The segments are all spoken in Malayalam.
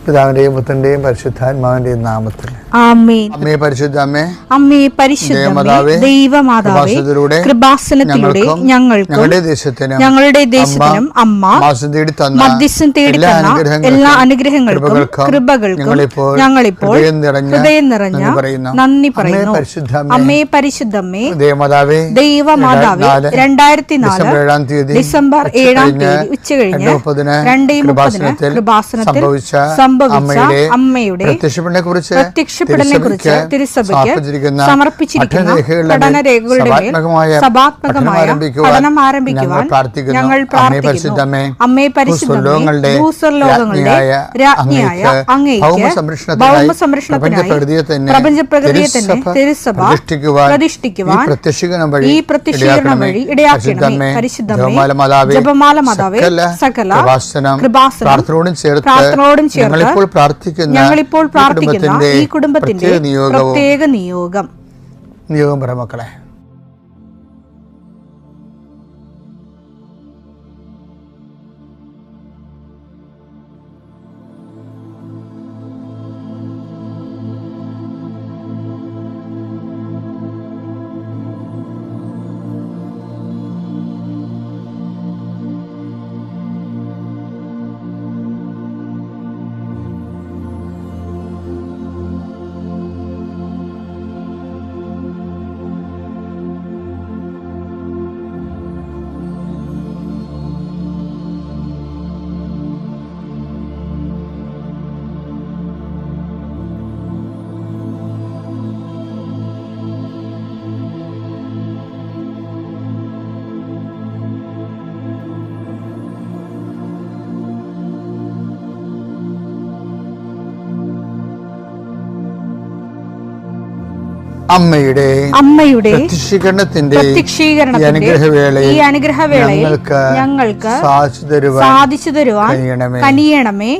പിതാവിന്റെയും പുത്രന്റെയും പരിശുദ്ധാത്മാവിന്റെയും നാമത്തിൽ ആമേൻ. അമ്മേ പരിശുദ്ധ അമ്മേ, അമ്മേ പരിശുദ്ധമേ, ദൈവമാതാവേ, കൃപാസനത്തിലൂടെ ഞങ്ങൾക്കും ഞങ്ങളുടെ ദേശത്തിനും അമ്മ മധ്യസ്ഥം തേടി തന്ന എല്ലാ അനുഗ്രഹങ്ങൾക്കും കൃപകൾക്കും ഞങ്ങളിപ്പോൾ ഹൃദയം നിറഞ്ഞ നന്ദി പറയുന്നു. അമ്മേ പരിശുദ്ധമേ, ദൈവമാതാവേ, 2004 ഡിസംബർ 7 ഉച്ചകഴിഞ്ഞ് 2:30 കൃപാസനത്തിൽ സംഭവിച്ച അമ്മയുടെ പ്രത്യക്ഷപ്പെടലിനെക്കുറിച്ച് തിരുസഭയ്ക്ക് സമർപ്പിച്ചിരിക്കുന്ന പഠനരേഖകളുടെ മേൽ സഭാത്മകമായ പഠനം ആരംഭിക്കുവാൻ ഞങ്ങൾ പ്രാർത്ഥിക്കുന്നു. അമ്മേ പരിശുദ്ധമേ, ഭൂസ്വർലോകങ്ങളുടെ രാജ്ഞിയായ അങ്ങേയ്ക്ക് ഭൗമസംരക്ഷണത്തിനായി പ്രപഞ്ചപ്രകൃതിയെ തന്നെ തിരുസഭ പ്രതിഷ്ഠിക്കുവാൻ ഈ പ്രത്യക്ഷീകരണം വഴി ഇടയാക്കണമേ. പരിശുദ്ധമേ, ജപമാല മാതാവേ, സകല കൃപാസനം പ്രാർത്ഥനയോടും ചേർത്ത് ഞങ്ങളിപ്പോൾ പ്രാർത്ഥിക്കുന്ന ഈ കുടുംബത്തിന്റെ പ്രത്യേക നിയോഗം പറ മക്കളെ. അമ്മയുടെ പ്രത്യക്ഷീകരണത്തിന്റെ ഈ അനുഗ്രഹവേളയിൽ ഞങ്ങൾക്ക് സാധിച്ചു തരുവാൻ കനിയണമേ.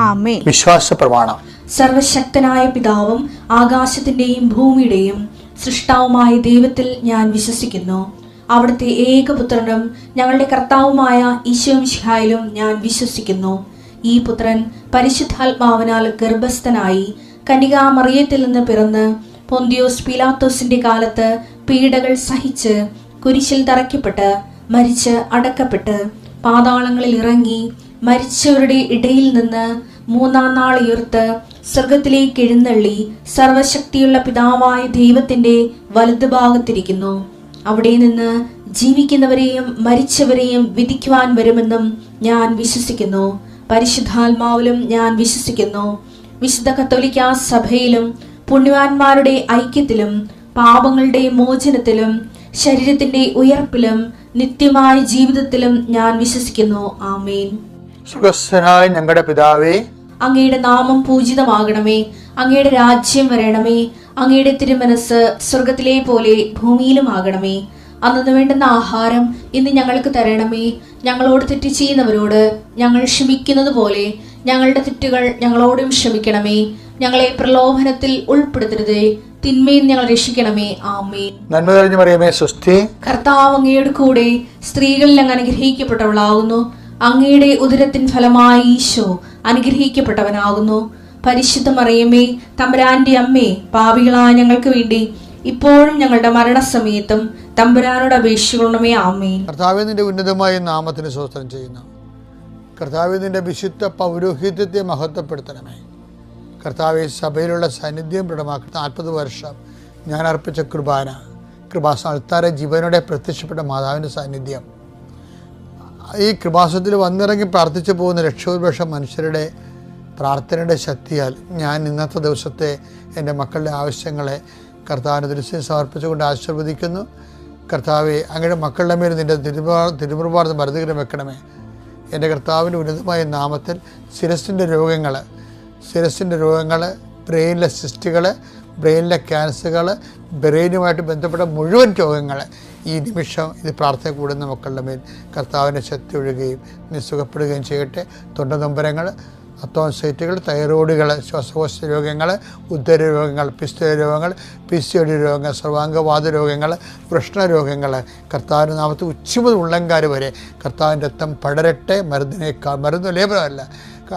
ആമേൻ. വിശ്വാസ പ്രമാണം. സർവശക്തനായ പിതാവും ആകാശത്തിന്റെയും ഭൂമിയുടെയും സൃഷ്ടാവുമായ ദൈവത്തിൽ ഞാൻ വിശ്വസിക്കുന്നു. അവിടുത്തെ ഏകപുത്രനും ഞങ്ങളുടെ കർത്താവുമായ ഈശോ മിശിഹായിലും ഞാൻ വിശ്വസിക്കുന്നു. ഈ പുത്രൻ പരിശുദ്ധാത്മാവിനാൽ ഗർഭസ്ഥനായി കന്യകാമറിയത്തിൽ നിന്ന് പിറന്ന് പൊന്തിയോസ് പീലാത്തോസിന്റെ കാലത്ത് പീഡകൾ സഹിച്ച് കുരിശിൽ തറയ്ക്കപ്പെട്ട് മരിച്ച് അടക്കപ്പെട്ട് പാതാളങ്ങളിൽ ഇറങ്ങി മരിച്ചവരുടെ ഇടയിൽ നിന്ന് 3-ാം നാൾ ഉയർത്ത് സ്വർഗത്തിലേക്ക് എഴുന്നള്ളി സർവശക്തിയുള്ള പിതാവായ ദൈവത്തിന്റെ വലതുഭാഗത്തിരിക്കുന്നു. അവിടെ നിന്ന് ജീവിക്കുന്നവരെയും മരിച്ചവരെയും വിധിക്കുവാൻ വരുമെന്നും ഞാൻ വിശ്വസിക്കുന്നു. പരിശുദ്ധാത്മാവിലും ഞാൻ വിശ്വസിക്കുന്നു. വിശുദ്ധ കത്തോലിക്കാ സഭയിലും പുണ്യവാന്മാരുടെ ഐക്യത്തിലും പാപങ്ങളുടെ മോചനത്തിലും ശരീരത്തിന്റെ ഉയർപ്പിലും നിത്യമായ ജീവിതത്തിലും ഞാൻ വിശ്വസിക്കുന്നു. ആമേൻ. സുഖസ്ഥനായ ഞങ്ങളുടെ പിതാവേ, അങ്ങയുടെ നാമം പൂജിതമാകണമേ. അങ്ങയുടെ രാജ്യം വരണമേ. അങ്ങയുടെ തിരുമനസ് സ്വർഗത്തിലെ പോലെ ഭൂമിയിലും ആകണമേ. അന്നു വേണ്ടുന്ന ആഹാരം ഇന്ന് ഞങ്ങൾക്ക് തരണമേ. ഞങ്ങളോട് തെറ്റ് ചെയ്യുന്നവരോട് ഞങ്ങൾ ക്ഷമിക്കുന്നത് പോലെ ഞങ്ങളുടെ തെറ്റുകൾ ഞങ്ങളോടും ക്ഷമിക്കണമേ. ഞങ്ങളെ പ്രലോഭനത്തിൽ ഉൾപ്പെടുത്തരുതേ, തിന്മയിൽ ഞങ്ങൾ രക്ഷിക്കണമേ. ആമേൻ. നന്മ നിറഞ്ഞ മറിയമേ, സ്വസ്തി. കർത്താവ് അങ്ങയുടെ കൂടെ സ്ത്രീകളിൽ അങ്ങ് അനുഗ്രഹിക്കപ്പെട്ടവളാകുന്നു. അങ്ങയുടെ ഉദരത്തിൻ ഫലമായി ഈശോ അനുഗ്രഹിക്കപ്പെട്ടവനാകുന്നു. പരിശുദ്ധ മറിയമേ, തമ്പുരാന്റെ അമ്മേ, പാപികളായ ഞങ്ങൾക്ക് വേണ്ടി ഇപ്പോഴും ഞങ്ങളുടെ മരണസമയത്തും തമ്പുരാനോട് അപേക്ഷിക്കണമേ. ആമേൻ. കർത്താവേ, നിന്റെ ഉന്നതമായ നാമത്തിന് സ്തോത്രം ചെയ്യുന്നു. കർത്താവേ, നിന്റെ വിശുദ്ധ പൗരോഹിത്യത്തെ മഹത്വപ്പെടുത്തണമേ. കർത്താവെ, സഭയിലുള്ള സാന്നിധ്യം ദൃഢമാക്കുന്ന 40 വർഷം ഞാൻ അർപ്പിച്ച കൃപാസന ജീവനോടെ പ്രത്യക്ഷപ്പെട്ട മാതാവിൻ്റെ സാന്നിധ്യം, ഈ കൃപാസനത്തിൽ വന്നിറങ്ങി പ്രാർത്ഥിച്ചു പോകുന്ന ലക്ഷോപലക്ഷം മനുഷ്യരുടെ പ്രാർത്ഥനയുടെ ശക്തിയാൽ ഞാൻ ഇന്നത്തെ ദിവസത്തെ എൻ്റെ മക്കളുടെ ആവശ്യങ്ങളെ കർത്താവിൻ്റെ ദൃശ്യം സമർപ്പിച്ചുകൊണ്ട് ആശീർവദിക്കുന്നു. കർത്താവെ, അങ്ങയുടെ മക്കളുടെ മേൽ നിൻ്റെ തിരുമുറുപാട് മരുന്നുകരം വെക്കണമേ. എൻ്റെ കർത്താവിൻ്റെ ഉന്നതമായ നാമത്തിൽ ശിരസിൻ്റെ രോഗങ്ങൾ, ബ്രെയിനിലെ സിസ്റ്റുകൾ, ബ്രെയിനിലെ ക്യാൻസറുകൾ, ബ്രെയിനുമായിട്ട് ബന്ധപ്പെട്ട മുഴുവൻ രോഗങ്ങൾ ഈ നിമിഷം ഇത് പ്രാർത്ഥന കൂടുന്ന മക്കളുടെ മേൽ കർത്താവിൻ്റെ ശക്തി ഒഴുകുകയും നീ സുഖപ്പെടുകയും ചെയ്യട്ടെ. തൊണ്ടനൊമ്പരങ്ങൾ, അത്തോൺസൈറ്റുകൾ, തൈറോയിഡുകൾ, ശ്വാസകോശ രോഗങ്ങൾ, ഉദര രോഗങ്ങൾ, പിസ്തുല രോഗങ്ങൾ, PCOD രോഗങ്ങൾ, സർവാംഗവാദ രോഗങ്ങൾ, വൃഷ്ണരോഗങ്ങൾ കർത്താവിൻ്റെ നാമത്തിൽ ഉച്ച മുതൽ ഉള്ളങ്കാര് വരെ കർത്താവിൻ്റെ രക്തം പടരട്ടെ. മരുന്ന് ലേപനമല്ല,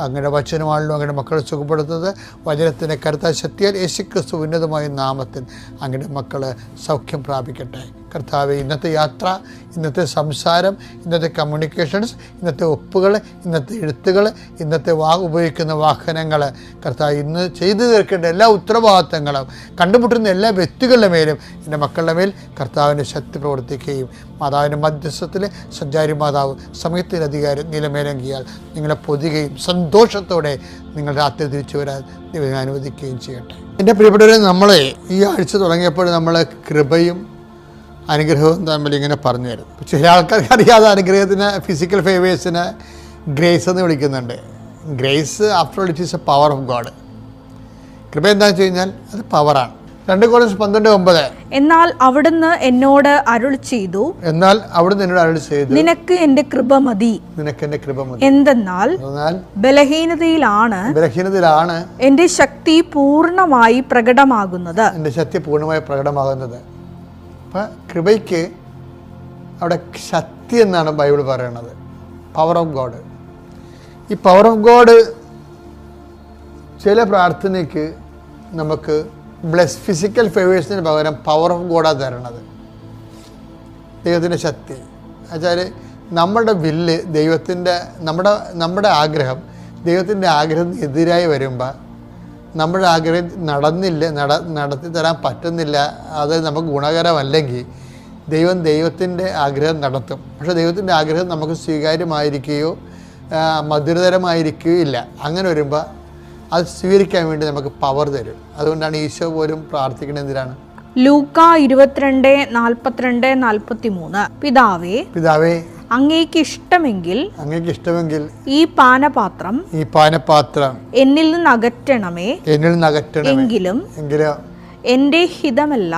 അങ്ങയുടെ വചനമാണല്ലോ അങ്ങയുടെ മക്കളെ സുഖപ്പെടുത്തുന്നത്. വചനത്തിൻ്റെ കരുത്താൽ ശക്തിയാൽ യേശുക്രിസ്തു ഉന്നതമായ നാമത്തിൽ അങ്ങയുടെ മക്കൾ സൗഖ്യം പ്രാപിക്കട്ടെ. കർത്താവെ, ഇന്നത്തെ യാത്ര, ഇന്നത്തെ സംസാരം, ഇന്നത്തെ കമ്മ്യൂണിക്കേഷൻസ്, ഇന്നത്തെ ഒപ്പുകൾ, ഇന്നത്തെ എഴുത്തുകൾ, ഇന്നത്തെ ഉപയോഗിക്കുന്ന വാഹനങ്ങൾ, കർത്താവ് ഇന്ന് ചെയ്തു തീർക്കേണ്ട എല്ലാ ഉത്തരവാദിത്തങ്ങളും കണ്ടുമുട്ടുന്ന എല്ലാ വ്യക്തികളുടെ മേലും എൻ്റെ മക്കളുടെ മേൽ കർത്താവിൻ്റെ ശക്തി പ്രവർത്തിക്കുകയും മാതാവിൻ്റെ മധ്യസ്ഥത്തിൽ സഞ്ചാരി മാതാവ് സമയത്തിൻ്റെ അധികാരം നിലമേലങ്കിയാൽ നിങ്ങളെ പൊതുകയും സന്തോഷത്തോടെ നിങ്ങൾ രാത്രി തിരിച്ചു വരാൻ ദൈവം അനുവദിക്കുകയും ചെയ്യട്ടെ. എൻ്റെ പ്രിയപ്പെട്ടവരെ, നമ്മളെ ഈ ആഴ്ച തുടങ്ങിയപ്പോൾ നമ്മൾ കൃപയും അനുഗ്രഹവും തമ്മിൽ ഇങ്ങനെ പറഞ്ഞു തരും. ചില ആൾക്കാർക്ക് അറിയാതെ അനുഗ്രഹത്തിന്, ഫിസിക്കൽ ഫേവേഴ്സിന് ഗ്രേസ് എന്ന് വിളിക്കുന്നുണ്ട്. Grace after all it is A power of God. കൃപ എന്താണെന്ന് വെച്ച് കഴിഞ്ഞാൽ അത് പവറാണ്. 2 കൊരിന്ത്യർ 12:9 എന്നാൽ അവിടുന്ന് എന്നോട് അരുളി ചെയ്തു, നിനക്ക് എൻ്റെ കൃപ മതി, എന്തെന്നാൽ ബലഹീനതയിലാണ് എൻ്റെ ശക്തി പൂർണ്ണമായി പ്രകടമാകുന്നത്. അപ്പം കൃപയ്ക്ക് അവിടെ ശക്തി എന്നാണ് ബൈബിൾ പറയണത്, പവർ ഓഫ് ഗോഡ്. ഈ പവർ ഓഫ് ഗോഡ് ചില പ്രാർത്ഥനയ്ക്ക് നമുക്ക് ഫിസിക്കൽ ഫേവേഴ്സിന് പകരം പവർ ഓഫ് ഗോഡാണ് തരണത്. ദൈവത്തിൻ്റെ ശക്തി എന്നുവെച്ചാൽ നമ്മുടെ വില്ല് നമ്മുടെ ആഗ്രഹം ദൈവത്തിൻ്റെ ആഗ്രഹത്തിന് എതിരായി വരുമ്പോൾ നമ്മുടെ ആഗ്രഹം നടത്തി തരാൻ പറ്റുന്നില്ല, അത് നമുക്ക് ഗുണകരമല്ലെങ്കിൽ ദൈവത്തിൻ്റെ ആഗ്രഹം നടത്തും. പക്ഷേ ദൈവത്തിൻ്റെ ആഗ്രഹം നമുക്ക് സ്വീകാര്യമായിരിക്കുകയോ മധുരതരമായിരിക്കുകയോ ഇല്ല. അങ്ങനെ വരുമ്പോൾ അത് സ്വീകരിക്കാൻ വേണ്ടി നമുക്ക് പവർ തരും. അതുകൊണ്ടാണ് ഈശോ പോലും പ്രാർത്ഥിക്കുന്നത് എന്തിനാണ്? ലൂക്ക 22:42-43 പിതാവേ അങ്ങേക്ക് ഇഷ്ടമെങ്കിൽ ഈ പാനപാത്രം എന്നിൽ നിന്ന് അകറ്റണമേ, എങ്കിലും എന്റെ ഹിതമല്ല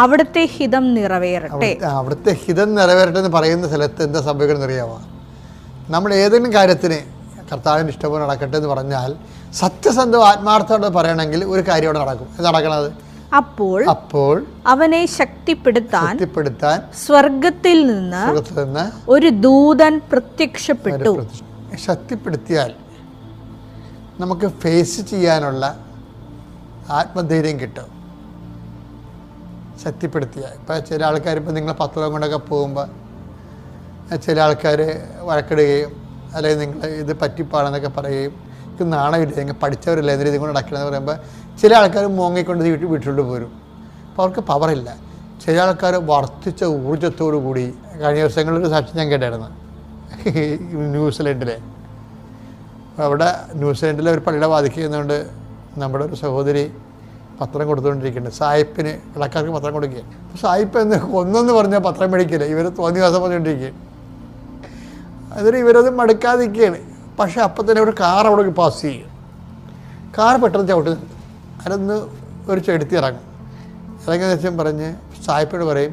അവിടുത്തെ ഹിതം നിറവേറട്ടെ. അവിടുത്തെ ഹിതം നിറവേറട്ടെ എന്ന് പറയുന്ന സ്ഥലത്ത് എന്താ സംഭവിക്കണം അറിയാമോ? നമ്മൾ ഏതെങ്കിലും കാര്യത്തിന് കർത്താവിൻ്റെ ഇഷ്ടം പോലെ നടക്കട്ടെ എന്ന് പറഞ്ഞാൽ സത്യസന്ധവും ആത്മാർത്ഥത്തോടെ പറയണമെങ്കിൽ ഒരു കാര്യം അവിടെ നടക്കും. ഇത് നടക്കണത് അപ്പോൾ അവനെ ശക്തിപ്പെടുത്താൻ സ്വർഗത്തിൽ നിന്ന് ഒരു ദൂതൻ പ്രത്യക്ഷപ്പെട്ടു. ശക്തിപ്പെടുത്തിയാൽ നമുക്ക് ഫേസ് ചെയ്യാനുള്ള ആത്മധൈര്യം കിട്ടും. ശക്തിപ്പെടുത്തിയാൽ ഇപ്പം ചില ആൾക്കാർ, ഇപ്പം നിങ്ങൾ പത്രം കൊണ്ടൊക്കെ പോകുമ്പോൾ ചില ആൾക്കാർ വഴക്കിടുകയും അല്ലെങ്കിൽ നിങ്ങൾ ഇത് പറ്റിപ്പാണെന്നൊക്കെ പറയുകയും ഇത് നാണമില്ല, നിങ്ങൾ പഠിച്ചവരില്ല എന്നൊരു ഇതും കൊണ്ട് നടക്കണമെന്ന് പറയുമ്പോൾ ചില ആൾക്കാർ മോങ്ങിക്കൊണ്ട് വീട്ടിലോട്ട് പോരും. അപ്പോൾ അവർക്ക് പവറില്ല. ചില ആൾക്കാർ വർദ്ധിച്ച ഊർജ്ജത്തോടു കൂടി, കഴിഞ്ഞ ദിവസങ്ങളിലൊരു സാക്ഷി ഞാൻ കേട്ടായിരുന്നു ന്യൂസിലൻഡിലെ. അവിടെ ന്യൂസിലൻഡിലെ ഒരു പള്ളിയുടെ വാദിക്കുന്നതുകൊണ്ട് നമ്മുടെ ഒരു സഹോദരി പത്രം കൊടുത്തുകൊണ്ടിരിക്കുന്നുണ്ട്. സായിപ്പിന് ഇളക്കാർക്ക് പത്രം കൊടുക്കുക. അപ്പോൾ സായിപ്പ് ഒന്നെന്ന് പറഞ്ഞാൽ പത്രം മേടിക്കില്ല, ഇവർ തോന്നിയ ദിവസം പറഞ്ഞുകൊണ്ടിരിക്കുക. അതിന് ഇവരത് മടുക്കാതിരിക്കുകയാണ്. പക്ഷേ അപ്പം തന്നെ ഒരു കാർ അവിടെ പാസ് ചെയ്യും. കാർ പെട്ടെന്ന് ചവിട്ടി അതിനൊന്ന് ഒരു ചെടുത്തി ഇറങ്ങും. ഇറങ്ങിയ ദിവസം പറഞ്ഞ് സായിപ്പിനോട് പറയും,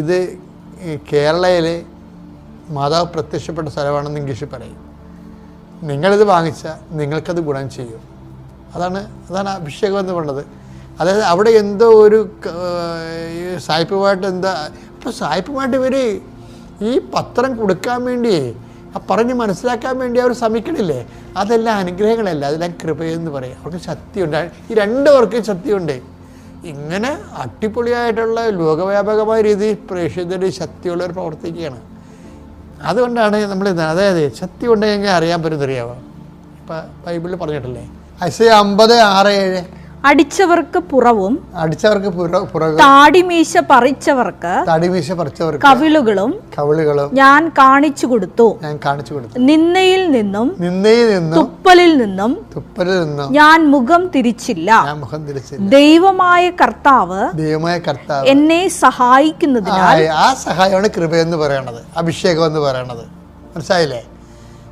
ഇത് കേരളയിലെ മാതാവ് പ്രത്യക്ഷപ്പെട്ട സ്ഥലമാണെന്ന് ഇംഗ്ലീഷിൽ പറയും. നിങ്ങളിത് വാങ്ങിച്ചാൽ നിങ്ങൾക്കത് ഗുണം ചെയ്യും. അതാണ് അഭിഷേകം എന്ന് പറയുന്നത്. അതായത് അവിടെ എന്തോ ഒരു സായിപ്പുമായിട്ട് അപ്പോൾ സായിപ്പുമായിട്ട് ഇവർ ഈ പത്രം കൊടുക്കാൻ വേണ്ടിയേ പറഞ്ഞ് മനസ്സിലാക്കാൻ വേണ്ടി അവർ ശ്രമിക്കണില്ലേ? അതെല്ലാം അനുഗ്രഹങ്ങളല്ല, അതെല്ലാം കൃപയെന്ന് പറയും. അവർക്ക് ശക്തിയുണ്ട്. ഈ രണ്ടുപേർക്കും ശക്തിയുണ്ട്. ഇങ്ങനെ അടിപൊളിയായിട്ടുള്ള ലോകവ്യാപകമായ രീതിയിൽ പ്രേക്ഷിതര് ശക്തിയുള്ളവർ പ്രവർത്തിക്കുകയാണ്. അതുകൊണ്ടാണ് നമ്മൾ അതായത് ശക്തി ഉണ്ടെങ്കിൽ അറിയാൻ പറ്റുന്നറിയാമോ? ഇപ്പം ബൈബിളിൽ പറഞ്ഞിട്ടില്ലേ, ഐസയ 50:6-7 അടിച്ചവർക്ക് പുറവും താടിമീശ പറിച്ചവർക്ക് കവിളുകളും ഞാൻ കാണിച്ചു കൊടുത്തു. നിന്നയിൽ നിന്നും തുപ്പലിൽ നിന്നും ഞാൻ മുഖം തിരിച്ചില്ല. ദൈവമായ കർത്താവ് എന്നെ സഹായിക്കുന്നതിനാൽ. ആ സഹായമാണ് കൃപയെന്ന് പറയണത്, അഭിഷേകം എന്ന് പറയണത്. മനസ്സിലായില്ലേ?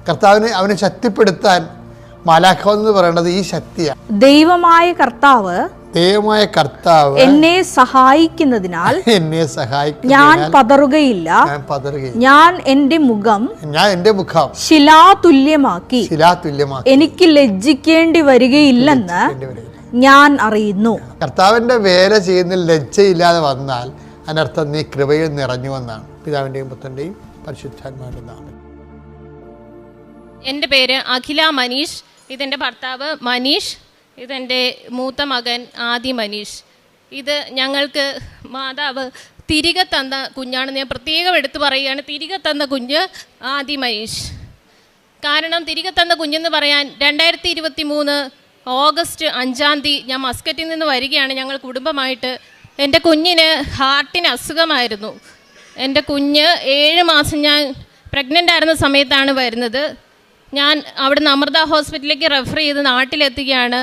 കർത്താവിന് അവനെ ശക്തിപ്പെടുത്താൻ മാലാഖ എന്ന് പറയുന്നത് ഈ ശക്തിയാണ്. ദൈവമായ കർത്താവ് എന്നെ സഹായിക്കുന്നതിനാൽ ഞാൻ പതറുകയില്ല. ഞാൻ എന്റെ മുഖം ശിലാതുല്യമാക്കി എനിക്ക് ലജ്ജിക്കേണ്ടി വരികയില്ലെന്ന് ഞാൻ അറിയുന്നു. കർത്താവിന്റെ വേല ചെയ്യുന്ന ലജ്ജയില്ലാതെ വന്നാൽ അതിനർത്ഥം നീ കൃപയിൽ നിറഞ്ഞു എന്നാണ്. പിതാവിന്റെയും പുത്രന്റെയും പരിശുദ്ധാത്മാവിന്റെ നാമത്തിൽ. എൻ്റെ പേര് അഖില മനീഷ്. ഇതെൻ്റെ ഭർത്താവ് മനീഷ്. ഇതെൻ്റെ മൂത്ത മകൻ ആദി മനീഷ്. ഇത് ഞങ്ങൾക്ക് മാതാവ് തിരികെ തന്ന കുഞ്ഞാണെന്ന് ഞാൻ പ്രത്യേകം എടുത്തു പറയുകയാണ്. തിരികെ തന്ന കുഞ്ഞ് ആദി മനീഷ്. കാരണം തിരികെ തന്ന കുഞ്ഞെന്ന് പറയാൻ 2023 ഓഗസ്റ്റ് 5-ാം തീയതി ഞാൻ മസ്കറ്റിൽ നിന്ന് വരികയാണ് ഞങ്ങൾ കുടുംബമായിട്ട്. എൻ്റെ കുഞ്ഞിന് ഹാർട്ടിന് അസുഖമായിരുന്നു. എൻ്റെ കുഞ്ഞ് 7 മാസം ഞാൻ പ്രഗ്നൻ്റ് ആയിരുന്ന സമയത്താണ് വരുന്നത്. ഞാൻ അവിടുന്ന് അമൃത ഹോസ്പിറ്റലിലേക്ക് റെഫർ ചെയ്ത് നാട്ടിലെത്തുകയാണ്.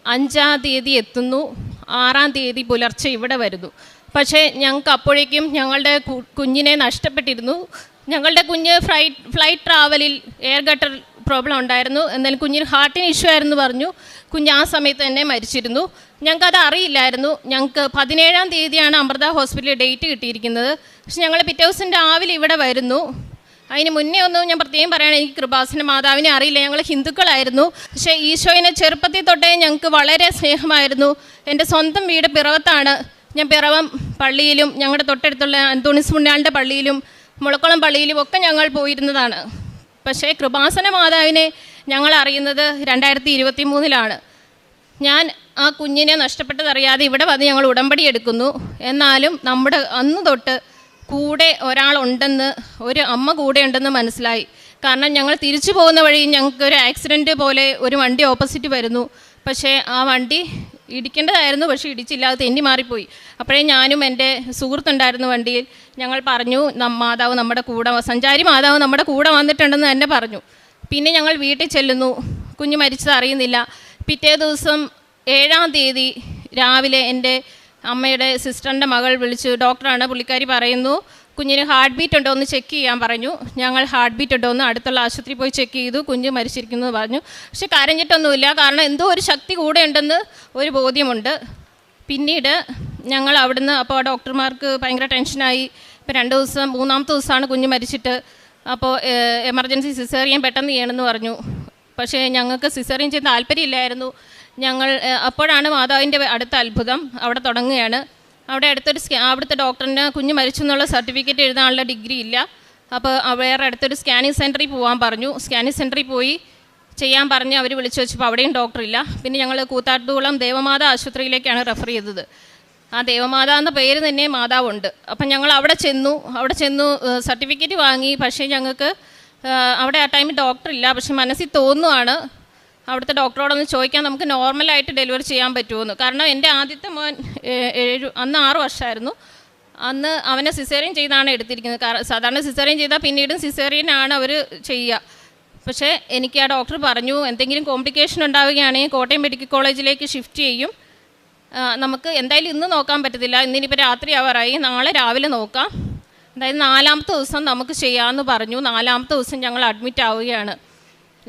5-ാം തീയതി എത്തുന്നു, 6-ാം തീയതി പുലർച്ചെ ഇവിടെ വരുന്നു. പക്ഷേ ഞങ്ങൾക്ക് അപ്പോഴേക്കും ഞങ്ങളുടെ കുഞ്ഞിനെ നഷ്ടപ്പെട്ടിരുന്നു. ഞങ്ങളുടെ കുഞ്ഞ് ഫ്ലൈറ്റ് ട്രാവലിൽ എയർ ഗട്ടർ പ്രോബ്ലം ഉണ്ടായിരുന്നു. എന്നാലും കുഞ്ഞിന് ഹാർട്ടിന് ഇഷ്യൂ ആയിരുന്നു പറഞ്ഞു. കുഞ്ഞ് ആ സമയത്ത് തന്നെ മരിച്ചിരുന്നു. ഞങ്ങൾക്കത് അറിയില്ലായിരുന്നു. ഞങ്ങൾക്ക് 17-ാം തീയതിയാണ് അമൃത ഹോസ്പിറ്റലിൽ ഡേറ്റ് കിട്ടിയിരിക്കുന്നത്. പക്ഷെ ഞങ്ങൾ പിറ്റേ ദിവസം രാവിലെ ഇവിടെ വരുന്നു. അതിന് മുന്നേ ഒന്നും ഞാൻ പ്രത്യേകം പറയുകയാണ്, എനിക്ക് കൃപാസന മാതാവിനെ അറിയില്ല. ഞങ്ങൾ ഹിന്ദുക്കളായിരുന്നു. പക്ഷേ ഈശോയിനെ ചെറുപ്പത്തിൽ തൊട്ടേ ഞങ്ങൾക്ക് വളരെ സ്നേഹമായിരുന്നു. എൻ്റെ സ്വന്തം വീട് പിറവത്താണ്. ഞാൻ പിറവം പള്ളിയിലും ഞങ്ങളുടെ തൊട്ടടുത്തുള്ള അന്തോണിസ് പുണ്യാളുടെ പള്ളിയിലും മുളക്കുളം പള്ളിയിലും ഒക്കെ ഞങ്ങൾ പോയിരുന്നതാണ്. പക്ഷേ കൃപാസന മാതാവിനെ ഞങ്ങൾ അറിയുന്നത് 2023 ഞാൻ ആ കുഞ്ഞിനെ നഷ്ടപ്പെട്ടതറിയാതെ ഇവിടെ വന്ന് ഞങ്ങൾ ഉടമ്പടി എടുക്കുന്നു. എന്നാലും നമ്മുടെ അന്ന് തൊട്ട് കൂടെ ഒരാളുണ്ടെന്ന്, ഒരു അമ്മ കൂടെ ഉണ്ടെന്ന് മനസ്സിലായി. കാരണം ഞങ്ങൾ തിരിച്ചു പോകുന്ന വഴി ഞങ്ങൾക്കൊരു ആക്സിഡൻറ്റ് പോലെ ഒരു വണ്ടി ഓപ്പോസിറ്റ് വരുന്നു. പക്ഷേ ആ വണ്ടി ഇടിക്കേണ്ടതായിരുന്നു, പക്ഷേ ഇടിച്ചില്ല, അത് തെന്നി മാറിപ്പോയി. അപ്പോഴേ ഞാനും എൻ്റെ സുഹൃത്തുണ്ടായിരുന്നു വണ്ടിയിൽ. ഞങ്ങൾ പറഞ്ഞു മാതാവ് നമ്മുടെ കൂടെ, സഞ്ചാരി മാതാവ് നമ്മുടെ കൂടെ വന്നിട്ടുണ്ടെന്ന് തന്നെ പറഞ്ഞു. പിന്നെ ഞങ്ങൾ വീട്ടിൽ ചെല്ലുന്നു. കുഞ്ഞ് മരിച്ചത് അറിയുന്നില്ല. പിറ്റേ ദിവസം 7-ാം തീയതി രാവിലെ എൻ്റെ അമ്മയുടെ സിസ്റ്ററിൻ്റെ മകൾ വിളിച്ചു. ഡോക്ടറാണ്, പുള്ളിക്കാരി പറയുന്നു കുഞ്ഞിന് ഹാർട്ട് ബീറ്റ് ഉണ്ടോ എന്ന് ചെക്ക് ചെയ്യാൻ പറഞ്ഞു. ഞങ്ങൾ ഹാർട്ട് ബീറ്റ് ഉണ്ടോ എന്ന് അടുത്തുള്ള ആശുപത്രി പോയി ചെക്ക് ചെയ്തു. കുഞ്ഞ് മരിച്ചിരിക്കുന്നു എന്ന് പറഞ്ഞു. പക്ഷെ കരഞ്ഞിട്ടൊന്നുമില്ല. കാരണം എന്തോ ഒരു ശക്തി കൂടെ ഉണ്ടെന്ന് ഒരു ബോധ്യമുണ്ട്. പിന്നീട് ഞങ്ങൾ അവിടുന്ന്, അപ്പോൾ ഡോക്ടർമാർക്ക് ഭയങ്കര ടെൻഷനായി. ഇപ്പോൾ 2 ദിവസം, 3-ാമത്തെ ദിവസമാണ് കുഞ്ഞ് മരിച്ചിട്ട്. അപ്പോൾ എമർജൻസി സിസേറിയൻ പെട്ടെന്ന് ചെയ്യണമെന്ന് പറഞ്ഞു. പക്ഷേ ഞങ്ങൾക്ക് സിസേറിയൻ ചെയ്യാൻ താല്പര്യമില്ലായിരുന്നു. ഞങ്ങൾ അപ്പോഴാണ് മാതാവിൻ്റെ അടുത്ത അത്ഭുതം അവിടെ തുടങ്ങുകയാണ്. അവിടെ അവിടുത്തെ ഡോക്ടറിന് കുഞ്ഞ് മരിച്ചു എന്നുള്ള സർട്ടിഫിക്കറ്റ് എഴുതാനുള്ള ഡിഗ്രി ഇല്ല. അപ്പോൾ വേറെ അടുത്തൊരു സ്കാനിങ് സെൻറ്ററിൽ പോകാൻ പറഞ്ഞു. സ്കാനിങ് സെൻറ്ററിൽ പോയി ചെയ്യാൻ പറഞ്ഞ് അവർ വിളിച്ചു വെച്ചപ്പോൾ അവിടെയും ഡോക്ടറില്ല. പിന്നെ ഞങ്ങൾ കൂത്താട്ടുകുളം ദേവമാതാ ആശുപത്രിയിലേക്കാണ് റെഫർ ചെയ്തത്. ആ ദേവമാത എന്ന പേര് തന്നെ മാതാവുണ്ട്. അപ്പം ഞങ്ങൾ അവിടെ ചെന്നു സർട്ടിഫിക്കറ്റ് വാങ്ങി. പക്ഷേ ഞങ്ങൾക്ക് അവിടെ ആ ടൈമിൽ ഡോക്ടറില്ല. പക്ഷെ മനസ്സിൽ തോന്നുവാണ് അവിടുത്തെ ഡോക്ടറോടൊന്ന് ചോദിക്കാൻ നമുക്ക് നോർമലായിട്ട് ഡെലിവറി ചെയ്യാൻ പറ്റുമെന്ന്. കാരണം എൻ്റെ ആദ്യത്തെ മോൻ അന്ന് 6 വർഷമായിരുന്നു. അന്ന് അവനെ സിസേറിയൻ ചെയ്താണ് എടുത്തിരിക്കുന്നത്. സാധാരണ സിസേറിയൻ ചെയ്താൽ പിന്നീടും സിസേറിയനാണ് അവർ ചെയ്യുക. പക്ഷേ എനിക്ക് ആ ഡോക്ടർ പറഞ്ഞു എന്തെങ്കിലും കോംപ്ലിക്കേഷൻ ഉണ്ടാവുകയാണെങ്കിൽ കോട്ടയം മെഡിക്കൽ കോളേജിലേക്ക് ഷിഫ്റ്റ് ചെയ്യും. നമുക്ക് എന്തായാലും ഇന്ന് നോക്കാൻ പറ്റത്തില്ല, ഇന്നിനിപ്പോൾ രാത്രി ആവാറായി, നാളെ രാവിലെ നോക്കാം, അതായത് 4-ാമത്തെ ദിവസം നമുക്ക് ചെയ്യാമെന്ന് പറഞ്ഞു. 4-ാമത്തെ ദിവസം ഞങ്ങൾ അഡ്മിറ്റ് ആവുകയാണ്.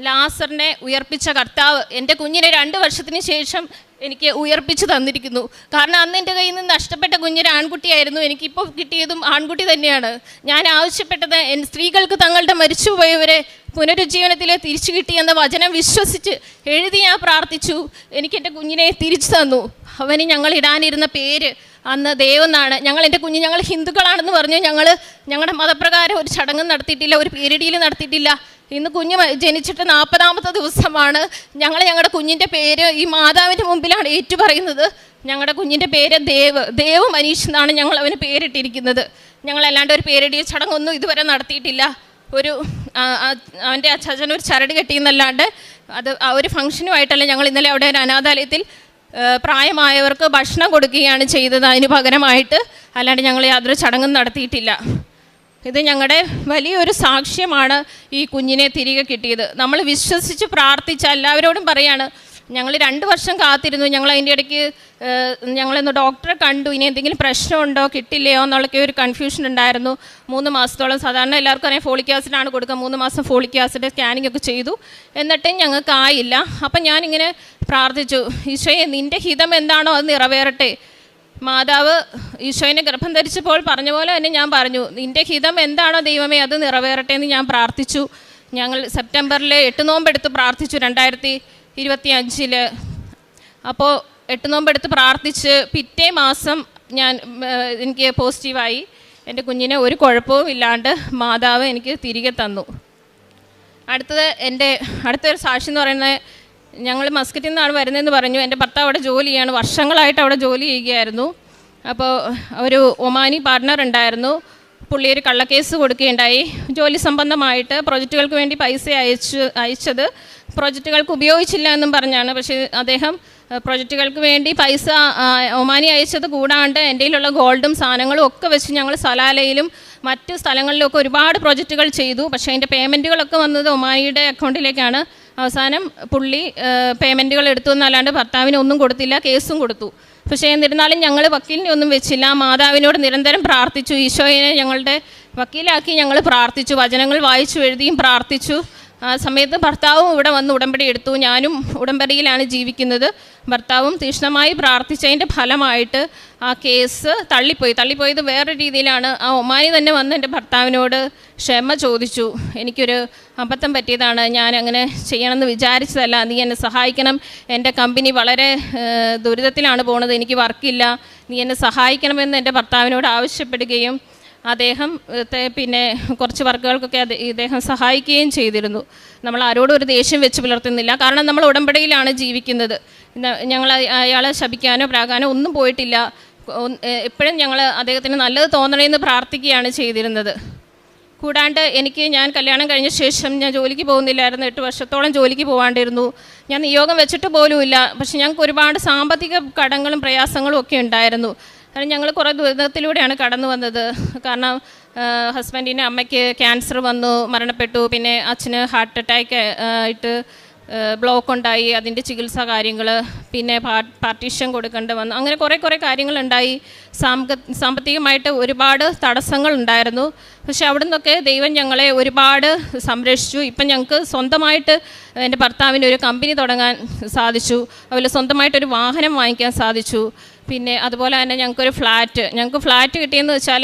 ലാസറിനെ ഉയർപ്പിച്ച കർത്താവ് എൻ്റെ കുഞ്ഞിനെ 2 വർഷത്തിന് ശേഷം എനിക്ക് ഉയർപ്പിച്ച് തന്നിരിക്കുന്നു. കാരണം അന്ന് എൻ്റെ കയ്യിൽ നിന്ന് നഷ്ടപ്പെട്ട കുഞ്ഞൊരു ആൺകുട്ടിയായിരുന്നു. എനിക്കിപ്പോൾ കിട്ടിയതും ആൺകുട്ടി തന്നെയാണ്. ഞാൻ ആവശ്യപ്പെട്ടത് സ്ത്രീകൾക്ക് തങ്ങളുടെ മരിച്ചുപോയവരെ പുനരുജ്ജീവനത്തിൽ തിരിച്ചു കിട്ടിയെന്ന വചനം വിശ്വസിച്ച് എഴുതി ഞാൻ പ്രാർത്ഥിച്ചു. എനിക്ക് എൻ്റെ കുഞ്ഞിനെ തിരിച്ചു തന്നു. അവന് ഞങ്ങൾ ഇടാനിരുന്ന പേര് അന്ന് ദേവെന്നാണ്. ഞങ്ങൾ ഹിന്ദുക്കളാണെന്ന് പറഞ്ഞു. ഞങ്ങളുടെ മതപ്രകാരം ഒരു ചടങ്ങും നടത്തിയിട്ടില്ല, ഒരു പേരിടിയിൽ നടത്തിയിട്ടില്ല. ഇന്ന് കുഞ്ഞ് ജനിച്ചിട്ട് 40-ാമത്തെ ദിവസമാണ്. ഞങ്ങളുടെ കുഞ്ഞിൻ്റെ പേര് ഈ മാതാവിൻ്റെ മുമ്പിലാണ് ഏറ്റുപറയുന്നത്. ഞങ്ങളുടെ കുഞ്ഞിൻ്റെ പേര് ദേവ് മനീഷ് എന്നാണ് ഞങ്ങൾ അവന് പേരിട്ടിരിക്കുന്നത്. ഞങ്ങളല്ലാണ്ട് ഒരു പേരിടിയ ചടങ്ങൊന്നും ഇതുവരെ നടത്തിയിട്ടില്ല. അവൻ്റെ അച്ഛൻ ഒരു ചരട് കെട്ടിയെന്നല്ലാണ്ട് അത് ഒരു ഫംഗ്ഷനുമായിട്ടല്ല. ഞങ്ങൾ ഇന്നലെ അവിടെ ഒരു അനാഥാലയത്തിൽ പ്രായമായവർക്ക് ഭക്ഷണം കൊടുക്കുകയാണ് ചെയ്തത് അതിന് പകരമായിട്ട്. അല്ലാണ്ട് ഞങ്ങൾ യാതൊരു ചടങ്ങും നടത്തിയിട്ടില്ല. ഇത് ഞങ്ങളുടെ വലിയൊരു സാക്ഷ്യമാണ് ഈ കുഞ്ഞിനെ തിരികെ കിട്ടിയത്. നമ്മൾ വിശ്വസിച്ച് പ്രാർത്ഥിച്ച എല്ലാവരോടും പറയാണ്, ഞങ്ങൾ 2 വർഷം കാത്തിരുന്നു. ഞങ്ങൾ അതിൻ്റെ ഇടയ്ക്ക് ഞങ്ങളിന്ന് ഡോക്ടറെ കണ്ടു. ഇനി എന്തെങ്കിലും പ്രശ്നമുണ്ടോ കിട്ടില്ലയോ എന്നുള്ളൊക്കെ ഒരു കൺഫ്യൂഷൻ ഉണ്ടായിരുന്നു. 3 മാസത്തോളം സാധാരണ എല്ലാവർക്കും അറിയാം ഫോളിക് ആസിഡാണ് കൊടുക്കുക. 3 മാസം ഫോളിക് ആസിഡ് സ്കാനിങ് ഒക്കെ ചെയ്തു, എന്നിട്ടും ഞങ്ങൾക്കായില്ല. അപ്പം ഞാനിങ്ങനെ പ്രാർത്ഥിച്ചു, ഈശോയെ നിൻ്റെ ഹിതം എന്താണോ അത് നിറവേറട്ടെ. മാതാവ് ഈശോയിനെ ഗർഭം ധരിച്ചപ്പോൾ പറഞ്ഞ പോലെ തന്നെ ഞാൻ പറഞ്ഞു, നിൻ്റെ ഹിതം എന്താണോ ദൈവമേ അത് നിറവേറട്ടെ എന്ന് ഞാൻ പ്രാർത്ഥിച്ചു. ഞങ്ങൾ സെപ്റ്റംബറിൽ 8 നോമ്പെടുത്ത് പ്രാർത്ഥിച്ചു 2025. അപ്പോൾ 8 നോമ്പെടുത്ത് പ്രാർത്ഥിച്ച് പിറ്റേ മാസം എനിക്ക് പോസിറ്റീവായി. എൻ്റെ കുഞ്ഞിനെ ഒരു കുഴപ്പവും ഇല്ലാണ്ട് മാതാവ് എനിക്ക് തിരികെ തന്നു. അടുത്തൊരു സാക്ഷി എന്ന് പറയുന്നത്, ഞങ്ങൾ മസ്കറ്റിൽ നിന്നാണ് വരുന്നതെന്ന് പറഞ്ഞു. എൻ്റെ ഭർത്താവ് അവിടെ ജോലി ചെയ്യാണ്, വർഷങ്ങളായിട്ട് അവിടെ ജോലി ചെയ്യുകയായിരുന്നു. അപ്പോൾ ഒരു ഒമാനി പാർട്ട്ണർ ഉണ്ടായിരുന്നു, പുള്ളി ഒരു കള്ളക്കേസ് കൊടുക്കുകയുണ്ടായി. ജോലി സംബന്ധമായിട്ട് പ്രൊജക്റ്റുകൾക്ക് വേണ്ടി പൈസ അയച്ചത് പ്രൊജക്റ്റുകൾക്ക് ഉപയോഗിച്ചില്ല എന്നും പറഞ്ഞാണ്. പക്ഷേ അദ്ദേഹം പ്രൊജക്റ്റുകൾക്ക് വേണ്ടി പൈസ ഒമാനി അയച്ചത് കൂടാണ്ട് എൻ്റെ കയ്യിലുള്ള ഗോൾഡും സാധനങ്ങളും ഒക്കെ വെച്ച് ഞങ്ങൾ സലാലയിലും മറ്റ് സ്ഥലങ്ങളിലൊക്കെ ഒരുപാട് പ്രൊജക്റ്റുകൾ ചെയ്തു. പക്ഷേ അതിൻ്റെ പേയ്മെൻറ്റുകളൊക്കെ വന്നത് ഒമാനിയുടെ അക്കൗണ്ടിലേക്കാണ്. അവസാനം പുള്ളി പേയ്മെൻറ്റുകൾ എടുത്തു എന്നല്ലാണ്ട് ഭർത്താവിന് ഒന്നും കൊടുത്തില്ല, കേസും കൊടുത്തു. പക്ഷേ എന്നിരുന്നാലും ഞങ്ങൾ വക്കീലിനെ ഒന്നും വെച്ചില്ല. മാതാവിനോട് നിരന്തരം പ്രാർത്ഥിച്ചു, ഈശോയെ ഞങ്ങളുടെ വക്കീലാക്കി ഞങ്ങൾ പ്രാർത്ഥിച്ചു, വചനങ്ങൾ വായിച്ചു എഴുതിയും പ്രാർത്ഥിച്ചു. ആ സമയത്ത് ഭർത്താവും ഇവിടെ വന്ന് ഉടമ്പടി എടുത്തു. ഞാനും ഉടമ്പടിയിലാണ് ജീവിക്കുന്നത്. ഭർത്താവും തീക്ഷ്ണമായി പ്രാർത്ഥിച്ചതിൻ്റെ ഫലമായിട്ട് ആ കേസ് തള്ളിപ്പോയത് വേറെ രീതിയിലാണ്. ആ ഒമാനി തന്നെ വന്ന് എൻ്റെ ഭർത്താവിനോട് ക്ഷമ ചോദിച്ചു, എനിക്കൊരു അബദ്ധം പറ്റിയതാണ്, ഞാൻ അങ്ങനെ ചെയ്യണമെന്ന് വിചാരിച്ചതല്ല, നീ എന്നെ സഹായിക്കണം, എൻ്റെ കമ്പനി വളരെ ദുരിതത്തിലാണ് പോണത്, എനിക്ക് വർക്കില്ല, നീ എന്നെ സഹായിക്കണമെന്ന് എൻ്റെ ഭർത്താവിനോട് ആവശ്യപ്പെടുകയും അദ്ദേഹം പിന്നെ കുറച്ച് വർക്കുകൾക്കൊക്കെ ഇദ്ദേഹം സഹായിക്കുകയും ചെയ്തിരുന്നു. നമ്മൾ ആരോടും ഒരു ദേഷ്യം വെച്ച് പുലർത്തുന്നില്ല, കാരണം നമ്മൾ ഉടമ്പടിയിലാണ് ജീവിക്കുന്നത്. ഞങ്ങൾ അയാളെ ശപിക്കാനോ പ്രാകാനോ ഒന്നും പോയിട്ടില്ല. എപ്പോഴും ഞങ്ങൾ അദ്ദേഹത്തിന് നല്ലത് തോന്നണമെന്ന് പ്രാർത്ഥിക്കുകയാണ് ചെയ്തിരുന്നത്. കൂടാണ്ട് ഞാൻ കല്യാണം കഴിഞ്ഞ ശേഷം ഞാൻ ജോലിക്ക് പോകുന്നില്ലായിരുന്നു. 8 വർഷത്തോളം ജോലിക്ക് പോകാണ്ടിരുന്നു. ഞാൻ നിയോഗം വെച്ചിട്ട് പോലുമില്ല. പക്ഷെ ഞങ്ങൾക്ക് ഒരുപാട് സാമ്പത്തിക കടങ്ങളും പ്രയാസങ്ങളും ഒക്കെ ഉണ്ടായിരുന്നു. കാരണം ഞങ്ങൾ കുറേ ദുരിതത്തിലൂടെയാണ് കടന്നു വന്നത്. കാരണം ഹസ്ബൻഡിൻ്റെ അമ്മയ്ക്ക് ക്യാൻസർ വന്നു, മരണപ്പെട്ടു. പിന്നെ അച്ഛന് ഹാർട്ട് അറ്റാക്ക് ആയിട്ട് ബ്ലോക്ക് ഉണ്ടായി, അതിൻ്റെ ചികിത്സാ കാര്യങ്ങൾ, പിന്നെ പാർട്ടീഷൻ കൊടുക്കേണ്ടി വന്നു. അങ്ങനെ കുറേ കാര്യങ്ങളുണ്ടായി. സാമ്പത്തികമായിട്ട് ഒരുപാട് തടസ്സങ്ങളുണ്ടായിരുന്നു. പക്ഷെ അവിടെ നിന്നൊക്കെ ദൈവം ഞങ്ങളെ ഒരുപാട് സംരക്ഷിച്ചു. ഇപ്പം ഞങ്ങൾക്ക് സ്വന്തമായിട്ട് എൻ്റെ ഭർത്താവിന് ഒരു കമ്പനി തുടങ്ങാൻ സാധിച്ചു. അതുപോലെ സ്വന്തമായിട്ടൊരു വാഹനം വാങ്ങിക്കാൻ സാധിച്ചു. പിന്നെ അതുപോലെ തന്നെ ഞങ്ങൾക്ക് ഫ്ലാറ്റ് കിട്ടിയെന്ന് വെച്ചാൽ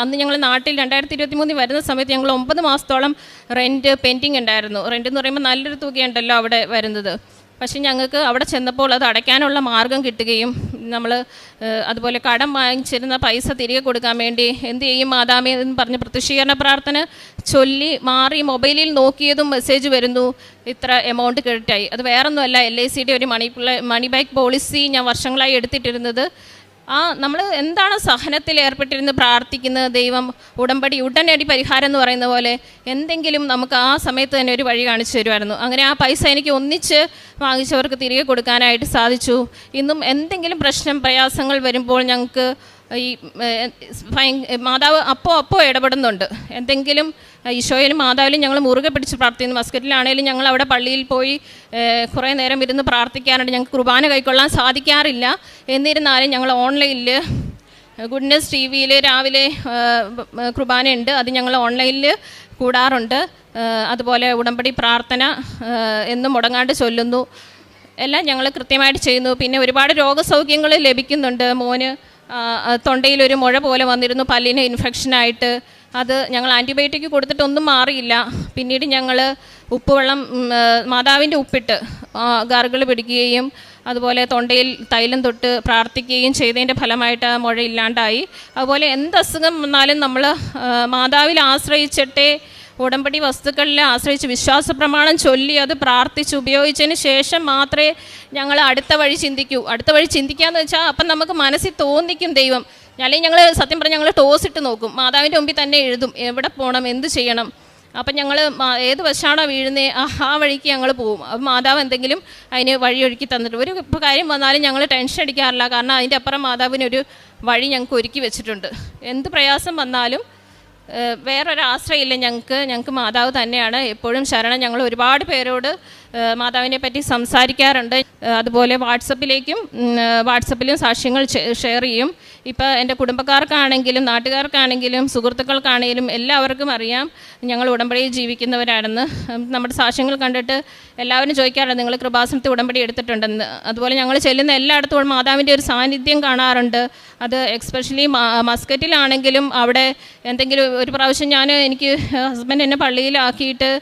അന്ന് ഞങ്ങൾ നാട്ടിൽ 2023 വരുന്ന സമയത്ത് ഞങ്ങൾ 9 മാസത്തോളം റെൻറ്റ് പെൻഡിങ് ഉണ്ടായിരുന്നു. റെൻറ്റ് എന്ന് പറയുമ്പോൾ നല്ലൊരു തുകയുണ്ടല്ലോ അവിടെ വരുന്നത്. പക്ഷേ ഞങ്ങൾക്ക് അവിടെ ചെന്നപ്പോൾ അത് അടയ്ക്കാനുള്ള മാർഗം കിട്ടുകയും നമ്മൾ അതുപോലെ കടം വാങ്ങിച്ചിരുന്ന പൈസ തിരികെ കൊടുക്കാൻ വേണ്ടി എന്ത് ചെയ്യും മാതാമേ എന്ന് പറഞ്ഞ് പ്രത്യക്ഷീകരണ പ്രാർത്ഥന ചൊല്ലി മാറി മൊബൈലിൽ നോക്കിയതും മെസ്സേജ് വരുന്നു, ഇത്ര എമൗണ്ട് ക്രെഡിറ്റായി. അത് വേറൊന്നുമല്ല, LICയുടെ ഒരു മണി ബാക്ക് പോളിസി ഞാൻ വർഷങ്ങളായി എടുത്തിട്ടിരുന്നത്. നമ്മൾ എന്താണ് സഹനത്തിൽ ഏർപ്പെട്ടിരുന്ന് പ്രാർത്ഥിക്കുന്നത്, ദൈവം ഉടനടി പരിഹാരം എന്ന് പറയുന്ന പോലെ എന്തെങ്കിലും നമുക്ക് ആ സമയത്ത് തന്നെ ഒരു വഴി കാണിച്ചു തരുമായിരുന്നു. അങ്ങനെ ആ പൈസ എനിക്ക് ഒന്നിച്ച് വാങ്ങിച്ചവർക്ക് തിരികെ കൊടുക്കാനായിട്ട് സാധിച്ചു. ഇന്നും എന്തെങ്കിലും പ്രയാസങ്ങൾ വരുമ്പോൾ ഞങ്ങൾക്ക് ഈ മാതാവ് അപ്പോൾ ഇടപെടുന്നുണ്ട്. എന്തെങ്കിലും ഈശോയിലും മാതാവിലും ഞങ്ങൾ മുറുകെ പിടിച്ച് പ്രാർത്ഥിക്കുന്നു. മസ്കറ്റിലാണെങ്കിലും ഞങ്ങൾ അവിടെ പള്ളിയിൽ പോയി കുറേ നേരം ഇരുന്ന് പ്രാർത്ഥിക്കാറുണ്ട്. ഞങ്ങൾക്ക് കുർബാന കൈക്കൊള്ളാൻ സാധിക്കാറില്ല. എന്നിരുന്നാലും ഞങ്ങൾ ഓൺലൈനിൽ ഗുഡ്നെസ് TV രാവിലെ കുർബാനയുണ്ട്, അത് ഞങ്ങൾ ഓൺലൈനിൽ കൂടാറുണ്ട്. അതുപോലെ ഉടമ്പടി പ്രാർത്ഥന എന്നും മുടങ്ങാണ്ട് ചൊല്ലുന്നു. എല്ലാം ഞങ്ങൾ കൃത്യമായിട്ട് ചെയ്യുന്നു. പിന്നെ ഒരുപാട് രോഗസൗഖ്യങ്ങൾ ലഭിക്കുന്നുണ്ട്. മോന് തൊണ്ടയിലൊരു മുഴ പോലെ വന്നിരുന്നു, പല്ലിന് ഇൻഫെക്ഷനായിട്ട്. അത് ഞങ്ങൾ ആൻറ്റിബയോട്ടിക് കൊടുത്തിട്ടൊന്നും മാറിയില്ല. പിന്നീട് ഞങ്ങൾ ഉപ്പുവെള്ളം മാതാവിൻ്റെ ഉപ്പിട്ട് ഗാർഗിൾ പിടിക്കുകയും അതുപോലെ തൊണ്ടയിൽ തൈലം തൊട്ട് പ്രാർത്ഥിക്കുകയും ചെയ്തതിൻ്റെ ഫലമായിട്ട് ആ മുഴ ഇല്ലാണ്ടായി. അതുപോലെ എന്ത് അസുഖം വന്നാലും നമ്മൾ മാതാവിൽ ആശ്രയിച്ചിട്ടേ, ഉടമ്പടി വസ്തുക്കളിൽ ആശ്രയിച്ച് വിശ്വാസ പ്രമാണം ചൊല്ലി അത് പ്രാർത്ഥിച്ച് ഉപയോഗിച്ചതിന് ശേഷം മാത്രമേ ഞങ്ങൾ അടുത്ത വഴി ചിന്തിക്കാമെന്ന് വെച്ചാൽ അപ്പം നമുക്ക് മനസ്സിൽ തോന്നിക്കും ദൈവം. അല്ലെങ്കിൽ ഞങ്ങൾ സത്യം പറഞ്ഞാൽ ഞങ്ങൾ ടോസിട്ട് നോക്കും, മാതാവിൻ്റെ മുമ്പിൽ തന്നെ എഴുതും എവിടെ പോകണം, എന്ത് ചെയ്യണം. അപ്പം ഞങ്ങൾ ഏത് വശാണോ വീഴുന്നത് ആ വഴിക്ക് ഞങ്ങൾ പോകും. അപ്പം മാതാവ് എന്തെങ്കിലും അതിന് വഴിയൊരുക്കി തന്നിട്ട് ഇപ്പോൾ കാര്യം വന്നാലും ഞങ്ങൾ ടെൻഷൻ അടിക്കാറില്ല. കാരണം അതിൻ്റെ അപ്പുറം മാതാവിനൊരു വഴി ഞങ്ങൾക്ക് ഒരുക്കി വെച്ചിട്ടുണ്ട്. എന്ത് പ്രയാസം വന്നാലും വേറൊരാശ്രയമില്ല ഞങ്ങൾക്ക് മാതാവ് തന്നെയാണ് എപ്പോഴും ശരണം. ഞങ്ങൾ ഒരുപാട് പേരോട് മാതാവിനെ പറ്റി സംസാരിക്കാറുണ്ട്. അതുപോലെ വാട്സപ്പിലും സാക്ഷ്യങ്ങൾ ഷെയർ ചെയ്യും. ഇപ്പോൾ എൻ്റെ കുടുംബക്കാർക്കാണെങ്കിലും നാട്ടുകാർക്കാണെങ്കിലും സുഹൃത്തുക്കൾക്കാണെങ്കിലും എല്ലാവർക്കും അറിയാം ഞങ്ങൾ ഉടമ്പടിയിൽ ജീവിക്കുന്നവരാണെന്ന്. നമ്മുടെ സാക്ഷ്യങ്ങൾ കണ്ടിട്ട് എല്ലാവരും ചോദിക്കാറുണ്ട്, നിങ്ങൾ കൃപാസനത്തിൽ ഉടമ്പടി എടുത്തിട്ടുണ്ടെന്ന്. അതുപോലെ ഞങ്ങൾ ചെല്ലുന്ന എല്ലായിടത്തും മാതാവിൻ്റെ ഒരു സാന്നിധ്യം കാണാറുണ്ട്. അത് എക്സ്പെഷ്യലി മസ്കറ്റിലാണെങ്കിലും അവിടെ എന്തെങ്കിലും ഒരു പ്രാവശ്യം എനിക്ക് ഹസ്ബൻഡ് എന്നെ പള്ളിയിലാക്കിയിട്ട്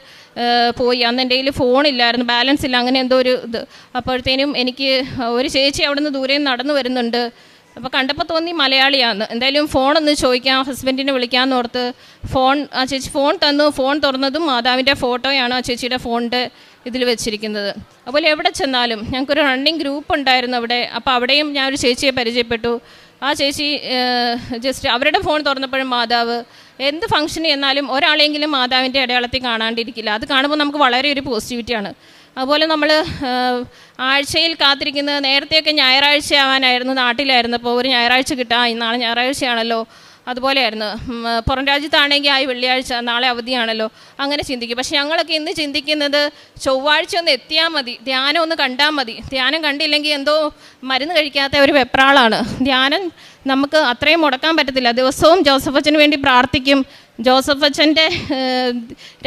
പോയി. അന്ന് എൻ്റെ കയ്യിൽ ഫോണില്ലായിരുന്നു, ബാലൻസ് ഇല്ല, അങ്ങനെ എന്തോ ഒരു ഇത്. അപ്പോഴത്തേനും എനിക്ക് ഒരു ചേച്ചി അവിടെ നിന്ന് ദൂരെ നടന്നു വരുന്നുണ്ട്. അപ്പോൾ കണ്ടപ്പോൾ തോന്നി മലയാളിയാന്ന്. എന്തായാലും ഫോണൊന്ന് ചോദിക്കാം, ഹസ്ബൻഡിനെ വിളിക്കാമെന്ന് ഓർത്ത് ആ ചേച്ചി ഫോൺ തന്നു. ഫോൺ തുറന്നതും മാതാവിൻ്റെ ഫോട്ടോയാണ് ആ ചേച്ചിയുടെ ഫോണിൻ്റെ ഇതിൽ വെച്ചിരിക്കുന്നത്. അതുപോലെ എവിടെ ചെന്നാലും ഞങ്ങൾക്കൊരു റണ്ണിങ് ഗ്രൂപ്പ് ഉണ്ടായിരുന്നു അവിടെ. അപ്പോൾ അവിടെയും ഞാൻ ഒരു ചേച്ചിയെ പരിചയപ്പെട്ടു. ആ ചേച്ചി ജസ്റ്റ് അവരുടെ ഫോൺ തുറന്നപ്പോഴും മാതാവ്, എന്ത് ഫംഗ്ഷന് ചെന്നാലും ഒരാളെങ്കിലും മാതാവിൻ്റെ അടയാളത്തിൽ കാണാണ്ടിരിക്കില്ല. അത് കാണുമ്പോൾ നമുക്ക് വളരെ ഒരു പോസിറ്റിവിറ്റിയാണ്. അതുപോലെ നമ്മൾ ആഴ്ചയിൽ കാത്തിരിക്കുന്നത്, നേരത്തെയൊക്കെ ഞായറാഴ്ച ആവാനായിരുന്നു, നാട്ടിലായിരുന്നപ്പോൾ ഒരു ഞായറാഴ്ച കിട്ടാം, നാളെ ഞായറാഴ്ചയാണല്ലോ, അതുപോലെയായിരുന്നു. പുറം രാജ്യത്താണെങ്കിൽ ആയി വെള്ളിയാഴ്ച, നാളെ അവധിയാണല്ലോ, അങ്ങനെ ചിന്തിക്കും. പക്ഷെ ഞങ്ങളൊക്കെ ഇന്ന് ചിന്തിക്കുന്നത് ചൊവ്വാഴ്ച ഒന്ന് എത്തിയാൽ മതി, ധ്യാനം ഒന്ന് കണ്ടാൽ മതി. ധ്യാനം കണ്ടില്ലെങ്കിൽ എന്തോ മരുന്ന് കഴിക്കാത്ത ഒരു വെപ്രാളാണ്. ധ്യാനം നമുക്ക് അത്രയും മുടക്കാൻ പറ്റത്തില്ല. ദിവസവും ജോസഫ് അച്ഛന് വേണ്ടി പ്രാർത്ഥിക്കും. ജോസഫ് അച്ഛൻ്റെ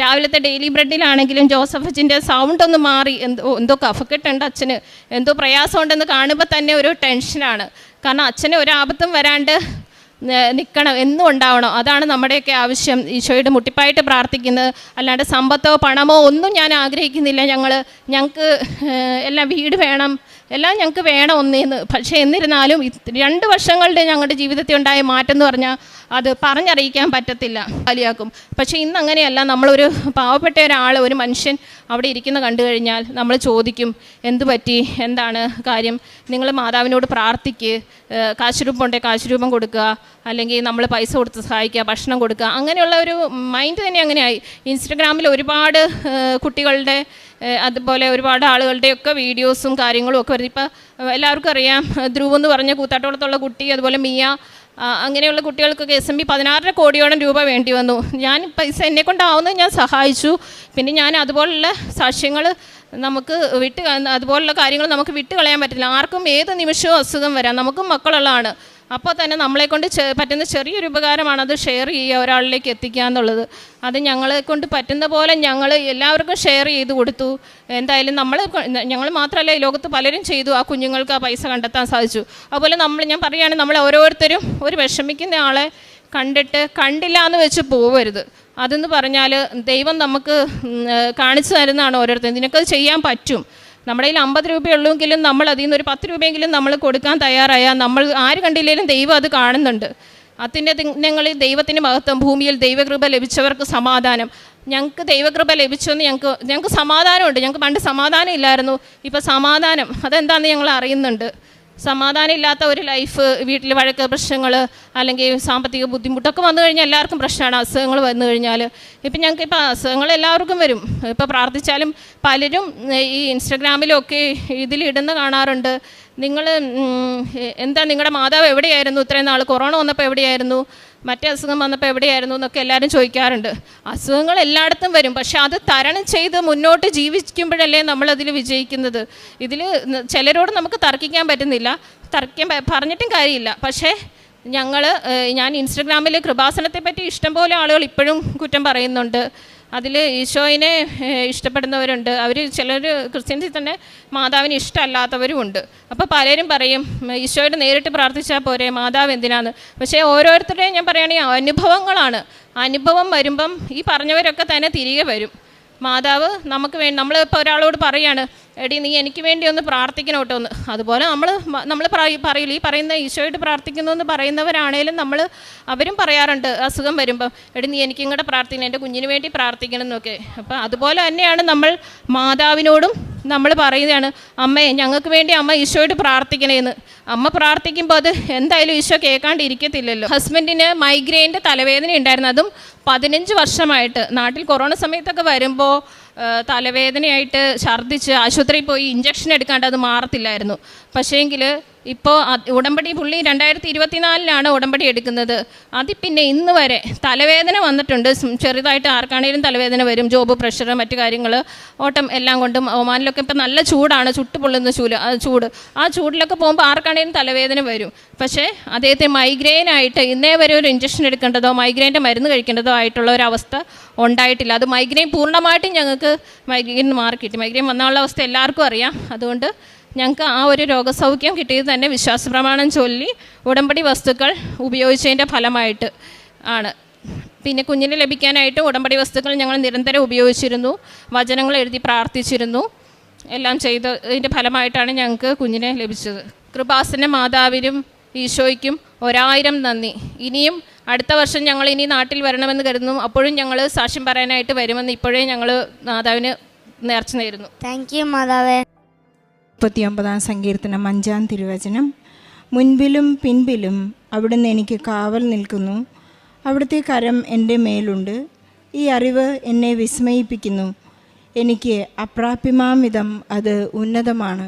രാവിലത്തെ ഡെയിലി ബ്രെഡിലാണെങ്കിലും ജോസഫ് അച്ഛൻ്റെ സൗണ്ട് ഒന്ന് മാറി, എന്തോ കഫക്കെട്ടുണ്ട് അച്ഛന്, എന്തോ പ്രയാസമുണ്ടെന്ന് കാണുമ്പോൾ തന്നെ ഒരു ടെൻഷനാണ്. കാരണം അച്ഛന് ഒരാപത്തും വരാണ്ട് നിൽക്കണം, എന്നും ഉണ്ടാവണം. അതാണ് നമ്മുടെയൊക്കെ ആവശ്യം. ഈശോയുടെ മുട്ടിപ്പായിട്ട് പ്രാർത്ഥിക്കുന്നത്. അല്ലാണ്ട് സമ്പത്തോ പണമോ ഒന്നും ഞാൻ ആഗ്രഹിക്കുന്നില്ല. ഞങ്ങൾക്ക് എല്ലാം വീട് വേണം, എല്ലാം ഞങ്ങൾക്ക് വേണം ഒന്നേന്ന്. പക്ഷേ എന്നിരുന്നാലും 2 വർഷങ്ങളുടെ ഞങ്ങളുടെ ജീവിതത്തിൽ ഉണ്ടായ മാറ്റം എന്ന് പറഞ്ഞാൽ അത് പറഞ്ഞറിയിക്കാൻ പറ്റത്തില്ല, വലിയാക്കും. പക്ഷേ ഇന്ന് അങ്ങനെയല്ല. നമ്മളൊരു പാവപ്പെട്ട ഒരാൾ, ഒരു മനുഷ്യൻ അവിടെ ഇരിക്കുന്ന കണ്ടു കഴിഞ്ഞാൽ നമ്മൾ ചോദിക്കും, എന്ത് പറ്റി, എന്താണ് കാര്യം, നിങ്ങൾ മാതാവിനോട് പ്രാർത്ഥിക്ക്, കാശുരൂപമുണ്ടെങ്കിൽ കാശുരൂപം കൊടുക്കുക, അല്ലെങ്കിൽ നമ്മൾ പൈസ കൊടുത്ത് സഹായിക്കുക, ഭക്ഷണം കൊടുക്കുക. അങ്ങനെയുള്ള ഒരു മൈൻഡ് തന്നെ അങ്ങനെയായി. ഇൻസ്റ്റഗ്രാമിൽ ഒരുപാട് കുട്ടികളുടെ, അതുപോലെ ഒരുപാട് ആളുകളുടെയൊക്കെ വീഡിയോസും കാര്യങ്ങളും ഒക്കെ വരുന്നത്. ഇപ്പോൾ എല്ലാവർക്കും അറിയാം, ധ്രുവ് എന്ന് പറഞ്ഞ കൂത്താട്ടോളത്തുള്ള കുട്ടി, അതുപോലെ മിയ, അങ്ങനെയുള്ള കുട്ടികൾക്കൊക്കെ SMB 16 കോടിയോളം രൂപ വേണ്ടി വന്നു. ഞാൻ പൈസ എന്നെക്കൊണ്ടാവുന്നത് ഞാൻ സഹായിച്ചു. പിന്നെ ഞാൻ അതുപോലുള്ള സാക്ഷ്യങ്ങൾ നമുക്ക് അതുപോലുള്ള കാര്യങ്ങൾ നമുക്ക് വിട്ട് കളയാൻ പറ്റില്ല. ആർക്കും ഏത് നിമിഷവും അസുഖം വരാം. നമുക്കും മക്കളുള്ളതാണ്. അപ്പോൾ തന്നെ നമ്മളെക്കൊണ്ട് പറ്റുന്ന ചെറിയൊരു ഉപകാരമാണ് അത് ഷെയർ ചെയ്യുക, ഒരാളിലേക്ക് എത്തിക്കുക എന്നുള്ളത്. അത് ഞങ്ങളെക്കൊണ്ട് പറ്റുന്ന പോലെ ഞങ്ങൾ എല്ലാവർക്കും ഷെയർ ചെയ്ത് കൊടുത്തു. എന്തായാലും ഞങ്ങൾ മാത്രമല്ല, ഈ ലോകത്ത് പലരും ചെയ്തു. ആ കുഞ്ഞുങ്ങൾക്ക് ആ പൈസ കണ്ടെത്താൻ സാധിച്ചു. അതുപോലെ ഞാൻ പറയുകയാണെങ്കിൽ നമ്മൾ ഓരോരുത്തരും ഒരു വിഷമിക്കുന്ന ആളെ കണ്ടില്ല എന്ന് വെച്ച് പോവരുത്. അതെന്ന് പറഞ്ഞാൽ ദൈവം നമുക്ക് കാണിച്ചു തരുന്നതാണ് ഓരോരുത്തരും. നിനക്കത് ചെയ്യാൻ പറ്റും. നമ്മുടെ കയ്യിൽ 50 രൂപയുള്ളൂവെങ്കിലും നമ്മൾ അതിൽ നിന്ന് ഒരു 10 രൂപയെങ്കിലും നമ്മൾ കൊടുക്കാൻ തയ്യാറായാൽ നമ്മൾ ആര് കണ്ടില്ലെങ്കിലും ദൈവം അത് കാണുന്നുണ്ട്. അതിൻ്റെ ദിനങ്ങളിൽ ദൈവത്തിൻ്റെ മഹത്വം, ഭൂമിയിൽ ദൈവകൃപ ലഭിച്ചവർക്ക് സമാധാനം. ഞങ്ങൾക്ക് ദൈവകൃപ ലഭിച്ചെന്ന് ഞങ്ങൾക്ക് സമാധാനമുണ്ട്. ഞങ്ങൾക്ക് പണ്ട് സമാധാനം ഇല്ലായിരുന്നു, ഇപ്പോൾ സമാധാനം. അതെന്താണെന്ന് ഞങ്ങൾ അറിയുന്നുണ്ട്. സമാധാനം ഇല്ലാത്ത ഒരു ലൈഫ്, വീട്ടിൽ വഴക്ക്, പ്രശ്നങ്ങൾ, അല്ലെങ്കിൽ സാമ്പത്തിക ബുദ്ധിമുട്ടൊക്കെ വന്നു കഴിഞ്ഞാൽ എല്ലാവർക്കും പ്രശ്നമാണ്. അസുഖങ്ങൾ വന്നു കഴിഞ്ഞാൽ ഇപ്പം ഞങ്ങൾക്ക് അസുഖങ്ങൾ എല്ലാവർക്കും വരും. ഇപ്പോൾ പ്രാർത്ഥിച്ചാലും പലരും ഈ ഇൻസ്റ്റഗ്രാമിലൊക്കെ ഇതിലിടുന്ന കാണാറുണ്ട്. നിങ്ങൾ നിങ്ങളുടെ മാതാവ് എവിടെയായിരുന്നു ഇത്രയും നാൾ, കൊറോണ വന്നപ്പോൾ എവിടെയായിരുന്നു, മറ്റേ അസുഖം വന്നപ്പോൾ എവിടെയായിരുന്നു എന്നൊക്കെ എല്ലാവരും ചോദിക്കാറുണ്ട്. അസുഖങ്ങൾ എല്ലായിടത്തും വരും. പക്ഷെ അത് തരണം ചെയ്ത് മുന്നോട്ട് ജീവിക്കുമ്പോഴല്ലേ നമ്മളതിൽ വിജയിക്കുന്നത്. ഇതിൽ ചിലരോട് നമുക്ക് തർക്കിക്കാൻ പറ്റുന്നില്ല, പറഞ്ഞിട്ടും കാര്യമില്ല. പക്ഷേ ഞാൻ ഇൻസ്റ്റഗ്രാമിൽ കൃപാസനത്തെ പറ്റി ഇഷ്ടംപോലെ ആളുകൾ ഇപ്പോഴും കുറ്റം പറയുന്നുണ്ട്. അതിൽ ഈശോയിനെ ഇഷ്ടപ്പെടുന്നവരുണ്ട്. ചിലർ ക്രിസ്ത്യൻസിൽ തന്നെ മാതാവിന് ഇഷ്ടമല്ലാത്തവരും ഉണ്ട്. അപ്പോൾ പലരും പറയും, ഈശോയോട് നേരിട്ട് പ്രാർത്ഥിച്ചാൽ പോരെ, മാതാവ് എന്തിനാന്ന്. പക്ഷേ ഓരോരുത്തരുടെയും ഞാൻ പറയുകയാണെങ്കിൽ അനുഭവങ്ങളാണ്. അനുഭവം വരുമ്പം ഈ പറഞ്ഞവരൊക്കെ തന്നെ തിരികെ വരും. മാതാവ് നമുക്ക് വേണ്ടി, നമ്മളിപ്പോൾ ഒരാളോട് പറയാണ്, എടി നീ എനിക്ക് വേണ്ടി ഒന്ന് പ്രാർത്ഥിക്കണം കേട്ടോ എന്ന്. അതുപോലെ നമ്മൾ പറയില്ല, ഈ പറയുന്ന ഈശോയോട് പ്രാർത്ഥിക്കുന്നു എന്ന് പറയുന്നവരാണേലും അവരും പറയാറുണ്ട് അസുഖം വരുമ്പം, എടി നീ എനിക്കും കൂടെ പ്രാർത്ഥിക്കണം, എൻ്റെ കുഞ്ഞിന് വേണ്ടി പ്രാർത്ഥിക്കണം എന്നൊക്കെ. അപ്പം അതുപോലെ തന്നെയാണ് നമ്മൾ മാതാവിനോടും നമ്മൾ പറയുകയാണ്, അമ്മേ ഞങ്ങൾക്ക് വേണ്ടി അമ്മ ഈശോയോട് പ്രാർത്ഥിക്കണേന്ന്. അമ്മ പ്രാർത്ഥിക്കുമ്പോൾ അത് എന്തായാലും ഈശോ കേൾക്കാണ്ടിരിക്കത്തില്ലല്ലോ. ഹസ്ബൻഡിന് മൈഗ്രെയിൻ്റെ തലവേദന ഉണ്ടായിരുന്നു, അതും 15 വർഷമായിട്ട്. നാട്ടിൽ കൊറോണ സമയത്തൊക്കെ വരുമ്പോൾ തലവേദനയായിട്ട് ഛർദ്ദിച്ച് ആശുപത്രിയിൽ പോയി ഇഞ്ചക്ഷൻ എടുക്കാണ്ട് അത് മാറത്തില്ലായിരുന്നു. പക്ഷേങ്കിൽ ഇപ്പോൾ ഉടമ്പടി പുള്ളി 2024 ഉടമ്പടി എടുക്കുന്നത്. അതിൽ പിന്നെ ഇന്ന് വരെ തലവേദന വന്നിട്ടുണ്ട്. ചെറുതായിട്ട് ആർക്കാണേലും തലവേദന വരും, ജോബ്, പ്രഷർ, മറ്റു കാര്യങ്ങൾ, ഓട്ടം എല്ലാം കൊണ്ടും. ഒമാനിലൊക്കെ ഇപ്പം നല്ല ചൂടാണ്, ചുട്ടുപൊള്ളുന്ന ചൂട്. ആ ചൂടിലൊക്കെ പോകുമ്പോൾ ആർക്കാണേലും തലവേദന വരും. പക്ഷേ അദ്ദേഹത്തെ മൈഗ്രെയിനായിട്ട് ഇന്നേ വരെ ഒരു ഇഞ്ചക്ഷൻ എടുക്കേണ്ടതോ മൈഗ്രെയിൻ്റെ മരുന്ന് കഴിക്കേണ്ടതോ ആയിട്ടുള്ള ഒരവസ്ഥ ഉണ്ടായിട്ടില്ല. അത് മൈഗ്രെയിൻ പൂർണ്ണമായിട്ടും ഞങ്ങൾക്ക് മൈഗ്രെയിൻ മാറിക്കിട്ടി. മൈഗ്രെയിൻ വന്നുള്ള അവസ്ഥ എല്ലാവർക്കും അറിയാം. അതുകൊണ്ട് ഞങ്ങൾക്ക് ആ ഒരു രോഗസൗഖ്യം കിട്ടിയത് തന്നെ വിശ്വാസപ്രമാണം ചൊല്ലി ഉടമ്പടി വസ്തുക്കൾ ഉപയോഗിച്ചതിൻ്റെ ഫലമായിട്ട് ആണ്. പിന്നെ കുഞ്ഞിന് ലഭിക്കാനായിട്ട് ഉടമ്പടി വസ്തുക്കൾ ഞങ്ങൾ നിരന്തരം ഉപയോഗിച്ചിരുന്നു, വചനങ്ങൾ എഴുതി പ്രാർത്ഥിച്ചിരുന്നു. എല്ലാം ചെയ്തതിൻ്റെ ഫലമായിട്ടാണ് ഞങ്ങൾക്ക് കുഞ്ഞിനെ ലഭിച്ചത്. കൃപാസന മാതാവിനും ഈശോയ്ക്കും 1000 നന്ദി. ഇനിയും അടുത്ത വർഷം ഞങ്ങൾ ഇനി നാട്ടിൽ വരണമെന്ന് കരുതുന്നു. അപ്പോഴും ഞങ്ങൾ സാക്ഷ്യം പറയാനായിട്ട് വരുമെന്ന് ഇപ്പോഴേ ഞങ്ങൾ മാതാവിന് നേർച്ച നേരുന്നു. താങ്ക് യു മാതാവേ. 39-ാം സങ്കീർത്തനം 5-ാം തിരുവചനം. മുൻപിലും പിൻപിലും അവിടുന്ന് എനിക്ക് കാവൽ നിൽക്കുന്നു. അവിടുത്തെ കരം എൻ്റെ മേലുണ്ട്. ഈ അറിവ് എന്നെ വിസ്മയിപ്പിക്കുന്നു. എനിക്ക് അപ്രാപ്യമാം വിധം അത് ഉന്നതമാണ്.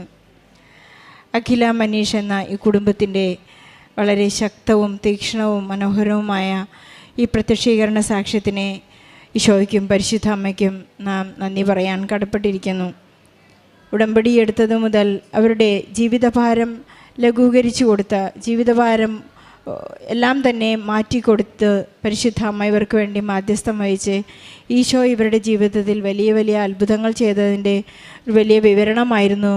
അഖില മനീഷ് എന്ന ഈ കുടുംബത്തിൻ്റെ വളരെ ശക്തവും തീക്ഷ്ണവും മനോഹരവുമായ ഈ പ്രത്യക്ഷീകരണ സാക്ഷ്യത്തിനെ ഈശോയ്ക്കും പരിശുദ്ധ അമ്മയ്ക്കും നാം നന്ദി പറയാൻ കടപ്പെട്ടിരിക്കുന്നു. ഉടമ്പടി എടുത്തത് മുതൽ അവരുടെ ജീവിതഭാരം ലഘൂകരിച്ചു കൊടുത്ത, ജീവിതഭാരം എല്ലാം തന്നെ മാറ്റിക്കൊടുത്ത് പരിശുദ്ധ അമ്മ ഇവർക്ക് വേണ്ടി മാധ്യസ്ഥം വഹിച്ച് ഈശോ ഇവരുടെ ജീവിതത്തിൽ വലിയ വലിയ അത്ഭുതങ്ങൾ ചെയ്തതിൻ്റെ ഒരു വലിയ വിവരണമായിരുന്നു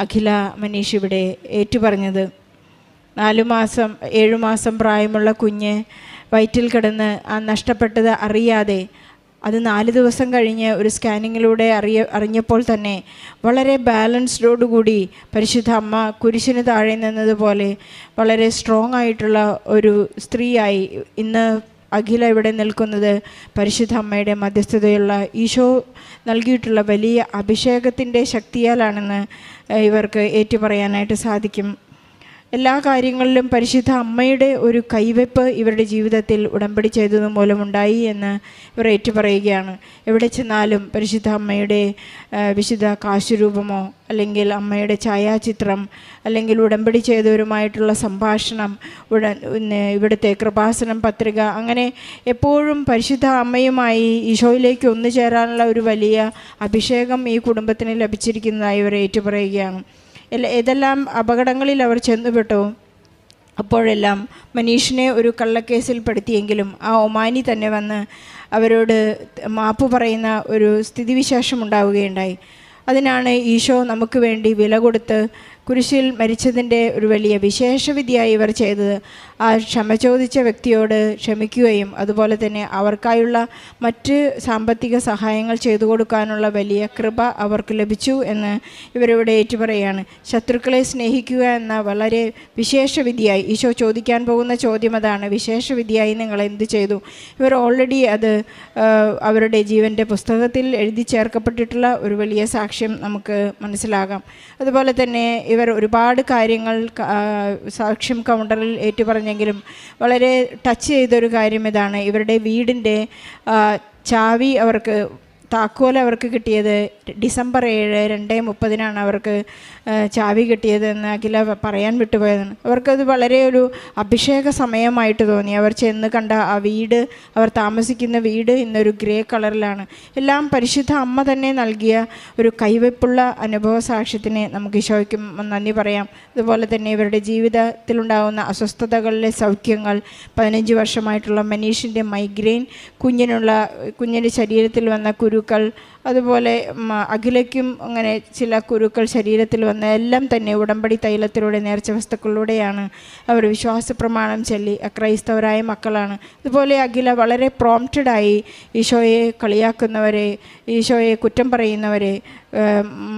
അഖില മനീഷ് ഇവിടെ ഏറ്റുപറഞ്ഞത്. 7 മാസം പ്രായമുള്ള കുഞ്ഞ് വയറ്റിൽ കിടന്ന് നഷ്ടപ്പെട്ടത് അറിയാതെ അത് 4 ദിവസം കഴിഞ്ഞ് ഒരു സ്കാനിങ്ങിലൂടെ അറിഞ്ഞപ്പോൾ തന്നെ വളരെ ബാലൻസ്ഡോടുകൂടി പരിശുദ്ധ അമ്മ കുരിശിന് താഴെ നിന്നതുപോലെ വളരെ സ്ട്രോങ് ആയിട്ടുള്ള ഒരു സ്ത്രീയായി ഇന്ന് അഖില ഇവിടെ നിൽക്കുന്നത് പരിശുദ്ധ അമ്മയുടെ മധ്യസ്ഥതയുള്ള ഈശോ നൽകിയിട്ടുള്ള വലിയ അഭിഷേകത്തിൻ്റെ ശക്തിയാലാണെന്ന് ഇവർക്ക് ഏറ്റുപറയാനായിട്ട് സാധിക്കും. എല്ലാ കാര്യങ്ങളിലും പരിശുദ്ധ അമ്മയുടെ ഒരു കൈവെപ്പ് ഇവരുടെ ജീവിതത്തിൽ ഉടമ്പടി ചെയ്തത് മൂലമുണ്ടായി എന്ന് ഇവർ ഏറ്റുപറയുകയാണ്. എവിടെ ചെന്നാലും പരിശുദ്ധ അമ്മയുടെ വിശുദ്ധ കാശുരൂപമോ അല്ലെങ്കിൽ അമ്മയുടെ ഛായാചിത്രം അല്ലെങ്കിൽ ഉടമ്പടി ചെയ്തവരുമായിട്ടുള്ള സംഭാഷണം, ഇവിടുത്തെ കൃപാസനം പത്രിക, അങ്ങനെ എപ്പോഴും പരിശുദ്ധ അമ്മയുമായി ഈശോയിലേക്ക് ഒന്നു ചേരാനുള്ള ഒരു വലിയ അഭിഷേകം ഈ കുടുംബത്തിന് ലഭിച്ചിരിക്കുന്നതായി ഇവർ ഏറ്റുപറയുകയാണ്. ഏതെല്ലാം അപകടങ്ങളിൽ അവർ ചെന്നുപെട്ടു അപ്പോഴെല്ലാം മനീഷിനെ ഒരു കള്ളക്കേസിൽ പെടുത്തിയെങ്കിലും ആ ഒമാനി തന്നെ വന്ന് അവരോട് മാപ്പ് പറയുന്ന ഒരു സ്ഥിതിവിശേഷം ഉണ്ടാവുകയുണ്ടായി. അതിനാണ് ഈശോ നമുക്ക് വേണ്ടി വില കൊടുത്ത് കുരിശിൽ മരിച്ചതിൻ്റെ ഒരു വലിയ വിശേഷവിധിയായി ഇവർ ചെയ്തത്. ആ ക്ഷമ ചോദിച്ച വ്യക്തിയോട് ക്ഷമിക്കുകയും അതുപോലെ തന്നെ അവർക്കായുള്ള മറ്റ് സാമ്പത്തിക സഹായങ്ങൾ ചെയ്തു കൊടുക്കാനുള്ള വലിയ കൃപ അവർക്ക് ലഭിച്ചു എന്ന് ഇവരിവിടെ ഏറ്റുപറയാണ്. ശത്രുക്കളെ സ്നേഹിക്കുക എന്ന വളരെ വിശേഷവിധിയായി ഈശോ ചോദിക്കാൻ പോകുന്ന ചോദ്യം അതാണ്, വിശേഷവിധിയായി നിങ്ങൾ എന്ത് ചെയ്തു? ഇവർ ഓൾറെഡി അത് അവരുടെ ജീവൻ്റെ പുസ്തകത്തിൽ എഴുതി ചേർക്കപ്പെട്ടിട്ടുള്ള ഒരു വലിയ സാക്ഷ്യം നമുക്ക് മനസ്സിലാകാം. അതുപോലെ തന്നെ ഇവർ ഒരുപാട് കാര്യങ്ങൾ സാക്ഷ്യം കൗണ്ടറിൽ ഏറ്റുപറഞ്ഞെങ്കിലും വളരെ ടച്ച് ചെയ്തൊരു കാര്യം ഇതാണ്, ഇവരുടെ വീടിൻ്റെ ചാവി താക്കോൽ അവർക്ക് കിട്ടിയത് ഡിസംബർ 7, 2030 അവർക്ക് ചാവി കിട്ടിയതെന്ന് അഖില പറയാൻ വിട്ടുപോയതാണ്. അവർക്കത് വളരെ ഒരു അഭിഷേക സമയമായിട്ട് തോന്നി. അവർ ചെന്ന് കണ്ട ആ വീട്, അവർ താമസിക്കുന്ന വീട് ഇന്നൊരു ഗ്രേ കളറിലാണ്. എല്ലാം പരിശുദ്ധ അമ്മ തന്നെ നൽകിയ ഒരു കൈവെപ്പുള്ള അനുഭവ സാക്ഷ്യത്തിന് നമുക്ക് ഈശോയ്ക്കും നന്ദി പറയാം. അതുപോലെ തന്നെ ഇവരുടെ ജീവിതത്തിലുണ്ടാകുന്ന അസ്വസ്ഥതകളിലെ സൗഖ്യങ്ങൾ, 15 വർഷമായിട്ടുള്ള മനീഷിൻ്റെ മൈഗ്രെയിൻ, കുഞ്ഞിൻ്റെ ശരീരത്തിൽ വന്ന കുരുക്കൾ, അതുപോലെ അഖിലയ്ക്കും അങ്ങനെ ചില കുരുക്കൾ ശരീരത്തിൽ വന്ന എല്ലാം തന്നെ ഉടമ്പടി തൈലത്തിലൂടെ നേർച്ച വസ്തുക്കളിലൂടെയാണ് അവർ വിശ്വാസ പ്രമാണം ചൊല്ലി അക്രൈസ്തവരായ മക്കളാണ്. അതുപോലെ അഖില വളരെ പ്രോംപ്റ്റഡായി ഈശോയെ കളിയാക്കുന്നവരെ, ഈശോയെ കുറ്റം പറയുന്നവരെ,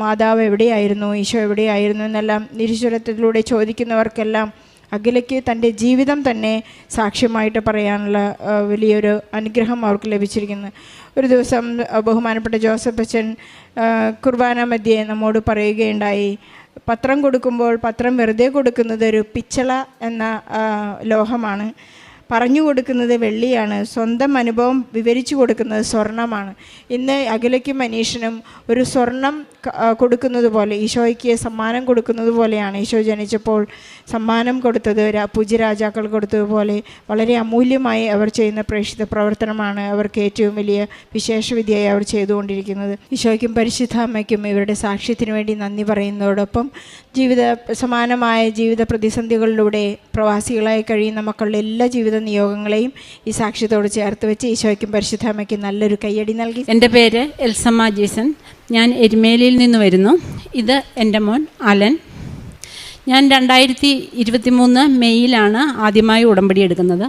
മാതാവ് എവിടെയായിരുന്നു, ഈശോ എവിടെയായിരുന്നു എന്നെല്ലാം നിരീശ്വരത്തിലൂടെ ചോദിക്കുന്നവർക്കെല്ലാം അഖിലയ്ക്ക് തൻ്റെ ജീവിതം തന്നെ സാക്ഷ്യമായിട്ട് പറയാനുള്ള വലിയൊരു അനുഗ്രഹം അവർക്ക് ലഭിച്ചിരിക്കുന്നു. ഒരു ദിവസം ബഹുമാനപ്പെട്ട ജോസഫ് അച്ഛൻ കുർബാന മധ്യേ നമ്മോട് പറയുകയുണ്ടായി, പത്രം കൊടുക്കുമ്പോൾ പത്രം വെറുതെ കൊടുക്കുന്നത് ഒരു പിച്ചള എന്ന ലോഹമാണ്, പറഞ്ഞു കൊടുക്കുന്നത് വെള്ളിയാണ്, സ്വന്തം അനുഭവം വിവരിച്ചു കൊടുക്കുന്നത് സ്വർണ്ണമാണ്. ഇന്ന് അഖിലയ്ക്കും മനീഷിനും ഒരു സ്വർണം കൊടുക്കുന്നത് പോലെ, ഈശോയ്ക്ക് സമ്മാനം കൊടുക്കുന്നത് പോലെയാണ്. ഈശോ ജനിച്ചപ്പോൾ സമ്മാനം കൊടുത്തത് പൂജ്യരാജാക്കൾ കൊടുത്തതുപോലെ വളരെ അമൂല്യമായി അവർ ചെയ്യുന്ന പ്രേക്ഷിത പ്രവർത്തനമാണ് അവർക്ക് ഏറ്റവും വലിയ വിശേഷവിധിയായി അവർ ചെയ്തുകൊണ്ടിരിക്കുന്നത്. ഈശോയ്ക്കും പരിശുദ്ധ അമ്മയ്ക്കും ഇവരുടെ സാക്ഷ്യത്തിന് വേണ്ടി നന്ദി പറയുന്നതോടൊപ്പം സമാനമായ ജീവിത പ്രതിസന്ധികളിലൂടെ പ്രവാസികളായി കഴിയുന്ന മക്കളുടെ എല്ലാ ജീവിത നിയോഗങ്ങളെയും ഈ സാക്ഷ്യത്തോട് ചേർത്ത് വെച്ച് ഈശോയ്ക്കും പരിശുദ്ധ അമ്മയ്ക്കും നല്ലൊരു കയ്യടി നൽകി. എൻ്റെ പേര് എൽസമ്മ ജീസൻ. ഞാൻ എരുമേലിയിൽ നിന്ന് വരുന്നു. ഇത് എൻ്റെ മോൻ അലൻ. ഞാൻ 2023 മെയ്യിലാണ് ആദ്യമായി ഉടമ്പടി എടുക്കുന്നത്.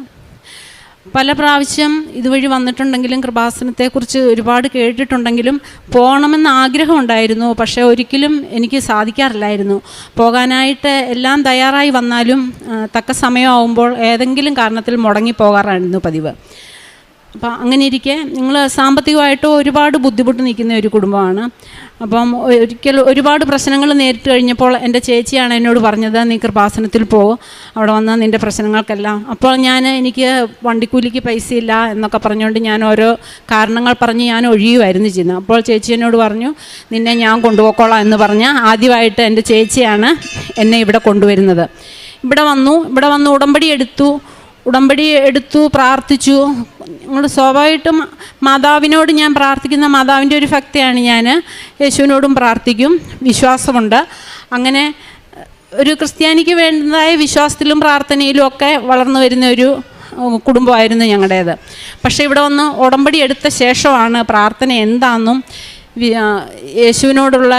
പല പ്രാവശ്യം ഇതുവഴി വന്നിട്ടുണ്ടെങ്കിലും കൃപാസനത്തെക്കുറിച്ച് ഒരുപാട് കേട്ടിട്ടുണ്ടെങ്കിലും പോകണമെന്ന് ആഗ്രഹമുണ്ടായിരുന്നു. പക്ഷേ ഒരിക്കലും എനിക്ക് സാധിക്കാറില്ലായിരുന്നു. പോകാനായിട്ട് എല്ലാം തയ്യാറായി വന്നാലും തക്ക സമയമാകുമ്പോൾ ഏതെങ്കിലും കാരണത്തിൽ മുടങ്ങിപ്പോകാറായിരുന്നു പതിവ്. അപ്പം അങ്ങനെ ഇരിക്കെ ഞങ്ങൾ സാമ്പത്തികമായിട്ട് ഒരുപാട് ബുദ്ധിമുട്ട് നിൽക്കുന്ന ഒരു കുടുംബമാണ്. അപ്പം ഒരിക്കൽ ഒരുപാട് പ്രശ്നങ്ങൾ നേരിട്ട് കഴിഞ്ഞപ്പോൾ എൻ്റെ ചേച്ചിയാണ് എന്നോട് പറഞ്ഞത്, നീ കൃപാസനത്തിൽ പോകും, അവിടെ വന്നാൽ നിൻ്റെ പ്രശ്നങ്ങൾക്കെല്ലാം. അപ്പോൾ എനിക്ക് വണ്ടിക്കൂലിക്ക് പൈസയില്ല എന്നൊക്കെ പറഞ്ഞുകൊണ്ട് ഞാൻ ഓരോ കാരണങ്ങൾ പറഞ്ഞ് ഞാൻ ഒഴിയുമായിരുന്നു ചെയ്യുന്നത്. അപ്പോൾ ചേച്ചി എന്നോട് പറഞ്ഞു, നിന്നെ ഞാൻ കൊണ്ടുപോയിക്കോളാം എന്ന് പറഞ്ഞ് ആദ്യമായിട്ട് എൻ്റെ ചേച്ചിയാണ് എന്നെ ഇവിടെ കൊണ്ടുവരുന്നത്. ഇവിടെ വന്ന് ഉടമ്പടി എടുത്തു പ്രാർത്ഥിച്ചു. ഞങ്ങൾ സ്വാഭാവികമായിട്ടും മാതാവിനോട് ഞാൻ പ്രാർത്ഥിക്കുന്ന മാതാവിൻ്റെ ഒരു ഭക്തിയാണ് ഞാൻ. യേശുവിനോടും പ്രാർത്ഥിക്കും, വിശ്വാസമുണ്ട്. അങ്ങനെ ഒരു ക്രിസ്ത്യാനിക്ക് വേണ്ടതായ വിശ്വാസത്തിലും പ്രാർത്ഥനയിലും ഒക്കെ വളർന്നു വരുന്ന ഒരു കുടുംബമായിരുന്നു ഞങ്ങളുടേത്. പക്ഷേ ഇവിടെ വന്ന് ഉടമ്പടി എടുത്ത ശേഷമാണ് പ്രാർത്ഥന എന്താണെന്നും യേശുവിനോടുള്ള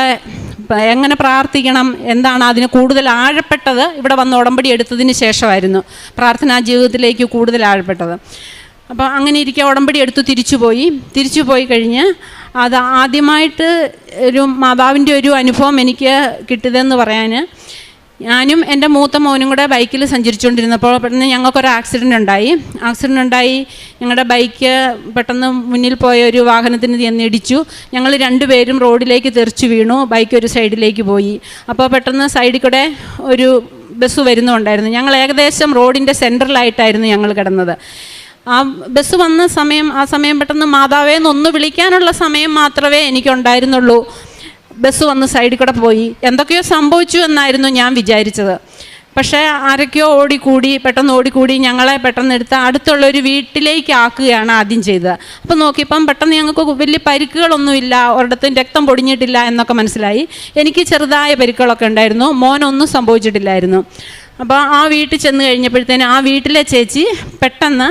എങ്ങനെ പ്രാർത്ഥിക്കണം എന്താണ് അതിന് കൂടുതൽ ആഴപ്പെട്ടത് ഇവിടെ വന്ന് ഉടമ്പടി എടുത്തതിന് ശേഷമായിരുന്നു പ്രാർത്ഥനാ ജീവിതത്തിലേക്ക് കൂടുതൽ ആഴപ്പെട്ടത്. അപ്പോൾ അങ്ങനെ ഇരിക്കുക ഉടമ്പടി എടുത്തു തിരിച്ചു പോയി കഴിഞ്ഞ് അത് ആദ്യമായിട്ട് ഒരു മാതാവിൻ്റെ ഒരു അനുഭവം എനിക്ക് കിട്ടിയതെന്ന് പറയാൻ, ഞാനും എൻ്റെ മൂത്ത മോനും കൂടെ ബൈക്കിൽ സഞ്ചരിച്ചുകൊണ്ടിരുന്നപ്പോൾ പെട്ടെന്ന് ഞങ്ങൾക്കൊരു ആക്സിഡൻ്റ് ഉണ്ടായി. ഞങ്ങളുടെ ബൈക്ക് പെട്ടെന്ന് മുന്നിൽ പോയ ഒരു വാഹനത്തിന് ചെന്നിടിച്ചു. ഞങ്ങൾ രണ്ടുപേരും റോഡിലേക്ക് തെറിച്ചു വീണു. ബൈക്ക് ഒരു സൈഡിലേക്ക് പോയി. അപ്പോൾ പെട്ടെന്ന് സൈഡിൽ കൂടെ ഒരു ബസ് വരുന്നുണ്ടായിരുന്നു. ഞങ്ങൾ ഏകദേശം റോഡിൻ്റെ സെൻറ്ററിലായിട്ടായിരുന്നു ഞങ്ങൾ കിടന്നത്. ആ ബസ് വന്ന ആ സമയം പെട്ടെന്ന് മാതാവേ എന്നൊന്ന് വിളിക്കാനുള്ള സമയം മാത്രമേ എനിക്കുണ്ടായിരുന്നുള്ളൂ. ബസ് വന്ന് സൈഡിൽ കൂടെ പോയി. എന്തൊക്കെയോ സംഭവിച്ചു എന്നായിരുന്നു ഞാൻ വിചാരിച്ചത്. പക്ഷേ ആരൊക്കെയോ പെട്ടെന്ന് ഓടിക്കൂടി ഞങ്ങളെ പെട്ടെന്ന് എടുത്ത് അടുത്തുള്ളൊരു വീട്ടിലേക്ക് ആക്കുകയാണ് ആദ്യം ചെയ്തത്. അപ്പോൾ നോക്കിയപ്പം പെട്ടെന്ന് ഞങ്ങൾക്ക് വലിയ പരിക്കുകളൊന്നുമില്ല, ഒരിടത്തും രക്തം പൊടിഞ്ഞിട്ടില്ല എന്നൊക്കെ മനസ്സിലായി. എനിക്ക് ചെറുതായ പരിക്കുകളൊക്കെ ഉണ്ടായിരുന്നു, മോനൊന്നും സംഭവിച്ചിട്ടില്ലായിരുന്നു. അപ്പോൾ ആ വീട്ടിൽ ചെന്ന് കഴിഞ്ഞപ്പോഴത്തേന് ആ വീട്ടിലെ ചേച്ചി പെട്ടെന്ന്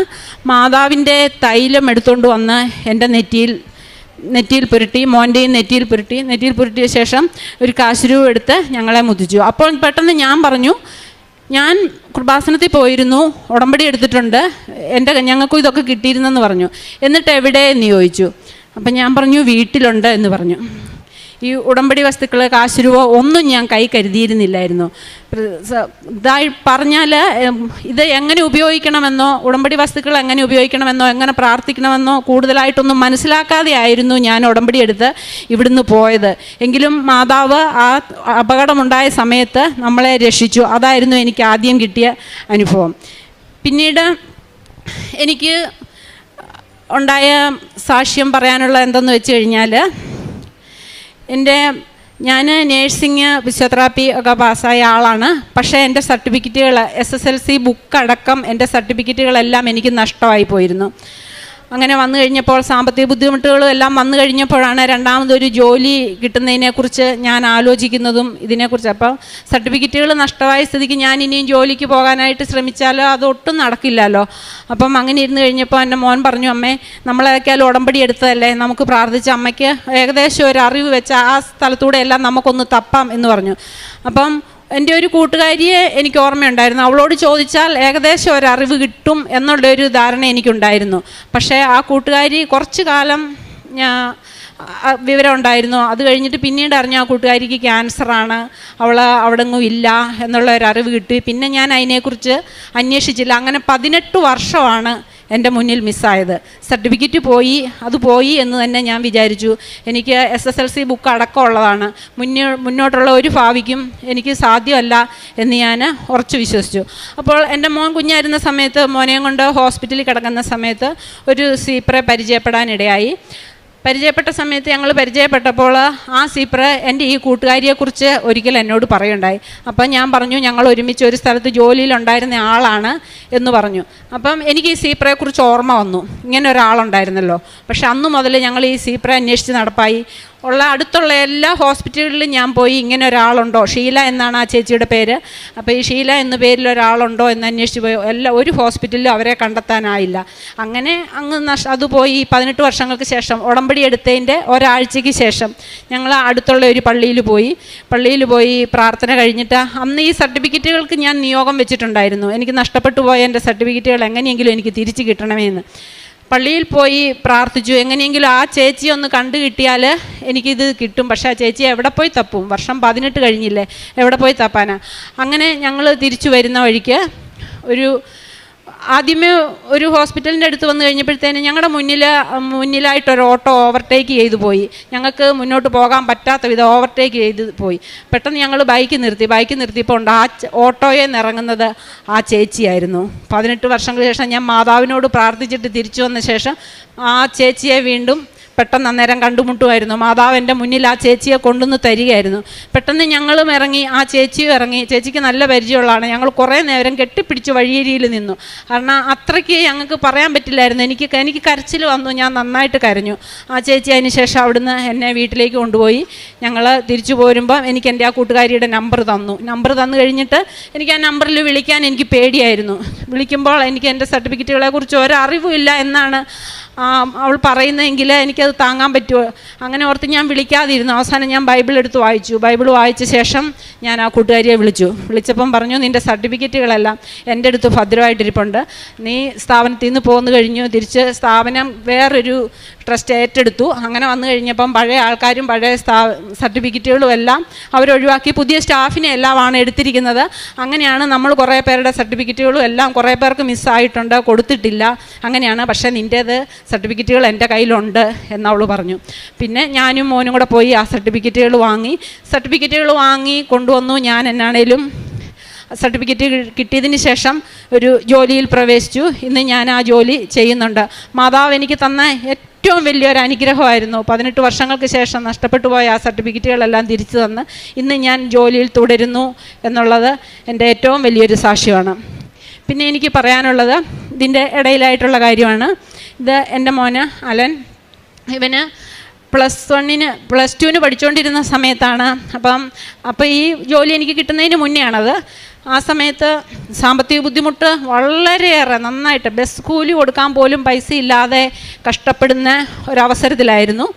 മാതാവിൻ്റെ തൈലം എടുത്തുകൊണ്ട് വന്ന് എൻ്റെ നെറ്റിയിൽ പുരട്ടി, മോൻ്റെയും നെറ്റിയിൽ പുരട്ടിയ ശേഷം ഒരു കാശുരൂപ എടുത്ത് ഞങ്ങളെ മുതിച്ചു. അപ്പോൾ പെട്ടെന്ന് ഞാൻ പറഞ്ഞു, ഞാൻ കൃപാസനത്തിൽ പോയിരുന്നു, ഉടമ്പടി എടുത്തിട്ടുണ്ട്, ഞങ്ങൾക്കും ഇതൊക്കെ കിട്ടിയിരുന്നെന്ന് പറഞ്ഞു. എന്നിട്ട് എവിടെ എന്ന് ചോദിച്ചു. അപ്പം ഞാൻ പറഞ്ഞു വീട്ടിലുണ്ട് എന്ന് പറഞ്ഞു. ഈ ഉടമ്പടി വസ്തുക്കൾ കാശുരൂപ ഒന്നും ഞാൻ കൈ കരുതിയിരുന്നില്ലായിരുന്നു. ഇതായി പറഞ്ഞാൽ ഇത് എങ്ങനെ ഉപയോഗിക്കണമെന്നോ ഉടമ്പടി വസ്തുക്കൾ എങ്ങനെ ഉപയോഗിക്കണമെന്നോ എങ്ങനെ പ്രാർത്ഥിക്കണമെന്നോ കൂടുതലായിട്ടൊന്നും മനസ്സിലാക്കാതെ ആയിരുന്നു ഞാൻ ഉടമ്പടി എടുത്ത് ഇവിടുന്ന് പോയത്. എങ്കിലും മാതാവ് ആ അപകടമുണ്ടായ സമയത്ത് നമ്മളെ രക്ഷിച്ചു. അതായിരുന്നു എനിക്ക് ആദ്യം കിട്ടിയ അനുഭവം. പിന്നീട് എനിക്ക് ഉണ്ടായ സാക്ഷ്യം പറയാനുള്ള എന്തെന്ന് വെച്ച് കഴിഞ്ഞാൽ, ഞാൻ നേഴ്സിങ് ഫിസിയോതെറാപ്പി ഒക്കെ പാസ്സായ ആളാണ്. പക്ഷേ എൻ്റെ സർട്ടിഫിക്കറ്റുകൾ SSLC ബുക്കടക്കം എൻ്റെ സർട്ടിഫിക്കറ്റുകളെല്ലാം എനിക്ക് നഷ്ടമായി പോയിരുന്നു. അങ്ങനെ വന്നു കഴിഞ്ഞപ്പോൾ സാമ്പത്തിക ബുദ്ധിമുട്ടുകളും എല്ലാം വന്നു കഴിഞ്ഞപ്പോഴാണ് രണ്ടാമതൊരു ജോലി കിട്ടുന്നതിനെക്കുറിച്ച് ഞാൻ ആലോചിക്കുന്നതും ഇതിനെക്കുറിച്ച്. അപ്പോൾ സർട്ടിഫിക്കറ്റുകൾ നഷ്ടമായ സ്ഥിതിക്ക് ഞാൻ ഇനിയും ജോലിക്ക് പോകാനായിട്ട് ശ്രമിച്ചാലോ അതൊട്ടും നടക്കില്ലല്ലോ. അപ്പം അങ്ങനെ ഇരുന്ന് കഴിഞ്ഞപ്പോൾ എൻ്റെ മോൻ പറഞ്ഞു, അമ്മേ നമ്മളേക്കാൾ ഉടമ്പടി എടുത്തതല്ലേ, നമുക്ക് പ്രാർത്ഥിച്ച അമ്മയ്ക്ക് ഏകദേശം ഒരു അറിവ് വെച്ച് ആ സ്ഥലത്തൂടെ എല്ലാം നമുക്കൊന്ന് തപ്പാം എന്ന് പറഞ്ഞു. അപ്പം എൻ്റെ ഒരു കൂട്ടുകാരിയെ എനിക്ക് ഓർമ്മയുണ്ടായിരുന്നു. അവളോട് ചോദിച്ചാൽ ഏകദേശം ഒരറിവ് കിട്ടും എന്നുള്ളൊരു ധാരണ എനിക്കുണ്ടായിരുന്നു. പക്ഷേ ആ കൂട്ടുകാരി കുറച്ച് കാലം വിവരം ഉണ്ടായിരുന്നു. അത് കഴിഞ്ഞിട്ട് പിന്നീട് അറിഞ്ഞു ആ കൂട്ടുകാരിക്ക് ക്യാൻസറാണ്, അവൾ അവിടെങ്ങും ഇല്ല എന്നുള്ള ഒരു അറിവ് കിട്ടി. പിന്നെ ഞാൻ അതിനെക്കുറിച്ച് അന്വേഷിച്ചില്ല. അങ്ങനെ 18 വർഷമാണ് എൻ്റെ മുന്നിൽ മിസ്സായത്. സർട്ടിഫിക്കറ്റ് പോയി എന്ന് തന്നെ ഞാൻ വിചാരിച്ചു. എനിക്ക് SSLC ബുക്ക് അടക്കമുള്ളതാണ്, മുന്നോട്ടുള്ള ഒരു ഭാവിക്കും എനിക്ക് സാധ്യമല്ല എന്ന് ഞാൻ ഉറച്ചു വിശ്വസിച്ചു. അപ്പോൾ എൻ്റെ മോൻ കുഞ്ഞായിരുന്ന സമയത്ത്, മോനെയും കൊണ്ട് ഹോസ്പിറ്റലിൽ കിടക്കുന്ന സമയത്ത് ഒരു സീപ്പറെ പരിചയപ്പെടാനിടയായി. പരിചയപ്പെട്ട സമയത്ത് ഞങ്ങൾ പരിചയപ്പെട്ടപ്പോൾ ആ സീപ്പർ എൻ്റെ ഈ കൂട്ടുകാരിയെക്കുറിച്ച് ഒരിക്കൽ എന്നോട് പറയുണ്ടായി. അപ്പം ഞാൻ പറഞ്ഞു, ഞങ്ങൾ ഒരുമിച്ച് ഒരു സ്ഥലത്ത് ജോലിയിലുണ്ടായിരുന്ന ആളാണ് എന്ന് പറഞ്ഞു. അപ്പം എനിക്ക് ഈ സീപ്പറെക്കുറിച്ച് ഓർമ്മ വന്നു, ഇങ്ങനെ ഒരാളുണ്ടായിരുന്നല്ലോ. പക്ഷെ അന്ന് മുതൽ ഞങ്ങൾ ഈ സീപ്പറെ അന്വേഷിച്ച് നടപ്പായി. ഉള്ള അടുത്തുള്ള എല്ലാ ഹോസ്പിറ്റലുകളിലും ഞാൻ പോയി ഇങ്ങനെ ഒരാളുണ്ടോ, ഷീല എന്നാണ് ആ ചേച്ചിയുടെ പേര്. അപ്പോൾ ഈ ഷീല എന്ന പേരിൽ ഒരാളുണ്ടോ എന്ന് അന്വേഷിച്ച് പോയി. ഒരു ഹോസ്പിറ്റലിലും അവരെ കണ്ടെത്താനായില്ല. അങ്ങനെ അത് പോയി 18 വർഷങ്ങൾക്ക് ശേഷം ഉടമ്പടി എടുത്തതിൻ്റെ ഒരാഴ്ചയ്ക്ക് ശേഷം ഞങ്ങൾ അടുത്തുള്ള ഒരു പള്ളിയിൽ പോയി പ്രാർത്ഥന കഴിഞ്ഞിട്ട് അന്ന് ഈ സർട്ടിഫിക്കറ്റുകൾക്ക് ഞാൻ നിയോഗം വെച്ചിട്ടുണ്ടായിരുന്നു. എനിക്ക് നഷ്ടപ്പെട്ടു പോയ എൻ്റെ സർട്ടിഫിക്കറ്റുകൾ എങ്ങനെയെങ്കിലും എനിക്ക് തിരിച്ച് കിട്ടണമെന്ന്. പള്ളിയിൽ പോയി പ്രാർത്ഥിച്ചു, എങ്ങനെയെങ്കിലും ആ ചേച്ചി ഒന്ന് കണ്ടു കിട്ടിയാൽ എനിക്കിത് കിട്ടും. പക്ഷേ ആ ചേച്ചി എവിടെ പോയി തപ്പും? വർഷം 18 കഴിഞ്ഞില്ലേ, എവിടെ പോയി തപ്പാനാ? അങ്ങനെ ഞങ്ങൾ തിരിച്ചു വരുന്ന വഴിക്ക് ആദ്യമേ ഒരു ഹോസ്പിറ്റലിൻ്റെ അടുത്ത് വന്നു കഴിഞ്ഞപ്പോഴത്തേനും ഞങ്ങളുടെ മുന്നിലായിട്ടൊരു ഓട്ടോ ഓവർടേക്ക് ചെയ്തു പോയി. ഞങ്ങൾക്ക് മുന്നോട്ട് പോകാൻ പറ്റാത്ത വിധം ഓവർടേക്ക് ചെയ്ത് പോയി. പെട്ടെന്ന് ഞങ്ങൾ ബൈക്ക് നിർത്തിയപ്പോൾ ഉണ്ട് ആ ഓട്ടോയിൽ നിന്ന് ഇറങ്ങുന്നത് ആ ചേച്ചിയായിരുന്നു. 18 വർഷങ്ങൾക്ക് ശേഷം ഞാൻ മാതാവിനോട് പ്രാർത്ഥിച്ചിട്ട് തിരിച്ചു വന്ന ശേഷം ആ ചേച്ചിയെ വീണ്ടും പെട്ടെന്ന് അന്നേരം കണ്ടുമുട്ടുമായിരുന്നു. മാതാവ് എൻ്റെ മുന്നിൽ ആ ചേച്ചിയെ കൊണ്ടുവന്ന് തരികയായിരുന്നു. പെട്ടെന്ന് ഞങ്ങളും ഇറങ്ങി, ആ ചേച്ചിയും ഇറങ്ങി. ചേച്ചിക്ക് നല്ല പരിചയമുള്ളതാണ്. ഞങ്ങൾ കുറേ നേരം കെട്ടിപ്പിടിച്ച് വഴിയരിയിൽ നിന്നു. കാരണം അത്രയ്ക്ക് ഞങ്ങൾക്ക് പറയാൻ പറ്റില്ലായിരുന്നു. എനിക്ക് കരച്ചിൽ വന്നു, ഞാൻ നന്നായിട്ട് കരഞ്ഞു. ആ ചേച്ചി അതിന് ശേഷം അവിടുന്ന് എന്നെ വീട്ടിലേക്ക് കൊണ്ടുപോയി. ഞങ്ങൾ തിരിച്ചു പോരുമ്പം എനിക്ക് എൻ്റെ ആ കൂട്ടുകാരിയുടെ നമ്പർ തന്നു കഴിഞ്ഞിട്ട് എനിക്ക് ആ നമ്പറിൽ വിളിക്കാൻ എനിക്ക് പേടിയായിരുന്നു. വിളിക്കുമ്പോൾ എനിക്ക് എൻ്റെ സർട്ടിഫിക്കറ്റുകളെ കുറിച്ച് ഒരറിവുമില്ല എന്നാണ് അവൾ പറയുന്നതെങ്കിൽ എനിക്കത് താങ്ങാൻ പറ്റുമോ? അങ്ങനെ ഓർത്ത് ഞാൻ വിളിക്കാതിരുന്നു. അവസാനം ഞാൻ ബൈബിൾ എടുത്ത് വായിച്ചു. ബൈബിൾ വായിച്ച ശേഷം ഞാൻ ആ കൂട്ടുകാരിയെ വിളിച്ചപ്പം പറഞ്ഞു, നിൻ്റെ സർട്ടിഫിക്കറ്റുകളെല്ലാം എൻ്റെ അടുത്ത് ഭദ്രമായിട്ടിരിപ്പുണ്ട്. നീ സ്ഥാപനത്തിൽ നിന്ന് പോന്നു കഴിഞ്ഞു, തിരിച്ച് സ്ഥാപനം വേറൊരു ട്രസ്റ്റ് ഏറ്റെടുത്തു. അങ്ങനെ വന്നു കഴിഞ്ഞപ്പം പഴയ ആൾക്കാരും പഴയ സർട്ടിഫിക്കറ്റുകളും എല്ലാം അവരൊഴിവാക്കി പുതിയ സ്റ്റാഫിനെ എല്ലാമാണ് എടുത്തിരിക്കുന്നത്. അങ്ങനെയാണ് നമ്മൾ കുറേ പേരുടെ സർട്ടിഫിക്കറ്റുകളും എല്ലാം കുറേ പേർക്ക് മിസ്സായിട്ടുണ്ട്, കൊടുത്തിട്ടില്ല. അങ്ങനെയാണ്. പക്ഷേ നിൻ്റേത് സർട്ടിഫിക്കറ്റുകൾ എൻ്റെ കയ്യിലുണ്ട് എന്നവൾ പറഞ്ഞു. പിന്നെ ഞാനും മോനും കൂടെ പോയി ആ സർട്ടിഫിക്കറ്റുകൾ വാങ്ങി കൊണ്ടുവന്നു. ഞാൻ എന്നാണേലും സർട്ടിഫിക്കറ്റ് കിട്ടിയതിന് ശേഷം ഒരു ജോലിയിൽ പ്രവേശിച്ചു. ഇന്ന് ഞാൻ ആ ജോലി ചെയ്യുന്നുണ്ട്. മാതാവ് എനിക്ക് തന്ന ഏറ്റവും വലിയൊരു അനുഗ്രഹമായിരുന്നു. 18 വർഷങ്ങൾക്ക് ശേഷം നഷ്ടപ്പെട്ടു പോയ ആ സർട്ടിഫിക്കറ്റുകളെല്ലാം തിരിച്ചു തന്ന് ഇന്ന് ഞാൻ ജോലിയിൽ തുടരുന്നു എന്നുള്ളത് എൻ്റെ ഏറ്റവും വലിയൊരു സാക്ഷ്യമാണ്. പിന്നെ എനിക്ക് പറയാനുള്ളത് ഇതിൻ്റെ ഇടയിലായിട്ടുള്ള കാര്യമാണ്. ഇത് എൻ്റെ മോന് അലൻ, ഇവന് പ്ലസ് ടുവിന് പഠിച്ചുകൊണ്ടിരുന്ന സമയത്താണ്. അപ്പോൾ ഈ ജോലി എനിക്ക് കിട്ടുന്നതിന് മുന്നേ ആണത്. ആ സമയത്ത് സാമ്പത്തിക ബുദ്ധിമുട്ട് വളരെയേറെ നന്നായിട്ട് ബസ് കൂലി കൊടുക്കാൻ പോലും പൈസ ഇല്ലാതെ കഷ്ടപ്പെടുന്ന ഒരവസരത്തിലായിരുന്നു.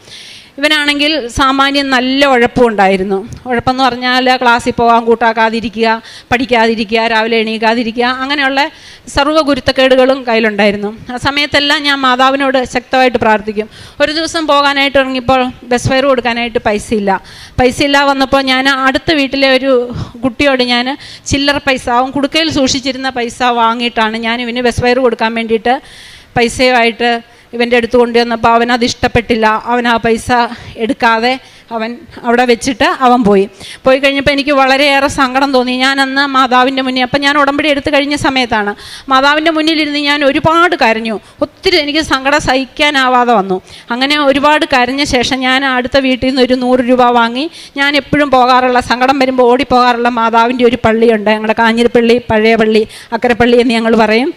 ഇവനാണെങ്കിൽ സാമാന്യം നല്ല ഉഴപ്പുണ്ടായിരുന്നു. ഉഴപ്പെന്ന് പറഞ്ഞാൽ ക്ലാസ്സിൽ പോകാൻ കൂട്ടാക്കാതിരിക്കുക, പഠിക്കാതിരിക്കുക, രാവിലെ എണീക്കാതിരിക്കുക, അങ്ങനെയുള്ള സർവ്വ ഗുരുത്തക്കേടുകളും കയ്യിലുണ്ടായിരുന്നു. ആ സമയത്തെല്ലാം ഞാൻ മാതാവിനോട് ശക്തമായിട്ട് പ്രാർത്ഥിക്കും. ഒരു ദിവസം പോകാനായിട്ട് ഇറങ്ങിയപ്പോൾ ബസ് ഫെയർ കൊടുക്കാനായിട്ട് പൈസ ഇല്ല വന്നപ്പോൾ ഞാൻ അടുത്ത വീട്ടിലെ ഒരു കുട്ടിയോട് ഞാൻ ചില്ലറ പൈസ, അവൻ കുടുക്കയിൽ സൂക്ഷിച്ചിരുന്ന പൈസ വാങ്ങിയിട്ടാണ് ഞാൻ ഇവന് ബസ് ഫെയർ കൊടുക്കാൻ വേണ്ടിയിട്ട് പൈസയുമായിട്ട് ഇവൻ്റെ അടുത്ത് കൊണ്ടുവന്നപ്പോൾ അവനത് ഇഷ്ടപ്പെട്ടില്ല. അവൻ ആ പൈസ എടുക്കാതെ അവൻ അവിടെ വെച്ചിട്ട് അവൻ പോയി കഴിഞ്ഞപ്പോൾ എനിക്ക് വളരെയേറെ സങ്കടം തോന്നി. ഞാനന്ന് മാതാവിൻ്റെ മുന്നിൽ, അപ്പം ഞാൻ ഉടമ്പടി എടുത്ത് കഴിഞ്ഞ സമയത്താണ്, മാതാവിൻ്റെ മുന്നിലിരുന്ന് ഞാൻ ഒരുപാട് കരഞ്ഞു. ഒത്തിരി എനിക്ക് സങ്കടം സഹിക്കാനാവാതെ വന്നു. അങ്ങനെ ഒരുപാട് കരഞ്ഞ ശേഷം ഞാൻ അടുത്ത വീട്ടിൽ നിന്ന് ഒരു 100 രൂപ വാങ്ങി ഞാൻ എപ്പോഴും പോകാറുള്ള, സങ്കടം വരുമ്പോൾ ഓടിപ്പോകാറുള്ള മാതാവിൻ്റെ ഒരു പള്ളിയുണ്ട്, ഞങ്ങളുടെ കാഞ്ഞിരപ്പള്ളി, പഴയ പള്ളി, അക്കരപ്പള്ളി എന്ന് ഞങ്ങൾ പറയും.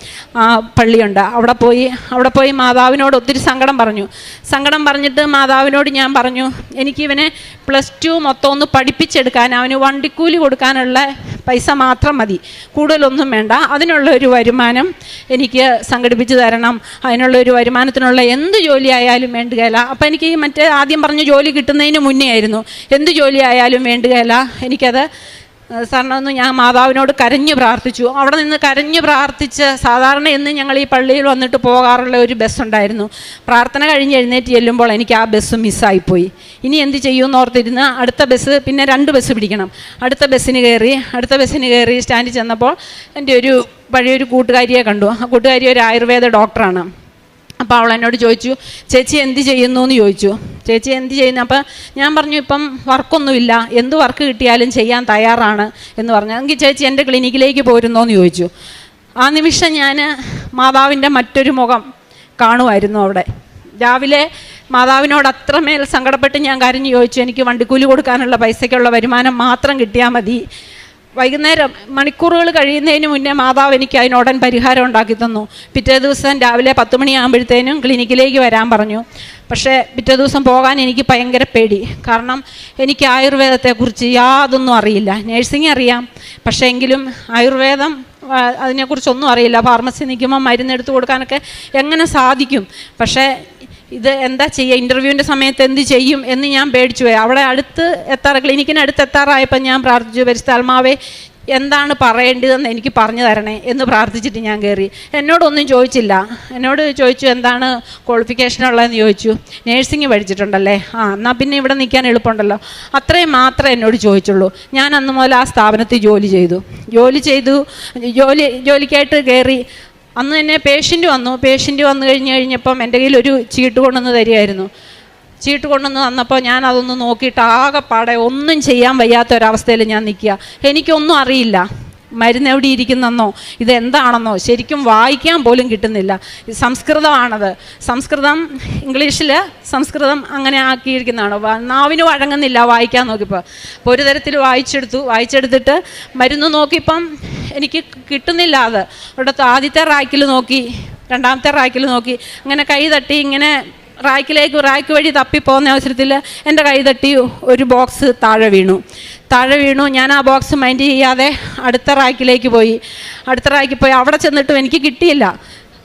ആ പള്ളിയുണ്ട്. അവിടെ പോയി മാതാവിനോട് ഒത്തിരി സങ്കടം പറഞ്ഞിട്ട് മാതാവിനോട് ഞാൻ പറഞ്ഞു, എനിക്കിവനെ +2 മൊത്തം ഒന്ന് പഠിപ്പിച്ചെടുക്കാൻ, അവന് വണ്ടിക്കൂലി കൊടുക്കാനുള്ള പൈസ മാത്രം മതി, കൂടുതലൊന്നും വേണ്ട. അതിനുള്ള ഒരു വരുമാനം എനിക്ക് സംഘടിപ്പിച്ച് തരണം. അതിനുള്ള ഒരു വരുമാനത്തിനുള്ള എന്ത് ജോലി ആയാലും വേണ്ടുകയില്ല. അപ്പോൾ എനിക്ക് ആദ്യം പറഞ്ഞ ജോലി കിട്ടുന്നതിന് മുന്നേ ആയിരുന്നു. എന്ത് ജോലി ആയാലും വേണ്ടുകയില്ല, എനിക്കത് സാറിനൊന്ന് ഞാൻ മാതാവിനോട് കരഞ്ഞു പ്രാർത്ഥിച്ചു. അവിടെ നിന്ന് കരഞ്ഞു പ്രാർത്ഥിച്ച്, സാധാരണ എന്ന് ഞങ്ങൾ ഈ പള്ളിയിൽ വന്നിട്ട് പോകാറുള്ള ഒരു ബസ്സുണ്ടായിരുന്നു. പ്രാർത്ഥന കഴിഞ്ഞ് എഴുന്നേറ്റ് ചെല്ലുമ്പോൾ എനിക്ക് ആ ബസ് മിസ്സായിപ്പോയി. ഇനി എന്ത് ചെയ്യുമെന്ന് ഓർത്തിരുന്ന് അടുത്ത ബസ്, പിന്നെ 2 ബസ് പിടിക്കണം. അടുത്ത ബസ്സിന് കയറി സ്റ്റാൻഡിൽ ചെന്നപ്പോൾ എൻ്റെ ഒരു പഴയൊരു കൂട്ടുകാരിയെ കണ്ടു. ആ കൂട്ടുകാരി ഒരു ആയുർവേദ ഡോക്ടറാണ്. അപ്പോൾ അവൾ എന്നോട് ചോദിച്ചു, ചേച്ചി എന്ത് ചെയ്യുന്നു എന്ന് ചോദിച്ചു. ചേച്ചി എന്ത് ചെയ്യുന്നു? അപ്പം ഞാൻ പറഞ്ഞു, ഇപ്പം വർക്കൊന്നുമില്ല, എന്ത് വർക്ക് കിട്ടിയാലും ചെയ്യാൻ തയ്യാറാണ് എന്ന് പറഞ്ഞു. എങ്കിൽ ചേച്ചി എൻ്റെ ക്ലിനിക്കിലേക്ക് പോരുന്നോ എന്ന് ചോദിച്ചു. ആ നിമിഷം ഞാൻ മാതാവിൻ്റെ മറ്റൊരു മുഖം കാണുമായിരുന്നു അവിടെ. രാവിലെ മാതാവിനോട് അത്രമേൽ സങ്കടപ്പെട്ട് ഞാൻ കരഞ്ഞു ചോദിച്ചു, എനിക്ക് വണ്ടിക്കൂലി കൊടുക്കാനുള്ള പൈസയ്ക്കുള്ള വരുമാനം മാത്രം കിട്ടിയാൽ മതി. വൈകുന്നേരം മണിക്കൂറുകൾ കഴിയുന്നതിന് മുന്നേ മാതാവ് എനിക്ക് അതിനുടൻ പരിഹാരം ഉണ്ടാക്കി തന്നു. പിറ്റേ ദിവസം രാവിലെ 10 മണിയാകുമ്പോഴത്തേനും ക്ലിനിക്കിലേക്ക് വരാൻ പറഞ്ഞു. പക്ഷേ പിറ്റേ ദിവസം പോകാൻ എനിക്ക് ഭയങ്കര പേടി. കാരണം എനിക്ക് ആയുർവേദത്തെക്കുറിച്ച് യാതൊന്നും അറിയില്ല. നേഴ്സിംഗ് അറിയാം, പക്ഷേ എങ്കിലും ആയുർവേദം അതിനെക്കുറിച്ചൊന്നും അറിയില്ല. ഫാർമസി നിൽക്കുമ്പോൾ മരുന്നെടുത്ത് കൊടുക്കാനൊക്കെ എങ്ങനെ സാധിക്കും? പക്ഷേ ഇത് എന്താ ചെയ്യുക, ഇൻ്റർവ്യൂവിൻ്റെ സമയത്ത് എന്ത് ചെയ്യും എന്ന് ഞാൻ പേടിച്ചു പോയി. അവിടെ ക്ലിനിക്കിന് അടുത്ത് എത്താറായപ്പോൾ ഞാൻ പ്രാർത്ഥിച്ചു, പരിശുദ്ധാത്മാവേ എന്താണ് പറയേണ്ടതെന്ന് എനിക്ക് പറഞ്ഞു തരണേ എന്ന് പ്രാർത്ഥിച്ചിട്ട് ഞാൻ കയറി. എന്നോടൊന്നും ചോദിച്ചില്ല. എന്നോട് ചോദിച്ചു എന്താണ് ക്വാളിഫിക്കേഷൻ ഉള്ളതെന്ന് ചോദിച്ചു. നേഴ്സിംഗ് പഠിച്ചിട്ടുണ്ടല്ലേ, എന്നാൽ പിന്നെ ഇവിടെ നിൽക്കാൻ എളുപ്പമുണ്ടല്ലോ, അത്രയും മാത്രമേ എന്നോട് ചോദിച്ചുള്ളൂ. ഞാൻ അന്ന് മുതൽ ആ സ്ഥാപനത്തിൽ ജോലിക്കായിട്ട് കയറി. അന്ന് തന്നെ പേഷ്യൻ്റ് വന്നു കഴിഞ്ഞപ്പം എൻ്റെ കയ്യിൽ ഒരു ചീട്ട് കൊണ്ടുവന്ന് തരികയായിരുന്നു. ചീട്ട് കൊണ്ടുവന്ന് വന്നപ്പോൾ ഞാൻ അതൊന്ന് നോക്കിയിട്ട് ആകെപ്പാടെ ഒന്നും ചെയ്യാൻ വയ്യാത്തൊരവസ്ഥയിൽ ഞാൻ നിൽക്കുക. എനിക്കൊന്നും അറിയില്ല, മരുന്ന് എവിടെ ഇരിക്കുന്നെന്നോ ഇതെന്താണെന്നോ ശരിക്കും വായിക്കാൻ പോലും കിട്ടുന്നില്ല. സംസ്കൃതമാണത്. ഇംഗ്ലീഷിൽ സംസ്കൃതം അങ്ങനെ ആക്കിയിരിക്കുന്നതാണ്. നാവിന് വഴങ്ങുന്നില്ല വായിക്കാൻ നോക്കിയപ്പോൾ. അപ്പോൾ ഒരു തരത്തിൽ വായിച്ചെടുത്തിട്ട് മരുന്ന് നോക്കിയപ്പം എനിക്ക് കിട്ടുന്നില്ല. അത് ഇവിടുത്തെ ആദ്യത്തെ റാക്കിൽ നോക്കി, രണ്ടാമത്തെ റാക്കിൽ നോക്കി, അങ്ങനെ കൈ തട്ടി ഇങ്ങനെ റാക്ക് വഴി തപ്പിപ്പോകുന്ന അവസരത്തിൽ എൻ്റെ കൈ തട്ടി ഒരു ബോക്സ് താഴെ വീണു. ഞാൻ ആ ബോക്സ് മൈൻഡ് ചെയ്യാതെ അടുത്ത റാക്കിലേക്ക് പോയി. അവിടെ ചെന്നിട്ടും എനിക്ക് കിട്ടിയില്ല.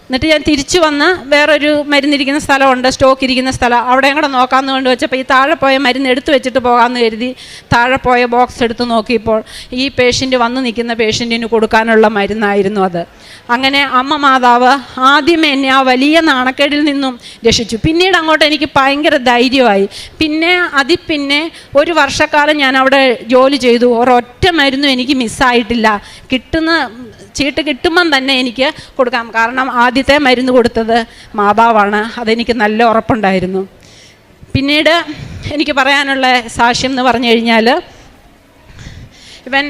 എന്നിട്ട് ഞാൻ തിരിച്ചു വന്ന് വേറൊരു മരുന്നിരിക്കുന്ന സ്ഥലമുണ്ട്, സ്റ്റോക്ക് ഇരിക്കുന്ന സ്ഥലം, അവിടെയും കൂടെ നോക്കാമെന്ന് കൊണ്ട് വെച്ചപ്പോൾ ഈ താഴെ പോയ മരുന്ന് എടുത്ത് വെച്ചിട്ട് പോകാമെന്ന് കരുതി താഴെ പോയ ബോക്സ് എടുത്ത് നോക്കിയപ്പോൾ ഈ പേഷ്യൻ്റ് വന്ന് നിൽക്കുന്ന പേഷ്യൻറ്റിന് കൊടുക്കാനുള്ള മരുന്നായിരുന്നു അത്. അങ്ങനെ അമ്മ മാതാവ് ആദ്യമേ എന്നെ ആ വലിയ നാണക്കേടിൽ നിന്നും രക്ഷിച്ചു. പിന്നീട് അങ്ങോട്ട് എനിക്ക് ഭയങ്കര ധൈര്യമായി. പിന്നെ ഒരു വർഷക്കാലം ഞാൻ അവിടെ ജോലി ചെയ്തു. ഒരൊറ്റ മരുന്നും എനിക്ക് മിസ്സായിട്ടില്ല. ചീട്ട് കിട്ടുമ്പം തന്നെ എനിക്ക് കൊടുക്കാം. കാരണം ആദ്യത്തെ മരുന്ന് കൊടുത്തത് മാതാവാണ്. അതെനിക്ക് നല്ല ഉറപ്പുണ്ടായിരുന്നു. പിന്നീട് എനിക്ക് പറയാനുള്ള സാക്ഷ്യം എന്ന് പറഞ്ഞു കഴിഞ്ഞാൽ, ഇവൻ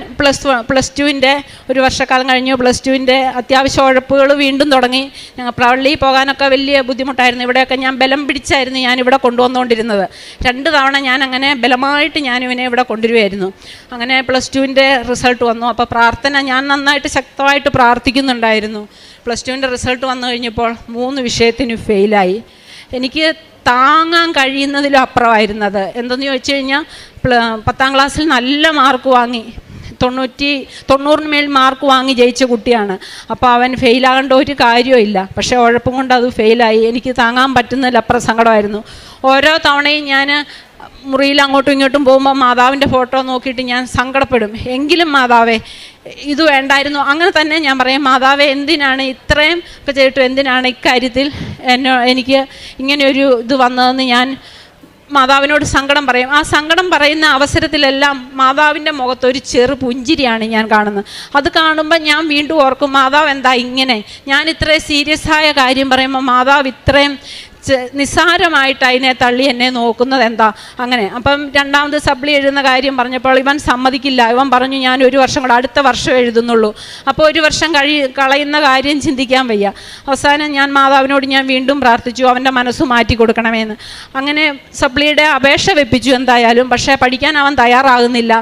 പ്ലസ് ടുവിൻ്റെ ഒരു വർഷക്കാലം കഴിഞ്ഞു. പ്ലസ് ടുവിൻ്റെ അത്യാവശ്യ ഉഴപ്പുകൾ വീണ്ടും തുടങ്ങി. ഞങ്ങൾ പള്ളിയിൽ പോകാനൊക്കെ വലിയ ബുദ്ധിമുട്ടായിരുന്നു. ഇവിടെയൊക്കെ ഞാൻ ബലം പിടിച്ചായിരുന്നു ഞാനിവിടെ കൊണ്ടുവന്നുകൊണ്ടിരുന്നത്. 2 തവണ ഞാൻ അങ്ങനെ ബലമായിട്ട് ഞാനിവനെ ഇവിടെ കൊണ്ടുവരുമായിരുന്നു. അങ്ങനെ പ്ലസ് ടുവിൻ്റെ റിസൾട്ട് വന്നു. അപ്പോൾ പ്രാർത്ഥന ഞാൻ നന്നായിട്ട് ശക്തമായിട്ട് പ്രാർത്ഥിക്കുന്നുണ്ടായിരുന്നു. പ്ലസ് ടുവിൻ്റെ റിസൾട്ട് വന്നു കഴിഞ്ഞപ്പോൾ 3 വിഷയത്തിന് ഫെയിലായി. എനിക്ക് താങ്ങാൻ കഴിയുന്നതിലും അപ്പുറമായിരുന്നത്. എന്തെന്ന് ചോദിച്ചു കഴിഞ്ഞാൽ 10ാം ക്ലാസ്സിൽ നല്ല മാർക്ക് വാങ്ങി, 90 മേൽ മാർക്ക് വാങ്ങി ജയിച്ച കുട്ടിയാണ്. അപ്പോൾ അവൻ ഫെയിലാകേണ്ട ഒരു കാര്യമില്ല. പക്ഷേ ഉഴപ്പും കൊണ്ട് അത് ഫെയിലായി. എനിക്ക് താങ്ങാൻ പറ്റുന്നതിലപ്പുറം സങ്കടമായിരുന്നു. ഓരോ തവണയും ഞാൻ മുറിയിൽ അങ്ങോട്ടും ഇങ്ങോട്ടും പോകുമ്പോൾ മാതാവിൻ്റെ ഫോട്ടോ നോക്കിയിട്ട് ഞാൻ സങ്കടപ്പെടും. എങ്കിലും മാതാവേ ഇത് വേണ്ടായിരുന്നു. അങ്ങനെ തന്നെ ഞാൻ പറയും, മാതാവേ എന്തിനാണ് ഇത്രയും ഒക്കെ ചെയ്തിട്ടും എന്തിനാണ് ഇക്കാര്യത്തിൽ എനിക്ക് ഇങ്ങനെയൊരു ഇത് വന്നതെന്ന് ഞാൻ മാതാവിനോട് സങ്കടം പറയും. ആ സങ്കടം പറയുന്ന അവസരത്തിലെല്ലാം മാതാവിൻ്റെ മുഖത്ത് ഒരു ചെറു പുഞ്ചിരിയാണ് ഞാൻ കാണുന്നത്. അത് കാണുമ്പോൾ ഞാൻ വീണ്ടും ഓർക്കും, മാതാവ് എന്താ ഇങ്ങനെ, ഞാൻ ഇത്രയും സീരിയസ് ആയ കാര്യം പറയുമ്പോൾ മാതാവ് ഇത്രയും നിസ്സാരമായിട്ട് അതിനെ തള്ളി എന്നെ നോക്കുന്നത് എന്താ അങ്ങനെ. അപ്പം 2ാമത് സപ്ലി എഴുതുന്ന കാര്യം പറഞ്ഞപ്പോൾ ഇവൻ സമ്മതിക്കില്ല. ഇവൻ പറഞ്ഞു ഞാൻ 1 വർഷം കൂടെ, അടുത്ത വർഷം എഴുതുന്നുള്ളൂ. അപ്പോൾ 1 വർഷം കളയുന്ന കാര്യം ചിന്തിക്കാൻ വയ്യ. അവസാനം ഞാൻ മാതാവിനോട് ഞാൻ വീണ്ടും പ്രാർത്ഥിച്ചു, അവൻ്റെ മനസ്സ് മാറ്റി കൊടുക്കണമെന്ന്. അങ്ങനെ സപ്ലിയുടെ അപേക്ഷ വെപ്പിച്ചു എന്തായാലും. പക്ഷേ പഠിക്കാൻ അവൻ തയ്യാറാകുന്നില്ല.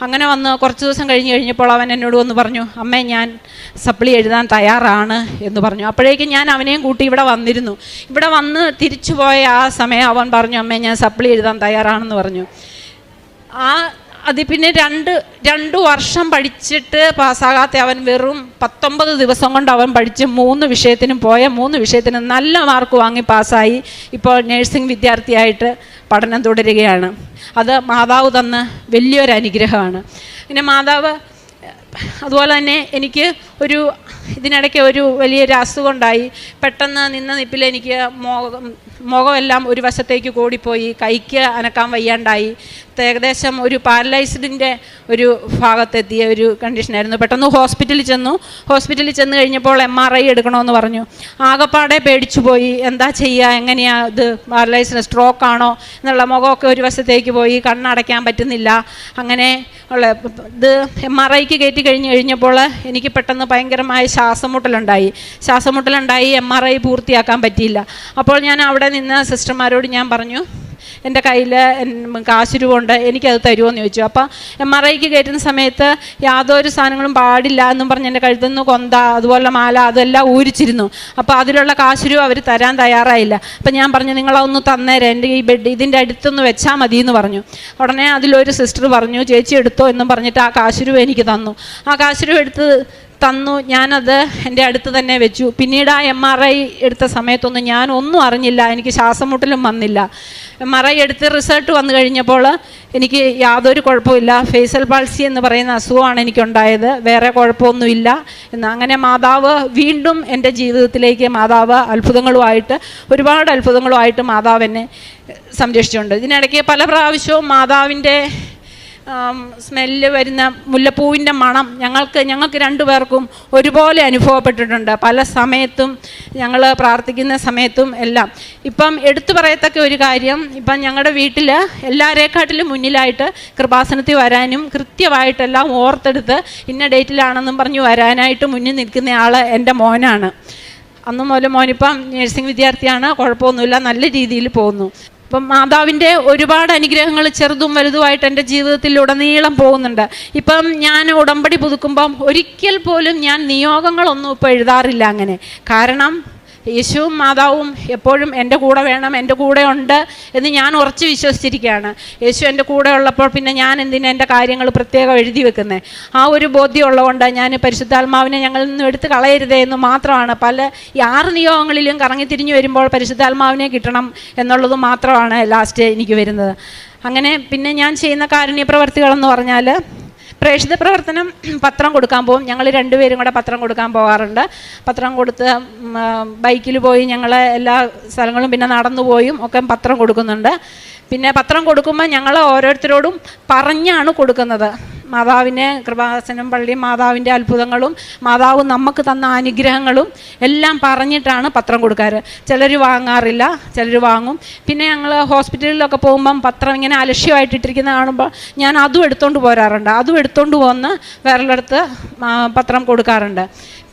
അങ്ങനെ വന്ന് കുറച്ച് ദിവസം കഴിഞ്ഞപ്പോൾ അവൻ എന്നോട് വന്ന് പറഞ്ഞു, അമ്മേ ഞാൻ സപ്ലി എഴുതാൻ തയ്യാറാണ് എന്ന് പറഞ്ഞു. അപ്പോഴേക്കും ഞാൻ അവനെയും കൂട്ടി ഇവിടെ വന്നിരുന്നു. ഇവിടെ വന്ന് തിരിച്ചു പോയ ആ സമയം അവൻ പറഞ്ഞു, അമ്മേ ഞാൻ സപ്ലി എഴുതാൻ തയ്യാറാണെന്ന് പറഞ്ഞു. അത് പിന്നെ 2 വർഷം പഠിച്ചിട്ട് പാസ്സാകാത്ത അവൻ വെറും 19 ദിവസം കൊണ്ട് അവൻ പഠിച്ച് 3 വിഷയത്തിനും 3 വിഷയത്തിനും നല്ല മാർക്ക് വാങ്ങി പാസ്സായി. ഇപ്പോൾ നഴ്സിംഗ് വിദ്യാർത്ഥിയായിട്ട് പഠനം തുടരുകയാണ്. അത് മാതാവ് തന്ന വലിയൊരു അനുഗ്രഹമാണ്. പിന്നെ മാതാവ് അതുപോലെ തന്നെ എനിക്ക് ഇതിനിടയ്ക്ക് ഒരു വലിയൊരു അസുഖം ഉണ്ടായി. പെട്ടെന്ന് നിന്ന നിപ്പിൽ എനിക്ക് മുഖമെല്ലാം ഒരു വശത്തേക്ക് കൂടിപ്പോയി, കൈക്ക് അനക്കാൻ വയ്യാണ്ടായി. ഏകദേശം ഒരു പാരലൈസ്ഡിൻ്റെ ഒരു ഭാഗത്തെത്തിയ ഒരു കണ്ടീഷനായിരുന്നു. പെട്ടെന്ന് ഹോസ്പിറ്റലിൽ ചെന്ന് കഴിഞ്ഞപ്പോൾ MRI എടുക്കണമെന്ന് പറഞ്ഞു. ആകപ്പാടെ പേടിച്ചു പോയി. എന്താ ചെയ്യുക, എങ്ങനെയാ ഇത് പാരലൈസ്ഡ് സ്ട്രോക്ക് ആണോ എന്നുള്ള, മുഖമൊക്കെ ഒരു വശത്തേക്ക് പോയി, കണ്ണടയ്ക്കാൻ പറ്റുന്നില്ല. അങ്ങനെ ഉള്ള ഇത് MRIക്ക് കയറ്റി കഴിഞ്ഞപ്പോൾ എനിക്ക് പെട്ടെന്ന് ഭയങ്കരമായ ശ്വാസമുട്ടലുണ്ടായി. MRI പൂർത്തിയാക്കാൻ പറ്റിയില്ല. അപ്പോൾ ഞാൻ അവിടെ നിന്ന് സിസ്റ്റർമാരോട് ഞാൻ പറഞ്ഞു, എൻ്റെ കയ്യിൽ കാശ് രൂപമുണ്ട്, എനിക്കത് തരുമോയെന്ന് ചോദിച്ചു. അപ്പോൾ MRIക്ക് കയറ്റുന്ന സമയത്ത് യാതൊരു സാധനങ്ങളും പാടില്ല എന്നും പറഞ്ഞ് എൻ്റെ കഴുത്തിൽ നിന്ന് കൊന്ത അതുപോലെ മാല അതെല്ലാം ഊരിച്ചിരുന്നു. അപ്പോൾ അതിലുള്ള കാശ് രൂപ അവർ തരാൻ തയ്യാറായില്ല. അപ്പം ഞാൻ പറഞ്ഞു, നിങ്ങളതൊന്ന് തന്നേരെ, എൻ്റെ ഈ ബെഡ് ഇതിൻ്റെ അടുത്തൊന്ന് വെച്ചാൽ മതി എന്ന് പറഞ്ഞു. ഉടനെ അതിലൊരു സിസ്റ്റർ പറഞ്ഞു, ചേച്ചി എടുത്തോ എന്നും പറഞ്ഞിട്ട് ആ കാശ് രൂപ എനിക്ക് തന്നു. ആ കാശ് രൂപ എടുത്ത് തന്നു. ഞാനത് എൻ്റെ അടുത്ത് തന്നെ വെച്ചു. പിന്നീട് ആ MRI എടുത്ത സമയത്തൊന്നും ഞാനൊന്നും അറിഞ്ഞില്ല, എനിക്ക് ശ്വാസം മുട്ടലും വന്നില്ല. MRI എടുത്ത് റിസൾട്ട് വന്നു കഴിഞ്ഞപ്പോൾ എനിക്ക് യാതൊരു കുഴപ്പമില്ല, ഫേസൽ പാൾസി എന്ന് പറയുന്ന അസുഖമാണ് എനിക്കുണ്ടായത്, വേറെ കുഴപ്പമൊന്നുമില്ല എന്ന്. അങ്ങനെ മാതാവ് വീണ്ടും എൻ്റെ ജീവിതത്തിലേക്ക് മാതാവ് അത്ഭുതങ്ങളുമായിട്ട് ഒരുപാട് അത്ഭുതങ്ങളുമായിട്ട് മാതാവ് എന്നെ സംരക്ഷിച്ചിട്ടുണ്ട്. ഇതിനിടയ്ക്ക് പല പ്രാവശ്യവും മാതാവിൻ്റെ സ്മെല്ല് വരുന്ന മുല്ലപ്പൂവിൻ്റെ മണം ഞങ്ങൾക്ക് രണ്ടുപേർക്കും ഒരുപോലെ അനുഭവപ്പെട്ടിട്ടുണ്ട്. പല സമയത്തും ഞങ്ങൾ പ്രാർത്ഥിക്കുന്ന സമയത്തും എല്ലാം. ഇപ്പം എടുത്തു പറയത്തക്ക ഒരു കാര്യം, ഇപ്പം ഞങ്ങളുടെ വീട്ടിൽ എല്ലാവരെക്കാട്ടിലും മുന്നിലായിട്ട് കൃപാസനത്തിൽ വരാനും കൃത്യമായിട്ടെല്ലാം ഓർത്തെടുത്ത് ഇന്ന ഡേറ്റിലാണെന്നും പറഞ്ഞ് വരാനായിട്ട് മുന്നിൽ നിൽക്കുന്ന ആൾ എൻ്റെ മോനാണ്. അന്ന് മുതൽ മോനിപ്പം നഴ്സിംഗ് വിദ്യാർത്ഥിയാണ്, കുഴപ്പമൊന്നുമില്ല, നല്ല രീതിയിൽ പോകുന്നു. ഇപ്പം മാതാവിൻ്റെ ഒരുപാട് അനുഗ്രഹങ്ങൾ ചെറുതും വലുതുമായിട്ട് എൻ്റെ ജീവിതത്തിലുടനീളം പോകുന്നുണ്ട്. ഇപ്പം ഞാൻ ഉടമ്പടി പുതുക്കുമ്പം ഒരിക്കൽ പോലും ഞാൻ നിയോഗങ്ങളൊന്നും ഇപ്പോൾ എഴുതാറില്ല അങ്ങനെ. കാരണം യേശുവും മാതാവും എപ്പോഴും എൻ്റെ കൂടെ വേണം, എൻ്റെ കൂടെ ഉണ്ട് എന്ന് ഞാൻ ഉറച്ച് വിശ്വസിച്ചിരിക്കുകയാണ്. യേശു എൻ്റെ കൂടെ ഉള്ളപ്പോൾ പിന്നെ ഞാൻ എന്തിനാ എൻ്റെ കാര്യങ്ങൾ പ്രത്യേകം എഴുതി വെക്കുന്നത്? ആ ഒരു ബോധ്യം ഉള്ളതുകൊണ്ട് ഞാൻ പരിശുദ്ധാത്മാവിനെ ഞങ്ങളിൽ നിന്നും എടുത്ത് കളയരുതേ എന്ന് മാത്രമാണ്. പല 6 നിയോഗങ്ങളിലും കറങ്ങിത്തിരിഞ്ഞ് വരുമ്പോൾ പരിശുദ്ധാത്മാവിനെ കിട്ടണം എന്നുള്ളത് മാത്രമാണ് ലാസ്റ്റ് എനിക്ക് വരുന്നത്. അങ്ങനെ പിന്നെ ഞാൻ ചെയ്യുന്ന കാരുണ്യ പ്രവർത്തികളെന്ന് പറഞ്ഞാൽ പ്രേക്ഷിത പ്രവർത്തനം, പത്രം കൊടുക്കാൻ പോകും. ഞങ്ങൾ രണ്ടുപേരും കൂടെ പത്രം കൊടുക്കാൻ പോകാറുണ്ട്. പത്രം കൊടുത്ത് ബൈക്കിൽ പോയി ഞങ്ങൾ എല്ലാ സ്ഥലങ്ങളും പിന്നെ നടന്നു പോയും ഒക്കെ പത്രം കൊടുക്കുന്നുണ്ട്. പിന്നെ പത്രം കൊടുക്കുമ്പോൾ ഞങ്ങൾ ഓരോരുത്തരോടും പറഞ്ഞാണ് കൊടുക്കുന്നത്. മാതാവിനെ, കൃപാസനം പള്ളി മാതാവിൻ്റെ അത്ഭുതങ്ങളും മാതാവ് നമുക്ക് തന്ന അനുഗ്രഹങ്ങളും എല്ലാം പറഞ്ഞിട്ടാണ് പത്രം കൊടുക്കാറ്. ചിലർ വാങ്ങാറില്ല, ചിലർ വാങ്ങും. പിന്നെ ഞങ്ങൾ ഹോസ്പിറ്റലിലൊക്കെ പോകുമ്പം പത്രം ഇങ്ങനെ അലക്ഷ്യമായിട്ടിട്ടിരിക്കുന്ന കാണുമ്പോൾ ഞാൻ അതും എടുത്തുകൊണ്ട് പോരാറുണ്ട്. അതും എടുത്തുകൊണ്ട് വന്ന് വേറൊരിടത്ത് പത്രം കൊടുക്കാറുണ്ട്.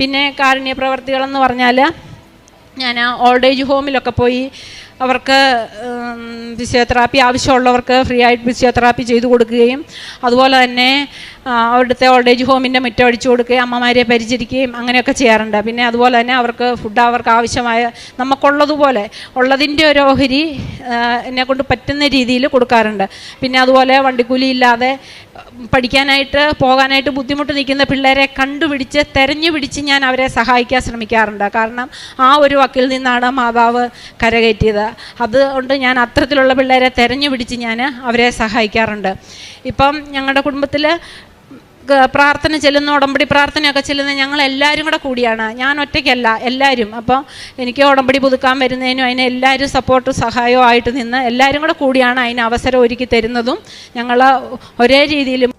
പിന്നെ കാരുണ്യ പ്രവർത്തികളെന്ന് പറഞ്ഞാൽ ഞാൻ ഓൾഡ് ഏജ് ഹോമിലൊക്കെ പോയി അവർക്ക് ഫിസിയോതെറാപ്പി ആവശ്യമുള്ളവർക്ക് ഫ്രീ ആയിട്ട് ഫിസിയോതെറാപ്പി ചെയ്തു കൊടുക്കുകയും അതുപോലെ തന്നെ അവിടുത്തെ ഓൾഡ് ഏജ് ഹോമിൻ്റെ മുറ്റം അടിച്ചു കൊടുക്കുകയും അമ്മമാരെ പരിചരിക്കുകയും അങ്ങനെയൊക്കെ ചെയ്യാറുണ്ട്. പിന്നെ അതുപോലെ തന്നെ അവർക്ക് ഫുഡ് അവർക്ക് ആവശ്യമായ നമുക്കുള്ളതുപോലെ ഉള്ളതിൻ്റെ ഒരു ഓഹരി എന്നെക്കൊണ്ട് പറ്റുന്ന രീതിയിൽ കൊടുക്കാറുണ്ട്. പിന്നെ അതുപോലെ വണ്ടിക്കൂലി ഇല്ലാതെ പഠിക്കാനായിട്ട് പോകാനായിട്ട് ബുദ്ധിമുട്ട് നിൽക്കുന്ന പിള്ളേരെ കണ്ടുപിടിച്ച് തെരഞ്ഞു പിടിച്ച് ഞാൻ അവരെ സഹായിക്കാൻ ശ്രമിക്കാറുണ്ട്. കാരണം ആ ഒരു വക്കിൽ നിന്നാണ് മാതാവ് കരകയറ്റിയത്. അതുകൊണ്ട് ഞാൻ അത്തരത്തിലുള്ള പിള്ളേരെ തെരഞ്ഞു പിടിച്ച് ഞാൻ അവരെ സഹായിക്കാറുണ്ട്. ഇപ്പം ഞങ്ങളുടെ കുടുംബത്തിൽ പ്രാർത്ഥന ചെല്ലുന്ന, ഉടമ്പടി പ്രാർത്ഥനയൊക്കെ ചെല്ലുന്ന ഞങ്ങളെല്ലാവരും കൂടെ കൂടിയാണ്, ഞാൻ ഒറ്റയ്ക്കല്ല, എല്ലാവരും. അപ്പോൾ എനിക്ക് ഉടമ്പടി പുതുക്കാൻ വരുന്നതിനും അതിന് എല്ലാവരും സപ്പോർട്ടും സഹായവും ആയിട്ട് നിന്ന് എല്ലാവരും കൂടെ കൂടിയാണ് അതിന് അവസരം ഒരുക്കി തരുന്നതും. ഞങ്ങൾ ഒരേ രീതിയിൽ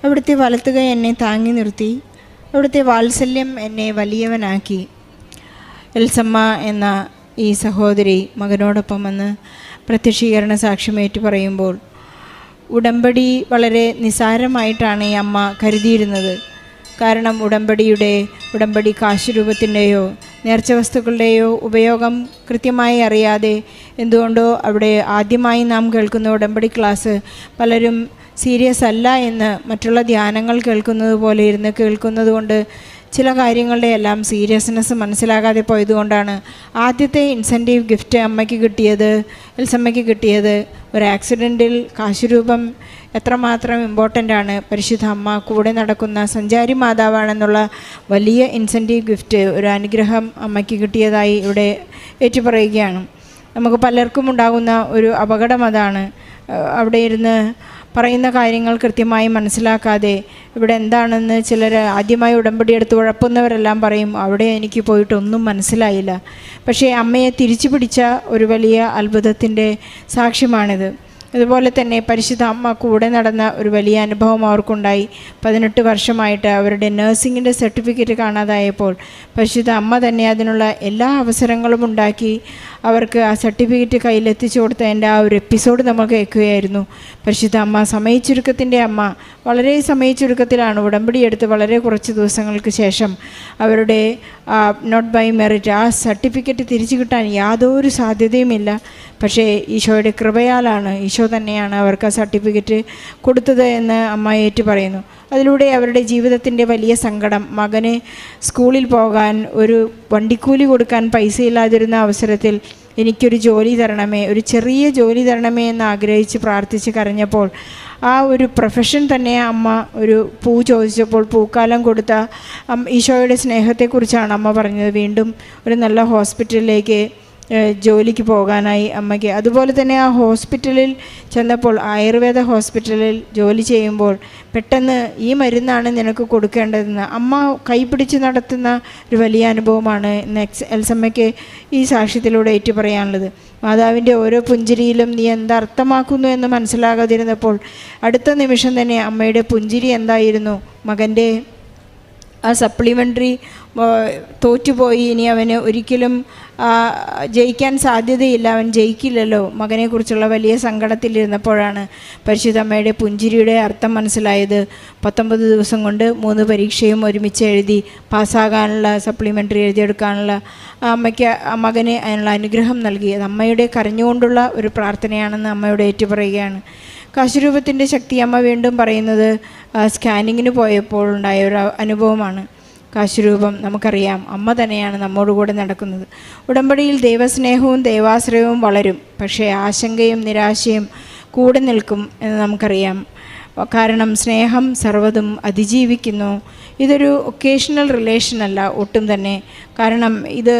അവിടുത്തെ വലത്തുകൈ എന്നെ താങ്ങി നിർത്തി, അവിടുത്തെ വാത്സല്യം എന്നെ വലിയവനാക്കി. എൽസമ്മ എന്ന ഈ സഹോദരി മകനോടൊപ്പം വന്ന് പ്രത്യക്ഷീകരണ സാക്ഷ്യമേറ്റു പറയുമ്പോൾ ഉടമ്പടി വളരെ നിസ്സാരമായിട്ടാണ് ഈ അമ്മ കരുതിയിരുന്നത്. കാരണം ഉടമ്പടി കാശുരൂപത്തിൻ്റെയോ നേർച്ച വസ്തുക്കളുടെയോ ഉപയോഗം കൃത്യമായി അറിയാതെ എന്തുകൊണ്ടോ അവിടെ ആദ്യമായി നാം കേൾക്കുന്ന ഉടമ്പടി ക്ലാസ് പലരും സീരിയസ് അല്ല എന്ന് മറ്റുള്ള ധ്യാനങ്ങൾ കേൾക്കുന്നത് പോലെ ഇരുന്ന് കേൾക്കുന്നത് കൊണ്ട് ചില കാര്യങ്ങളുടെ എല്ലാം സീരിയസ്നെസ് മനസ്സിലാകാതെ പോയതുകൊണ്ടാണ് ആദ്യത്തെ ഇൻസെൻറ്റീവ് ഗിഫ്റ്റ് അമ്മയ്ക്ക് കിട്ടിയത്, എൽസമ്മയ്ക്ക് കിട്ടിയത്. ഒരു ആക്സിഡൻറ്റിൽ കാശുരൂപം എത്രമാത്രം ഇമ്പോർട്ടൻ്റ് ആണ്, പരിശുദ്ധ അമ്മ കൂടെ നടക്കുന്ന സഞ്ചാരി മാതാവാണെന്നുള്ള വലിയ ഇൻസെൻറ്റീവ് ഗിഫ്റ്റ്, ഒരു അനുഗ്രഹം അമ്മയ്ക്ക് കിട്ടിയതായി ഇവിടെ ഏറ്റുപറയുകയാണ്. നമുക്ക് പലർക്കും ഉണ്ടാകുന്ന ഒരു അപകടം അതാണ്. അവിടെ ഇരുന്ന് പറയുന്ന കാര്യങ്ങൾ കൃത്യമായി മനസ്സിലാക്കാതെ ഇവിടെ എന്താണെന്ന് ചിലർ ആദ്യമായി ഉടമ്പടി എടുത്ത് ഉഴപ്പുന്നവരെല്ലാം പറയും, അവിടെ എനിക്ക് പോയിട്ടൊന്നും മനസ്സിലായില്ല. പക്ഷേ അമ്മയെ തിരിച്ചു പിടിച്ച ഒരു വലിയ അത്ഭുതത്തിൻ്റെ സാക്ഷ്യമാണിത്. അതുപോലെ തന്നെ പരിശുദ്ധ അമ്മ കൂടെ നടന്ന ഒരു വലിയ അനുഭവം അവർക്കുണ്ടായി. 18 വർഷമായിട്ട് അവരുടെ നഴ്സിങ്ങിൻ്റെ സർട്ടിഫിക്കറ്റ് കാണാതായപ്പോൾ പരിശുദ്ധ അമ്മ തന്നെ അതിനുള്ള എല്ലാ അവസരങ്ങളും ഉണ്ടാക്കി അവർക്ക് ആ സർട്ടിഫിക്കറ്റ് കയ്യിലെത്തിച്ചു കൊടുത്തതിൻ്റെ ആ ഒരു എപ്പിസോഡ് നമ്മൾ കേൾക്കുകയായിരുന്നു. പരിശുദ്ധ അമ്മ സമയച്ചുരുക്കത്തിൻ്റെ അമ്മ വളരെ സമയച്ചുരുക്കത്തിലാണ് ഉടമ്പടി എടുത്ത് വളരെ കുറച്ച് ദിവസങ്ങൾക്ക് ശേഷം അവരുടെ നോട്ട് ബൈ മെറിറ്റ് ആ സർട്ടിഫിക്കറ്റ് തിരിച്ചു കിട്ടാൻ യാതൊരു സാധ്യതയുമില്ല. പക്ഷേ ഈശോയുടെ കൃപയാലാണ്, ഈശോ തന്നെയാണ് അവർക്ക് ആ സർട്ടിഫിക്കറ്റ് കൊടുത്തത് എന്ന് അമ്മ ഏറ്റു പറയുന്നു. അതിലൂടെ അവരുടെ ജീവിതത്തിൻ്റെ വലിയ സങ്കടം, മകന് സ്കൂളിൽ പോകാൻ ഒരു വണ്ടിക്കൂലി കൊടുക്കാൻ പൈസയില്ലാതിരുന്ന അവസരത്തിൽ എനിക്കൊരു ജോലി തരണമേ, ഒരു ചെറിയ ജോലി തരണമേ എന്ന് ആഗ്രഹിച്ച് പ്രാർത്ഥിച്ച് കരഞ്ഞപ്പോൾ ആ ഒരു പ്രൊഫഷൻ തന്നെ അമ്മ ഒരു പൂ ചോദിച്ചപ്പോൾ പൂക്കാലം കൊടുത്ത ഈശോയുടെ സ്നേഹത്തെക്കുറിച്ചാണ് അമ്മ പറഞ്ഞത്. വീണ്ടും ഒരു നല്ല ഹോസ്പിറ്റലിലേക്ക് ജോലിക്ക് പോകാനായി അമ്മയ്ക്ക്. അതുപോലെ തന്നെ ആ ഹോസ്പിറ്റലിൽ ചെന്നപ്പോൾ, ആയുർവേദ ഹോസ്പിറ്റലിൽ ജോലി ചെയ്യുമ്പോൾ പെട്ടെന്ന് ഈ മരുന്നാണ് നിനക്ക് കൊടുക്കേണ്ടതെന്ന് അമ്മ കൈപിടിച്ച് നടത്തുന്ന ഒരു വലിയ അനുഭവമാണ് ഇന്ന് എൽസമ്മയ്ക്ക് ഈ സാക്ഷ്യത്തിലൂടെ ഏറ്റു പറയാനുള്ളത്. മാതാവിൻ്റെ ഓരോ പുഞ്ചിരിയിലും നീ എന്തർത്ഥമാക്കുന്നു എന്ന് മനസ്സിലാകാതിരുന്നപ്പോൾ അടുത്ത നിമിഷം തന്നെ അമ്മയുടെ പുഞ്ചിരി എന്തായിരുന്നു? മകൻ്റെ ആ സപ്ലിമെൻ്ററി തോറ്റുപോയി, ഇനി അവന് ഒരിക്കലും ജയിക്കാൻ സാധ്യതയില്ല, അവൻ ജയിക്കില്ലല്ലോ, മകനെക്കുറിച്ചുള്ള വലിയ സങ്കടത്തിലിരുന്നപ്പോഴാണ് പരിശുദ്ധ അമ്മയുടെ പുഞ്ചിരിയുടെ അർത്ഥം മനസ്സിലായത്. 19 ദിവസം കൊണ്ട് 3 പരീക്ഷയും ഒരുമിച്ച് എഴുതി പാസ്സാകാനുള്ള, സപ്ലിമെൻ്ററി എഴുതിയെടുക്കാനുള്ള അമ്മയ്ക്ക് മകന് അതിനുള്ള അനുഗ്രഹം നൽകി. അത് അമ്മയുടെ കരഞ്ഞുകൊണ്ടുള്ള ഒരു പ്രാർത്ഥനയാണെന്ന് അമ്മയോട് ഏറ്റുപറയുകയാണ്. കാശുരൂപത്തിൻ്റെ ശക്തി അമ്മ വീണ്ടും പറയുന്നത് സ്കാനിങ്ങിന് പോയപ്പോൾ ഉണ്ടായ ഒരു അനുഭവമാണ്. കാശുരൂപം നമുക്കറിയാം, അമ്മ തന്നെയാണ് നമ്മോടുകൂടെ നടക്കുന്നത്. ഉടമ്പടിയിൽ ദൈവസ്നേഹവും ദൈവാശ്രയവും വളരും, പക്ഷേ ആശങ്കയും നിരാശയും കൂടെ നിൽക്കും എന്ന് നമുക്കറിയാം. കാരണം സ്നേഹം സർവ്വതും അതിജീവിക്കുന്നു. ഇതൊരു ഒക്കേഷണൽ റിലേഷനല്ല ഒട്ടും തന്നെ. കാരണം ഇത്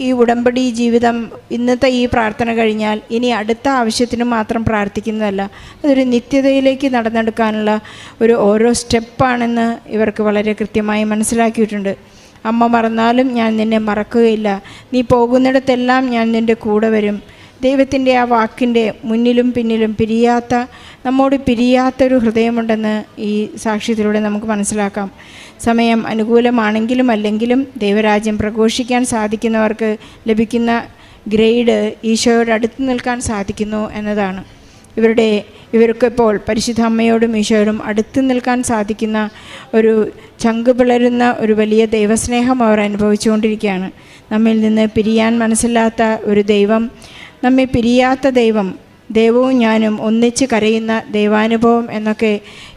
ഈ ഉടമ്പടി ജീവിതം, ഇന്നത്തെ ഈ പ്രാർത്ഥന കഴിഞ്ഞാൽ ഇനി അടുത്ത ആവശ്യത്തിന് മാത്രം പ്രാർത്ഥിക്കുന്നതല്ല, അതൊരു നിത്യതയിലേക്ക് നടന്നെടുക്കാനുള്ള ഓരോ സ്റ്റെപ്പാണെന്ന് ഇവർക്ക് വളരെ കൃത്യമായി മനസ്സിലാക്കിയിട്ടുണ്ട്. അമ്മ മറന്നാലും ഞാൻ നിന്നെ മറക്കുകയില്ല, നീ പോകുന്നിടത്തെല്ലാം ഞാൻ നിൻ്റെ കൂടെ വരും. ദൈവത്തിൻ്റെ ആ വാക്കിൻ്റെ മുന്നിലും പിന്നിലും നമ്മോട് പിരിയാത്തൊരു ഹൃദയമുണ്ടെന്ന് ഈ സാക്ഷ്യത്തിലൂടെ നമുക്ക് മനസ്സിലാക്കാം. സമയം അനുകൂലമാണെങ്കിലും അല്ലെങ്കിലും ദൈവരാജ്യം പ്രഘോഷിക്കാൻ സാധിക്കുന്നവർക്ക് ലഭിക്കുന്ന ഗ്രേഡ് ഈശോയോട് അടുത്ത് നിൽക്കാൻ സാധിക്കുന്നു എന്നതാണ്. ഇവർക്കിപ്പോൾ പരിശുദ്ധ അമ്മയോടും ഈശോയോടും അടുത്ത് നിൽക്കാൻ സാധിക്കുന്ന ഒരു ചങ്ക് പിളരുന്ന ഒരു വലിയ ദൈവസ്നേഹം അവർ അനുഭവിച്ചുകൊണ്ടിരിക്കുകയാണ്. നമ്മിൽ നിന്ന് പിരിയാൻ മനസ്സില്ലാത്ത ഒരു ദൈവം, നമ്മെ പിരിയാത്ത ദൈവവും ഞാനും ഒന്നിച്ച് കരയുന്ന ദൈവാനുഭവം എന്നൊക്കെ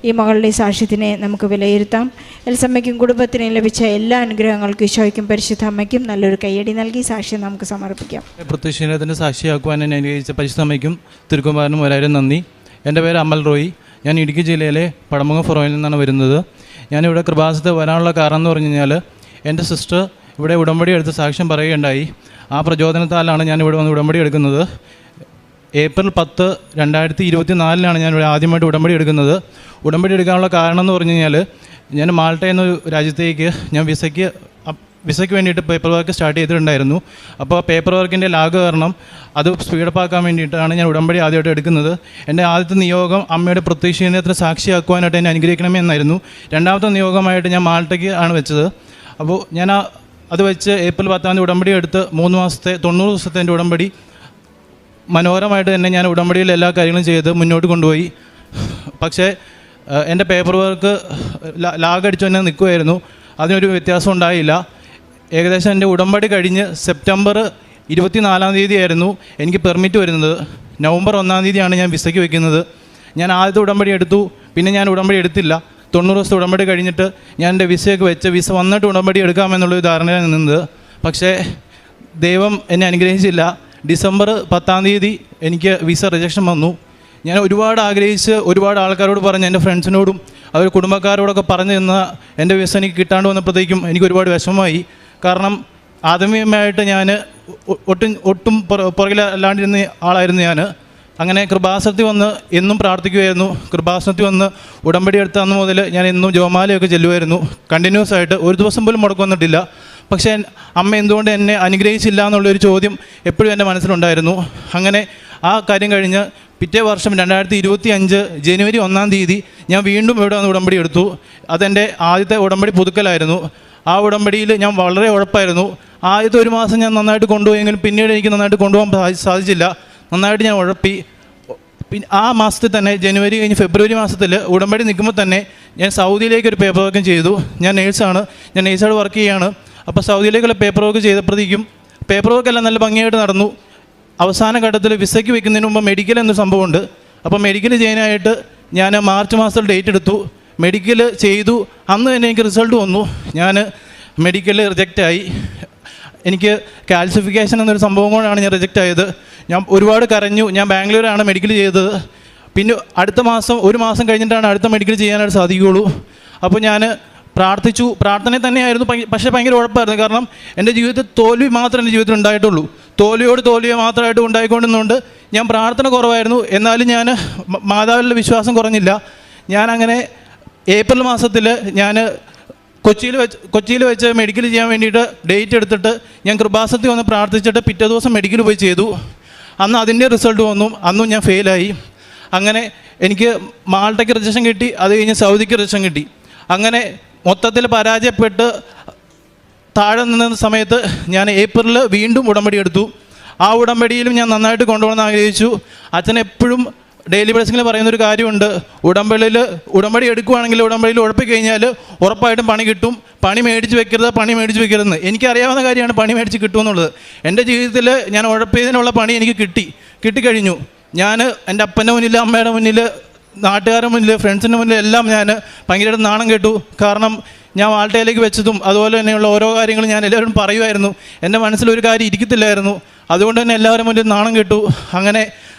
ഈ മകളുടെ സാക്ഷ്യത്തിനെ നമുക്ക് വിലയിരുത്താം. എൽസമ്മയ്ക്കും കുടുംബത്തിനും ലഭിച്ച എല്ലാ അനുഗ്രഹങ്ങൾക്കും ഈശോയ്ക്കും പരിശുദ്ധ അമ്മയ്ക്കും നല്ലൊരു കയ്യടി നൽകി സാക്ഷ്യം നമുക്ക് സമർപ്പിക്കാം. പ്രത്യക്ഷീണത്തിൻ്റെ സാക്ഷിയാക്കുവാൻ എന്നെ അനുഗ്രഹിച്ച പരിശുദ്ധ അമ്മയ്ക്കും തിരുക്കുമാരനും വളരെ നന്ദി. എൻ്റെ പേര് അമൽ റോയി. ഞാൻ ഇടുക്കി ജില്ലയിലെ പടമുഖം ഫൊറോയിൽ നിന്നാണ് വരുന്നത്. ഞാനിവിടെ കൃപാസനത്തിൽ വരാനുള്ള കാരണം എന്ന് പറഞ്ഞു കഴിഞ്ഞാൽ എൻ്റെ സിസ്റ്റർ ഇവിടെ ഉടമ്പടി എടുത്ത് സാക്ഷ്യം പറയുകയുണ്ടായി. ആ പ്രചോദനത്താലാണ് ഞാനിവിടെ വന്ന് ഉടമ്പടി എടുക്കുന്നത്. ഏപ്രിൽ 10, 2024 ഞാൻ ഇവിടെ ആദ്യമായിട്ട് ഉടമ്പടി എടുക്കുന്നത്. ഉടമ്പടി എടുക്കാനുള്ള കാരണം എന്ന് പറഞ്ഞു കഴിഞ്ഞാൽ, ഞാൻ മാൾട്ട എന്ന രാജ്യത്തേക്ക് ഞാൻ വിസയ്ക്ക് വേണ്ടിയിട്ട് പേപ്പർ വർക്ക് സ്റ്റാർട്ട് ചെയ്തിട്ടുണ്ടായിരുന്നു. അപ്പോൾ പേപ്പർ വർക്കിൻ്റെ ലാഗ് കാരണം അത് സ്പീഡപ്പാക്കാൻ വേണ്ടിയിട്ടാണ് ഞാൻ ഉടമ്പടി ആദ്യമായിട്ട് എടുക്കുന്നത്. എൻ്റെ ആദ്യത്തെ നിയോഗം അമ്മയുടെ പ്രത്യക്ഷീണത്തിന് സാക്ഷിയാക്കുവാനായിട്ട് എന്നെ അനുഗ്രഹിക്കണമേ എന്നായിരുന്നു. രണ്ടാമത്തെ നിയോഗമായിട്ട് ഞാൻ മാൾട്ടയ്ക്ക് ആണ് വെച്ചത്. അപ്പോൾ ഞാൻ അത് വെച്ച് ഏപ്രിൽ 10 ഉടമ്പടി എടുത്ത് 3 മാസത്തെ 90 ദിവസത്തെ എൻ്റെ ഉടമ്പടി മനോഹരമായിട്ട് തന്നെ ഞാൻ ഉടമ്പടിയിൽ എല്ലാ കാര്യങ്ങളും ചെയ്ത് മുന്നോട്ട് കൊണ്ടുപോയി. പക്ഷേ എൻ്റെ പേപ്പർ വർക്ക് ലാഗടിച്ചു തന്നെ നിൽക്കുമായിരുന്നു. അതിനൊരു വ്യത്യാസം ഉണ്ടായില്ല. ഏകദേശം എൻ്റെ ഉടമ്പടി കഴിഞ്ഞ് സെപ്റ്റംബർ 24 ആയിരുന്നു എനിക്ക് പെർമിറ്റ് വരുന്നത്. നവംബർ 1 ഞാൻ വിസയ്ക്ക് വയ്ക്കുന്നത്. ഞാൻ ആദ്യത്തെ ഉടമ്പടി എടുത്തു, പിന്നെ ഞാൻ ഉടമ്പടി എടുത്തില്ല. 90 ദിവസത്തെ ഉടമ്പടി കഴിഞ്ഞിട്ട് ഞാൻ എൻ്റെ വിസയൊക്കെ വെച്ച് വിസ വന്നിട്ട് ഉടമ്പടി എടുക്കാമെന്നുള്ളൊരു ധാരണയാണ് നിന്നത്. പക്ഷേ ദൈവം എന്നെ അനുഗ്രഹിച്ചില്ല. ഡിസംബർ 10 എനിക്ക് വിസ റിജക്ഷൻ വന്നു. ഞാൻ ഒരുപാട് ആഗ്രഹിച്ച് ഒരുപാട് ആൾക്കാരോട് പറഞ്ഞ്, എൻ്റെ ഫ്രണ്ട്സിനോടും അവർ കുടുംബക്കാരോടൊക്കെ പറഞ്ഞു തന്ന എൻ്റെ വിസ എനിക്ക് കിട്ടാണ്ട് വന്നപ്പോഴത്തേക്കും എനിക്ക് ഒരുപാട് വിഷമമായി. കാരണം ആത്മീയമായിട്ട് ഞാൻ ഒട്ടും പുറകിലല്ലാണ്ടിരുന്ന ആളായിരുന്നു ഞാൻ. അങ്ങനെ കൃപാസനത്തിൽ വന്ന് എന്നും പ്രാർത്ഥിക്കുമായിരുന്നു. കൃപാസനത്തിൽ വന്ന് ഉടമ്പടി എടുത്ത അന്ന് മുതൽ ഞാൻ എന്നും ജപമാലയൊക്കെ ചെല്ലുമായിരുന്നു. കണ്ടിന്യൂസ് ആയിട്ട് ഒരു ദിവസം പോലും മുടക്കം വന്നിട്ടില്ല. പക്ഷേ അമ്മ എന്തുകൊണ്ട് എന്നെ അനുഗ്രഹിച്ചില്ല എന്നുള്ളൊരു ചോദ്യം എപ്പോഴും എൻ്റെ മനസ്സിലുണ്ടായിരുന്നു. അങ്ങനെ ആ കാര്യം കഴിഞ്ഞ് പിറ്റേ വർഷം 2025 ജനുവരി 1-ാം തീയതി ഞാൻ വീണ്ടും ഇവിടെ വന്ന് ഉടമ്പടി എടുത്തു. അതെൻ്റെ ആദ്യത്തെ ഉടമ്പടി പുതുക്കലായിരുന്നു. ആ ഉടമ്പടിയിൽ ഞാൻ വളരെ ഉഴപ്പായിരുന്നു. ആദ്യത്തെ 1 മാസം ഞാൻ നന്നായിട്ട് കൊണ്ടുപോയെങ്കിലും പിന്നീട് എനിക്ക് നന്നായിട്ട് കൊണ്ടുപോകാൻ സാധിച്ചില്ല. നന്നായിട്ട് ഞാൻ ഉഴപ്പി. പിന്നെ ആ മാസത്തിൽ തന്നെ ജനുവരി കഴിഞ്ഞ് ഫെബ്രുവരി മാസത്തിൽ ഉടമ്പടി നിൽക്കുമ്പോൾ തന്നെ ഞാൻ സൗദിയിലേക്ക് ഒരു പേപ്പർ വർക്കും ചെയ്തു. ഞാൻ നേഴ്സാണ്, ഞാൻ നേഴ്സായിട്ട് വർക്ക് ചെയ്യുകയാണ്. അപ്പോൾ സൗദിയിലേക്കുള്ള പേപ്പർ വർക്ക് ചെയ്തപ്പോഴത്തേക്കും പേപ്പർ വർക്കെല്ലാം നല്ല ഭംഗിയായിട്ട് നടന്നു. അവസാന ഘട്ടത്തിൽ വിസയ്ക്ക് വെക്കുന്നതിന് മുമ്പ് മെഡിക്കൽ എന്നൊരു സംഭവമുണ്ട്. അപ്പോൾ മെഡിക്കൽ ചെയ്യാനായിട്ട് ഞാൻ മാർച്ച് മാസത്തിൽ ഡേറ്റ് എടുത്തു. മെഡിക്കൽ ചെയ്തു. അന്ന് തന്നെ എനിക്ക് റിസൾട്ട് വന്നു. ഞാൻ മെഡിക്കൽ റിജക്റ്റായി. എനിക്ക് കാൽസിഫിക്കേഷൻ എന്നൊരു സംഭവം കൊണ്ടാണ് ഞാൻ റിജക്റ്റ് ആയത്. ഞാൻ ഒരുപാട് കരഞ്ഞു. ഞാൻ ബാംഗ്ലൂരാണ് മെഡിക്കൽ ചെയ്തത്. പിന്നെ അടുത്ത മാസം 1 മാസം കഴിഞ്ഞിട്ടാണ് അടുത്ത മെഡിക്കൽ ചെയ്യാനായിട്ട് സാധിക്കുകയുള്ളൂ. അപ്പോൾ ഞാൻ പ്രാർത്ഥിച്ചു. പ്രാർത്ഥന തന്നെയായിരുന്നു. പക്ഷേ ഭയങ്കര ഉഴപ്പായിരുന്നു. കാരണം എൻ്റെ ജീവിതത്തിൽ തോൽവി മാത്രമേ എൻ്റെ ജീവിതത്തിൽ ഉണ്ടായിട്ടുള്ളൂ. തോൽവിയെ മാത്രമായിട്ട് ഉണ്ടായിക്കൊണ്ടിരുന്നുകൊണ്ട് ഞാൻ പ്രാർത്ഥന കുറവായിരുന്നു. എന്നാലും ഞാൻ മാതാവിലുള്ള വിശ്വാസം കുറഞ്ഞില്ല. ഞാനങ്ങനെ ഏപ്രിൽ മാസത്തിൽ ഞാൻ കൊച്ചിയിൽ വെച്ച് മെഡിക്കൽ ചെയ്യാൻ വേണ്ടിയിട്ട് ഡേറ്റ് എടുത്തിട്ട് ഞാൻ കൃപാസനത്തിൽ വന്ന് പ്രാർത്ഥിച്ചിട്ട് പിറ്റേ ദിവസം മെഡിക്കൽ പോയി ചെയ്തു. അന്ന് അതിൻ്റെ റിസൾട്ട് വന്നു. അന്നും ഞാൻ ഫെയിലായി. അങ്ങനെ എനിക്ക് മാൾട്ടയ്ക്ക് രജിസ്ട്രേഷൻ കിട്ടി. അത് കഴിഞ്ഞ് സൗദിക്ക് രജിസ്ട്രേഷൻ കിട്ടി. അങ്ങനെ മൊത്തത്തിൽ പരാജയപ്പെട്ട് താഴെ നിന്ന സമയത്ത് ഞാൻ ഏപ്രിലിൽ വീണ്ടും ഉടമ്പടി എടുത്തു. ആ ഉടമ്പടിയിലും ഞാൻ നന്നായിട്ട് കൊണ്ടുപോകണമെന്ന് ആഗ്രഹിച്ചു. അച്ഛൻ എപ്പോഴും ഡെയിലി ബ്ലെസ്സിങ്ങിൽ പറയുന്നൊരു കാര്യമുണ്ട്, ഉടമ്പടി എടുക്കുകയാണെങ്കിൽ ഉടമ്പടിയിൽ ഉഴപ്പിക്കഴിഞ്ഞാൽ ഉറപ്പായിട്ടും പണി കിട്ടും. പണി മേടിച്ച് വെക്കരുതെന്ന് എനിക്കറിയാവുന്ന കാര്യമാണ്. പണി മേടിച്ച് കിട്ടുമെന്നുള്ളത് എൻ്റെ ജീവിതത്തിൽ ഞാൻ ഉഴപ്പിയതിനുള്ള പണി എനിക്ക് കിട്ടിക്കഴിഞ്ഞു. ഞാൻ എൻ്റെ അപ്പൻ്റെ മുന്നിൽ, അമ്മയുടെ മുന്നിൽ, നാട്ടുകാരുടെ മുന്നിൽ, ഫ്രണ്ട്സിൻ്റെ മുന്നിൽ എല്ലാം ഞാൻ ഭയങ്കരമായിട്ട് നാണം കേട്ടു. കാരണം ഞാൻ വാൾട്ടയിലേക്ക് വെച്ചതും അതുപോലെ തന്നെയുള്ള ഓരോ കാര്യങ്ങളും ഞാൻ എല്ലാവരും പറയുമായിരുന്നു. എൻ്റെ മനസ്സിലൊരു കാര്യം ഇരിക്കത്തില്ലായിരുന്നു. അതുകൊണ്ട് തന്നെ എല്ലാവരും മുന്നിൽ നാണം കേട്ടു. അങ്ങനെ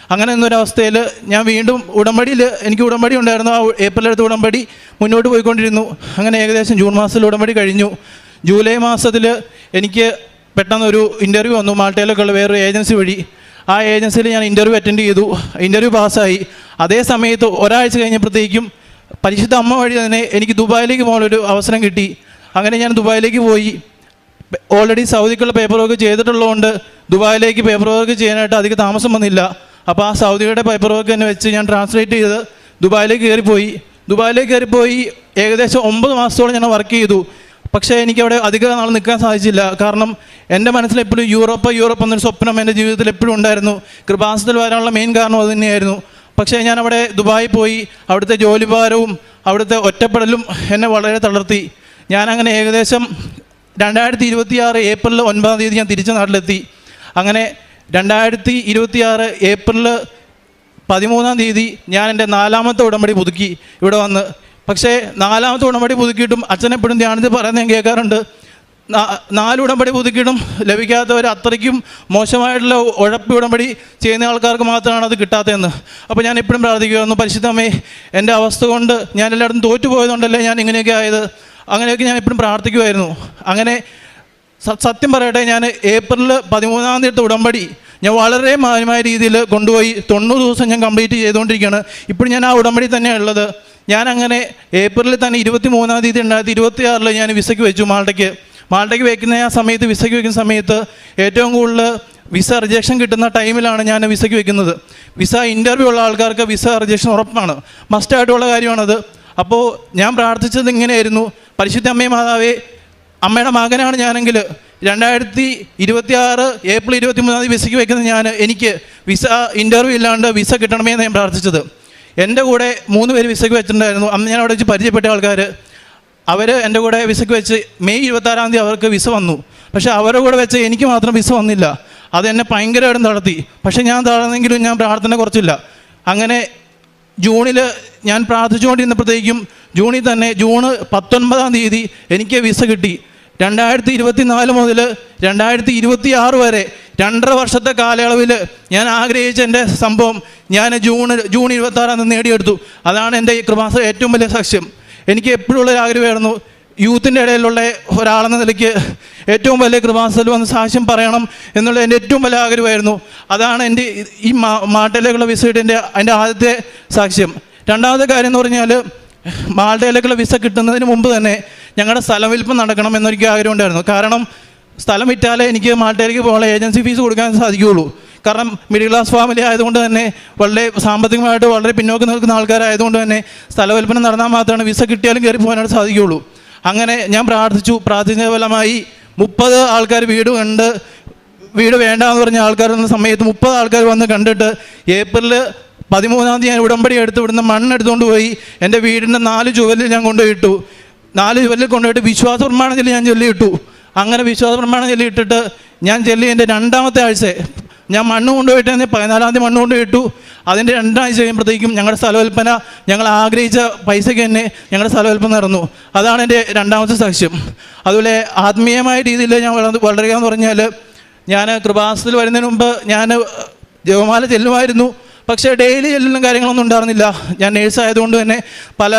എന്നൊരവസ്ഥയിൽ ഞാൻ വീണ്ടും എനിക്ക് ഉടമ്പടി ഉണ്ടായിരുന്നു. ആ ഏപ്രിലെടുത്ത ഉടമ്പടി മുന്നോട്ട് പോയിക്കൊണ്ടിരുന്നു. അങ്ങനെ ഏകദേശം ജൂൺ മാസത്തിൽ ഉടമ്പടി കഴിഞ്ഞു. ജൂലൈ മാസത്തിൽ എനിക്ക് പെട്ടെന്നൊരു ഇൻ്റർവ്യൂ വന്നു മാൾട്ടയിലേക്കുള്ള വേറൊരു ഏജൻസി വഴി. ആ ഏജൻസിയിൽ ഞാൻ ഇൻ്റർവ്യൂ അറ്റൻഡ് ചെയ്തു. ഇൻ്റർവ്യൂ പാസ്സായി. അതേ സമയത്ത് ഒരാഴ്ച കഴിഞ്ഞപ്പോഴത്തേക്കും പരിശുദ്ധ അമ്മ വഴി തന്നെ എനിക്ക് ദുബായിലേക്ക് പോകാനൊരു അവസരം കിട്ടി. അങ്ങനെ ഞാൻ ദുബായിലേക്ക് പോയി. ഓൾറെഡി സൗദിക്കുള്ള പേപ്പർ വർക്ക് ചെയ്തിട്ടുള്ളതുകൊണ്ട് ദുബായിലേക്ക് പേപ്പർ വർക്ക് ചെയ്യാനായിട്ട് അധികം താമസം വന്നില്ല. അപ്പോൾ ആ സൗദിയുടെ പേപ്പർ വർക്ക് തന്നെ വെച്ച് ഞാൻ ട്രാൻസ്ലേറ്റ് ചെയ്ത് ദുബായിലേക്ക് കയറിപ്പോയി. ഏകദേശം 9 മാസത്തോളം ഞാൻ വർക്ക് ചെയ്തു. പക്ഷേ എനിക്കവിടെ അധികം നാൾ നിൽക്കാൻ സാധിച്ചില്ല. കാരണം എൻ്റെ മനസ്സിലെപ്പോഴും യൂറോപ്പ് എന്നൊരു സ്വപ്നം എൻ്റെ ജീവിതത്തിൽ എപ്പോഴും ഉണ്ടായിരുന്നു. കൃപാസനത്തിൽ വരാനുള്ള മെയിൻ കാരണം അത് തന്നെയായിരുന്നു. പക്ഷേ ഞാൻ അവിടെ ദുബായി പോയി. അവിടുത്തെ ജോലിഭാരവും അവിടുത്തെ ഒറ്റപ്പെടലും എന്നെ വളരെ തളർത്തി. ഞാനങ്ങനെ ഏകദേശം 2026 ഏപ്രിൽ 9-ാം തീയതി ഞാൻ തിരിച്ച് നാട്ടിലെത്തി. അങ്ങനെ 2026 ഏപ്രിൽ 13-ാം തീയതി ഞാൻ എൻ്റെ 4ാമത്തെ ഉടമ്പടി പുതുക്കി ഇവിടെ വന്ന്. പക്ഷേ 4ാമത്തെ ഉടമ്പടി പുതുക്കിയിട്ടും അച്ഛനെപ്പോഴും ധ്യാനത്തിൽ പറയുന്നത് ഞാൻ കേൾക്കാറുണ്ട്, 4 ഉടമ്പടി പുതുക്കിയിട്ടും ലഭിക്കാത്തവർ അത്രയ്ക്കും മോശമായിട്ടുള്ള ഉഴപ്പി ഉടമ്പടി ചെയ്യുന്ന ആൾക്കാർക്ക് മാത്രമാണ് അത് കിട്ടാത്തതെന്ന്. അപ്പോൾ ഞാൻ എപ്പോഴും പ്രാർത്ഥിക്കുമായിരുന്നു, പരിശുദ്ധമേ എൻ്റെ അവസ്ഥ കൊണ്ട് ഞാൻ എല്ലായിടത്തും തോറ്റുപോയതുകൊണ്ടല്ലേ ഞാൻ ഇങ്ങനെയൊക്കെ ആയത്. അങ്ങനെയൊക്കെ ഞാൻ എപ്പോഴും പ്രാർത്ഥിക്കുമായിരുന്നു. അങ്ങനെ സത്യം പറയട്ടെ, ഞാൻ ഏപ്രിൽ 13-ാം തീയതി ഉടമ്പടി ഞാൻ വളരെ മാന്യമായ രീതിയിൽ കൊണ്ടുപോയി 90 ദിവസം ഞാൻ കംപ്ലീറ്റ് ചെയ്തുകൊണ്ടിരിക്കുകയാണ്. ഇപ്പോഴും ഞാൻ ആ ഉടമ്പടി തന്നെയാണ് ഉള്ളത്. ഞാനങ്ങനെ ഏപ്രിലിൽ തന്നെ 23-ാം തീയതി 2026 ഞാൻ വിസയ്ക്ക് വെച്ചു. മാൾട്ടയ്ക്ക് വയ്ക്കുന്ന ആ സമയത്ത്, വിസയ്ക്ക് വയ്ക്കുന്ന സമയത്ത് ഏറ്റവും കൂടുതൽ വിസ റിജക്ഷൻ കിട്ടുന്ന ടൈമിലാണ് ഞാൻ വിസയ്ക്ക് വയ്ക്കുന്നത്. വിസ ഇൻ്റർവ്യൂ ഉള്ള ആൾക്കാർക്ക് വിസ റിജക്ഷൻ ഉറപ്പാണ്, മസ്റ്റായിട്ടുള്ള കാര്യമാണത്. അപ്പോൾ ഞാൻ പ്രാർത്ഥിച്ചത് ഇങ്ങനെയായിരുന്നു, പരിശുദ്ധ അമ്മേ മാതാവേ, അമ്മയുടെ മകനാണ് ഞാനെങ്കിൽ 2026 ഏപ്രിൽ 23-ാം തീയതി വിസയ്ക്ക് വയ്ക്കുന്ന എനിക്ക് വിസ ഇൻ്റർവ്യൂ ഇല്ലാണ്ട് വിസ കിട്ടണമേ എന്ന് ഞാൻ പ്രാർത്ഥിച്ചത്. എൻ്റെ കൂടെ 3 പേര് വിസയ്ക്ക് വെച്ചിട്ടുണ്ടായിരുന്നു. അന്ന് ഞാൻ അവിടെ വെച്ച് പരിചയപ്പെട്ട ആൾക്കാർ. അവർ എൻ്റെ കൂടെ വിസയ്ക്ക് വെച്ച് മെയ് 26-ാം തീയതി അവർക്ക് വിസ വന്നു. പക്ഷേ അവരുടെ കൂടെ വെച്ച് എനിക്ക് മാത്രം വിസ വന്നില്ല. അതെന്നെ ഭയങ്കരമായിട്ടും തളർത്തി. പക്ഷേ ഞാൻ തളർന്നെങ്കിലും ഞാൻ പ്രാർത്ഥന കുറച്ചില്ല. അങ്ങനെ ജൂണിൽ ഞാൻ പ്രാർത്ഥിച്ചുകൊണ്ടിരുന്നപ്പോഴത്തേക്കും ജൂണിൽ തന്നെ ജൂൺ 19-ാം തീയതി എനിക്ക് വിസ കിട്ടി. 2024 മുതൽ 2026 വരെ 2.5 വർഷത്തെ കാലയളവിൽ ഞാൻ ആഗ്രഹിച്ച എൻ്റെ സംഭവം ഞാൻ ജൂൺ 26-ാം തീയതി നേടിയെടുത്തു. അതാണ് എൻ്റെ ഈ കൃപാസനം ഏറ്റവും വലിയ സാക്ഷ്യം. എനിക്ക് എപ്പോഴും ഉള്ളൊരു ആഗ്രഹമായിരുന്നു, യൂത്തിൻ്റെ ഇടയിലുള്ള ഒരാളെന്ന നിലയ്ക്ക് ഏറ്റവും വലിയ കൃപാസനത്തിൽ വന്ന് സാക്ഷ്യം പറയണം എന്നുള്ള എൻ്റെ ഏറ്റവും വലിയ ആഗ്രഹമായിരുന്നു. അതാണ് എൻ്റെ ഈ മാൾട്ടയിലേക്കുള്ള വിസ കിട്ടിൻ്റെ എൻ്റെ ആദ്യത്തെ സാക്ഷ്യം. രണ്ടാമത്തെ കാര്യം എന്ന് പറഞ്ഞാൽ, മാൾട്ടയിലേക്കുള്ള വിസ കിട്ടുന്നതിന് മുമ്പ് തന്നെ ഞങ്ങളുടെ സ്ഥലം വിൽപ്പം നടക്കണം എന്നൊരു ആഗ്രഹം ഉണ്ടായിരുന്നു. കാരണം സ്ഥലം വിറ്റാലേ എനിക്ക് മാൾട്ടയിലേക്ക് പോകാനുള്ള ഏജൻസി ഫീസ് കൊടുക്കാൻ സാധിക്കുകയുള്ളൂ. കാരണം മിഡിൽ ക്ലാസ് ഫാമിലി ആയതുകൊണ്ട് തന്നെ വളരെ സാമ്പത്തികമായിട്ട് വളരെ പിന്നോക്കം നിൽക്കുന്ന ആൾക്കാരായതുകൊണ്ട് തന്നെ സ്ഥലവിൽപ്പന നടന്നാൽ മാത്രമാണ് വിസ കിട്ടിയാലും കയറി പോകാനായിട്ട് സാധിക്കുകയുള്ളൂ. അങ്ങനെ ഞാൻ പ്രാർത്ഥിച്ച ഫലമായി 30 ആൾക്കാർ വീട് വേണ്ടാന്ന് പറഞ്ഞ ആൾക്കാരെന്ന സമയത്ത് 30 ആൾക്കാർ വന്ന് കണ്ടിട്ട് ഏപ്രിൽ 13-ാം തീയതി ഞാൻ ഉടമ്പടി എടുത്ത് ഇവിടുന്ന് മണ്ണെടുത്തുകൊണ്ട് പോയി എൻ്റെ വീടിൻ്റെ 4 ചുവരിൽ ഞാൻ കൊണ്ടുപോയിട്ടു. 4 ചുവരിൽ കൊണ്ടുപോയിട്ട് വിശ്വാസ പ്രമാണം ചൊല്ലി ഞാൻ ചൊല്ലിയിട്ടു. അങ്ങനെ വിശ്വാസ പ്രമാണം ചൊല്ലിയിട്ടിട്ട് ഞാൻ ചൊല്ലി എൻ്റെ 2ാമത്തെ ആഴ്ച ഞാൻ മണ്ണ് കൊണ്ടുപോയിട്ട് 14-ാം തീയതി മണ്ണ് കൊണ്ടുപോയിട്ടു. അതിൻ്റെ 2 ആഴ്ച കഴിയുമ്പോഴത്തേക്കും ഞങ്ങളുടെ സ്ഥലവിൽപ്പന ഞങ്ങൾ ആഗ്രഹിച്ച പൈസയ്ക്ക് തന്നെ ഞങ്ങളുടെ സ്ഥലവിൽപ്പന നടന്നു. അതാണ് എൻ്റെ 2ാമത്തെ സാക്ഷ്യം. അതുപോലെ ആത്മീയമായ രീതിയിൽ ഞാൻ വളരുക എന്ന് പറഞ്ഞാൽ, ഞാൻ കൃപാസനത്തിൽ വരുന്നതിന് മുമ്പ് ഞാൻ ജപമാല ചെല്ലുമായിരുന്നു. പക്ഷേ ഡെയിലി ചെല്ലുന്ന കാര്യങ്ങളൊന്നും ഉണ്ടായിരുന്നില്ല. ഞാൻ നേഴ്സായതുകൊണ്ട് തന്നെ പല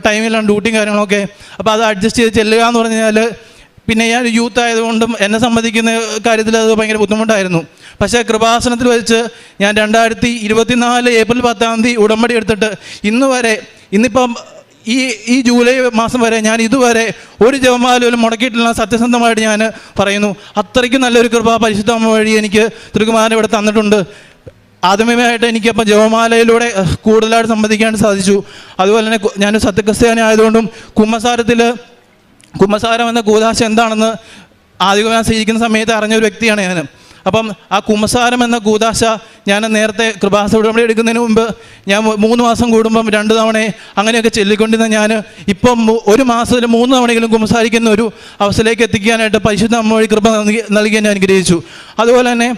ടൈമിലാണ് ഡ്യൂട്ടിയും കാര്യങ്ങളൊക്കെ. അപ്പോൾ അത് അഡ്ജസ്റ്റ് ചെയ്ത് ചെല്ലുക എന്ന് പറഞ്ഞാൽ, പിന്നെ ഞാൻ യൂത്ത് ആയതുകൊണ്ടും എന്നെ സംബന്ധിക്കുന്ന കാര്യത്തിൽ അത് ഭയങ്കര ബുദ്ധിമുട്ടായിരുന്നു. പക്ഷേ കൃപാസനത്തിൽ വെച്ച് ഞാൻ 2024 ഏപ്രിൽ 10-ാം തീയതി ഉടമ്പടി എടുത്തിട്ട് ഇന്നിപ്പം ഈ ജൂലൈ മാസം വരെ ഞാൻ ഇതുവരെ ഒരു ജപമാല പോലും മുടക്കിയിട്ടില്ല. സത്യസന്ധമായിട്ട് ഞാൻ പറയുന്നു. അത്രയ്ക്കും നല്ലൊരു കൃപ പരിശുദ്ധ അമ്മ വഴി എനിക്ക് തിരുക്കുമാരൻ ഇവിടെ തന്നിട്ടുണ്ട്. ആത്മീയമായിട്ട് എനിക്കപ്പം ജപമാലയിലൂടെ കൂടുതലായിട്ട് സംബന്ധിക്കാൻ സാധിച്ചു. അതുപോലെ തന്നെ ഞാൻ സത്യക്രിസ്ത്യാനി ആയതുകൊണ്ടും കുമ്പസാരം എന്ന കൂദാശ എന്താണെന്ന് ആദ്യം സ്വീകരിക്കുന്ന സമയത്ത് അറിഞ്ഞൊരു വ്യക്തിയാണ് ഞാൻ. അപ്പം ആ കുമ്പസാരം എന്ന കൂദാശ ഞാൻ നേരത്തെ കൃപാസന ഉടമ്പടി എടുക്കുന്നതിന് മുമ്പ് ഞാൻ 3 മാസം കൂടുമ്പം 2 തവണ അങ്ങനെയൊക്കെ ചൊല്ലിക്കൊണ്ടിരുന്ന ഞാൻ ഇപ്പം 1 മാസത്തിൽ 3 തവണയെങ്കിലും കുമ്പസാരിക്കുന്ന ഒരു അവസ്ഥയിലേക്ക് എത്തിക്കാനായിട്ട് പരിശുദ്ധ അമ്മ വഴി കൃപ നൽകി എന്നെ അനുഗ്രഹിച്ചു. അതുപോലെ തന്നെ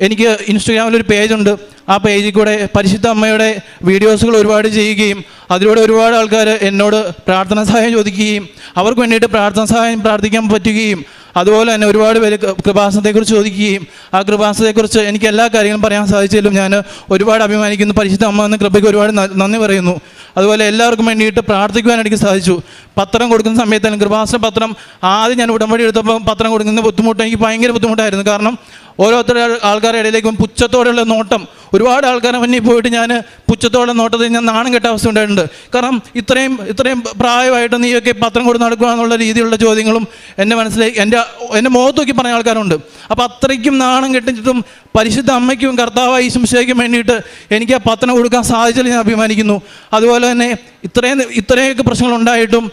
എനിക്ക് ഇൻസ്റ്റഗ്രാമിലൊരു പേജുണ്ട്. ആ പേജിൽ കൂടെ പരിശുദ്ധ അമ്മയുടെ വീഡിയോസുകൾ ഒരുപാട് ചെയ്യുകയും അതിലൂടെ ഒരുപാട് ആൾക്കാർ എന്നോട് പ്രാർത്ഥനാ സഹായം ചോദിക്കുകയും അവർക്ക് വേണ്ടിയിട്ട് പ്രാർത്ഥനാ സഹായം പ്രാർത്ഥിക്കാൻ പറ്റുകയും അതുപോലെ തന്നെ ഒരുപാട് പേര് കൃപാസനത്തെക്കുറിച്ച് ചോദിക്കുകയും ആ കൃപാസനത്തെക്കുറിച്ച് എനിക്ക് എല്ലാ കാര്യങ്ങളും പറയാൻ സാധിച്ചാലും ഞാൻ ഒരുപാട് അഭിമാനിക്കുന്നു. പരിശുദ്ധ അമ്മ എന്ന കൃപയ്ക്ക് ഒരുപാട് നന്ദി പറയുന്നു. അതുപോലെ എല്ലാവർക്കും വേണ്ടിയിട്ട് പ്രാർത്ഥിക്കുവാൻ എനിക്ക് സാധിച്ചു. പത്രം കൊടുക്കുന്ന സമയത്ത് കൃപാസന പത്രം ആദ്യം ഞാൻ ഉടമ്പടി എടുത്തപ്പോൾ പത്രം കൊടുക്കുന്ന ബുദ്ധിമുട്ട് എനിക്ക് ഭയങ്കര ബുദ്ധിമുട്ടായിരുന്നു. കാരണം ഓരോരുത്തരുടെ ആൾക്കാരുടെ ഇടയിലേക്കും പുച്ഛത്തോടെയുള്ള നോട്ടം, ഒരുപാട് ആൾക്കാരെ മുന്നിൽ പോയിട്ട് ഞാൻ പുച്ഛത്തോടെ നോട്ടത്തിൽ ഞാൻ നാണം കെട്ട അവസ്ഥ ഉണ്ടായിട്ടുണ്ട്. കാരണം ഇത്രയും പ്രായമായിട്ട് നീയൊക്കെ പത്രം കൊടുത്ത് നടക്കുക എന്നുള്ള രീതിയിലുള്ള ചോദ്യങ്ങളും എൻ്റെ മനസ്സിലേക്ക് എൻ്റെ മുഖത്ത് നോക്കി പറഞ്ഞ ആൾക്കാരുണ്ട്. അപ്പോൾ അത്രയ്ക്കും നാണം കെട്ടിച്ചിട്ടും പരിശുദ്ധ അമ്മയ്ക്കും കർത്താവായ ഈശോയ്ക്കും വേണ്ടിയിട്ട് എനിക്ക് ആ പത്രം കൊടുക്കാൻ സാധിച്ചതിൽ ഞാൻ അഭിമാനിക്കുന്നു. അതുപോലെ തന്നെ ഇത്രയൊക്കെ പ്രശ്നങ്ങളുണ്ടായിട്ടും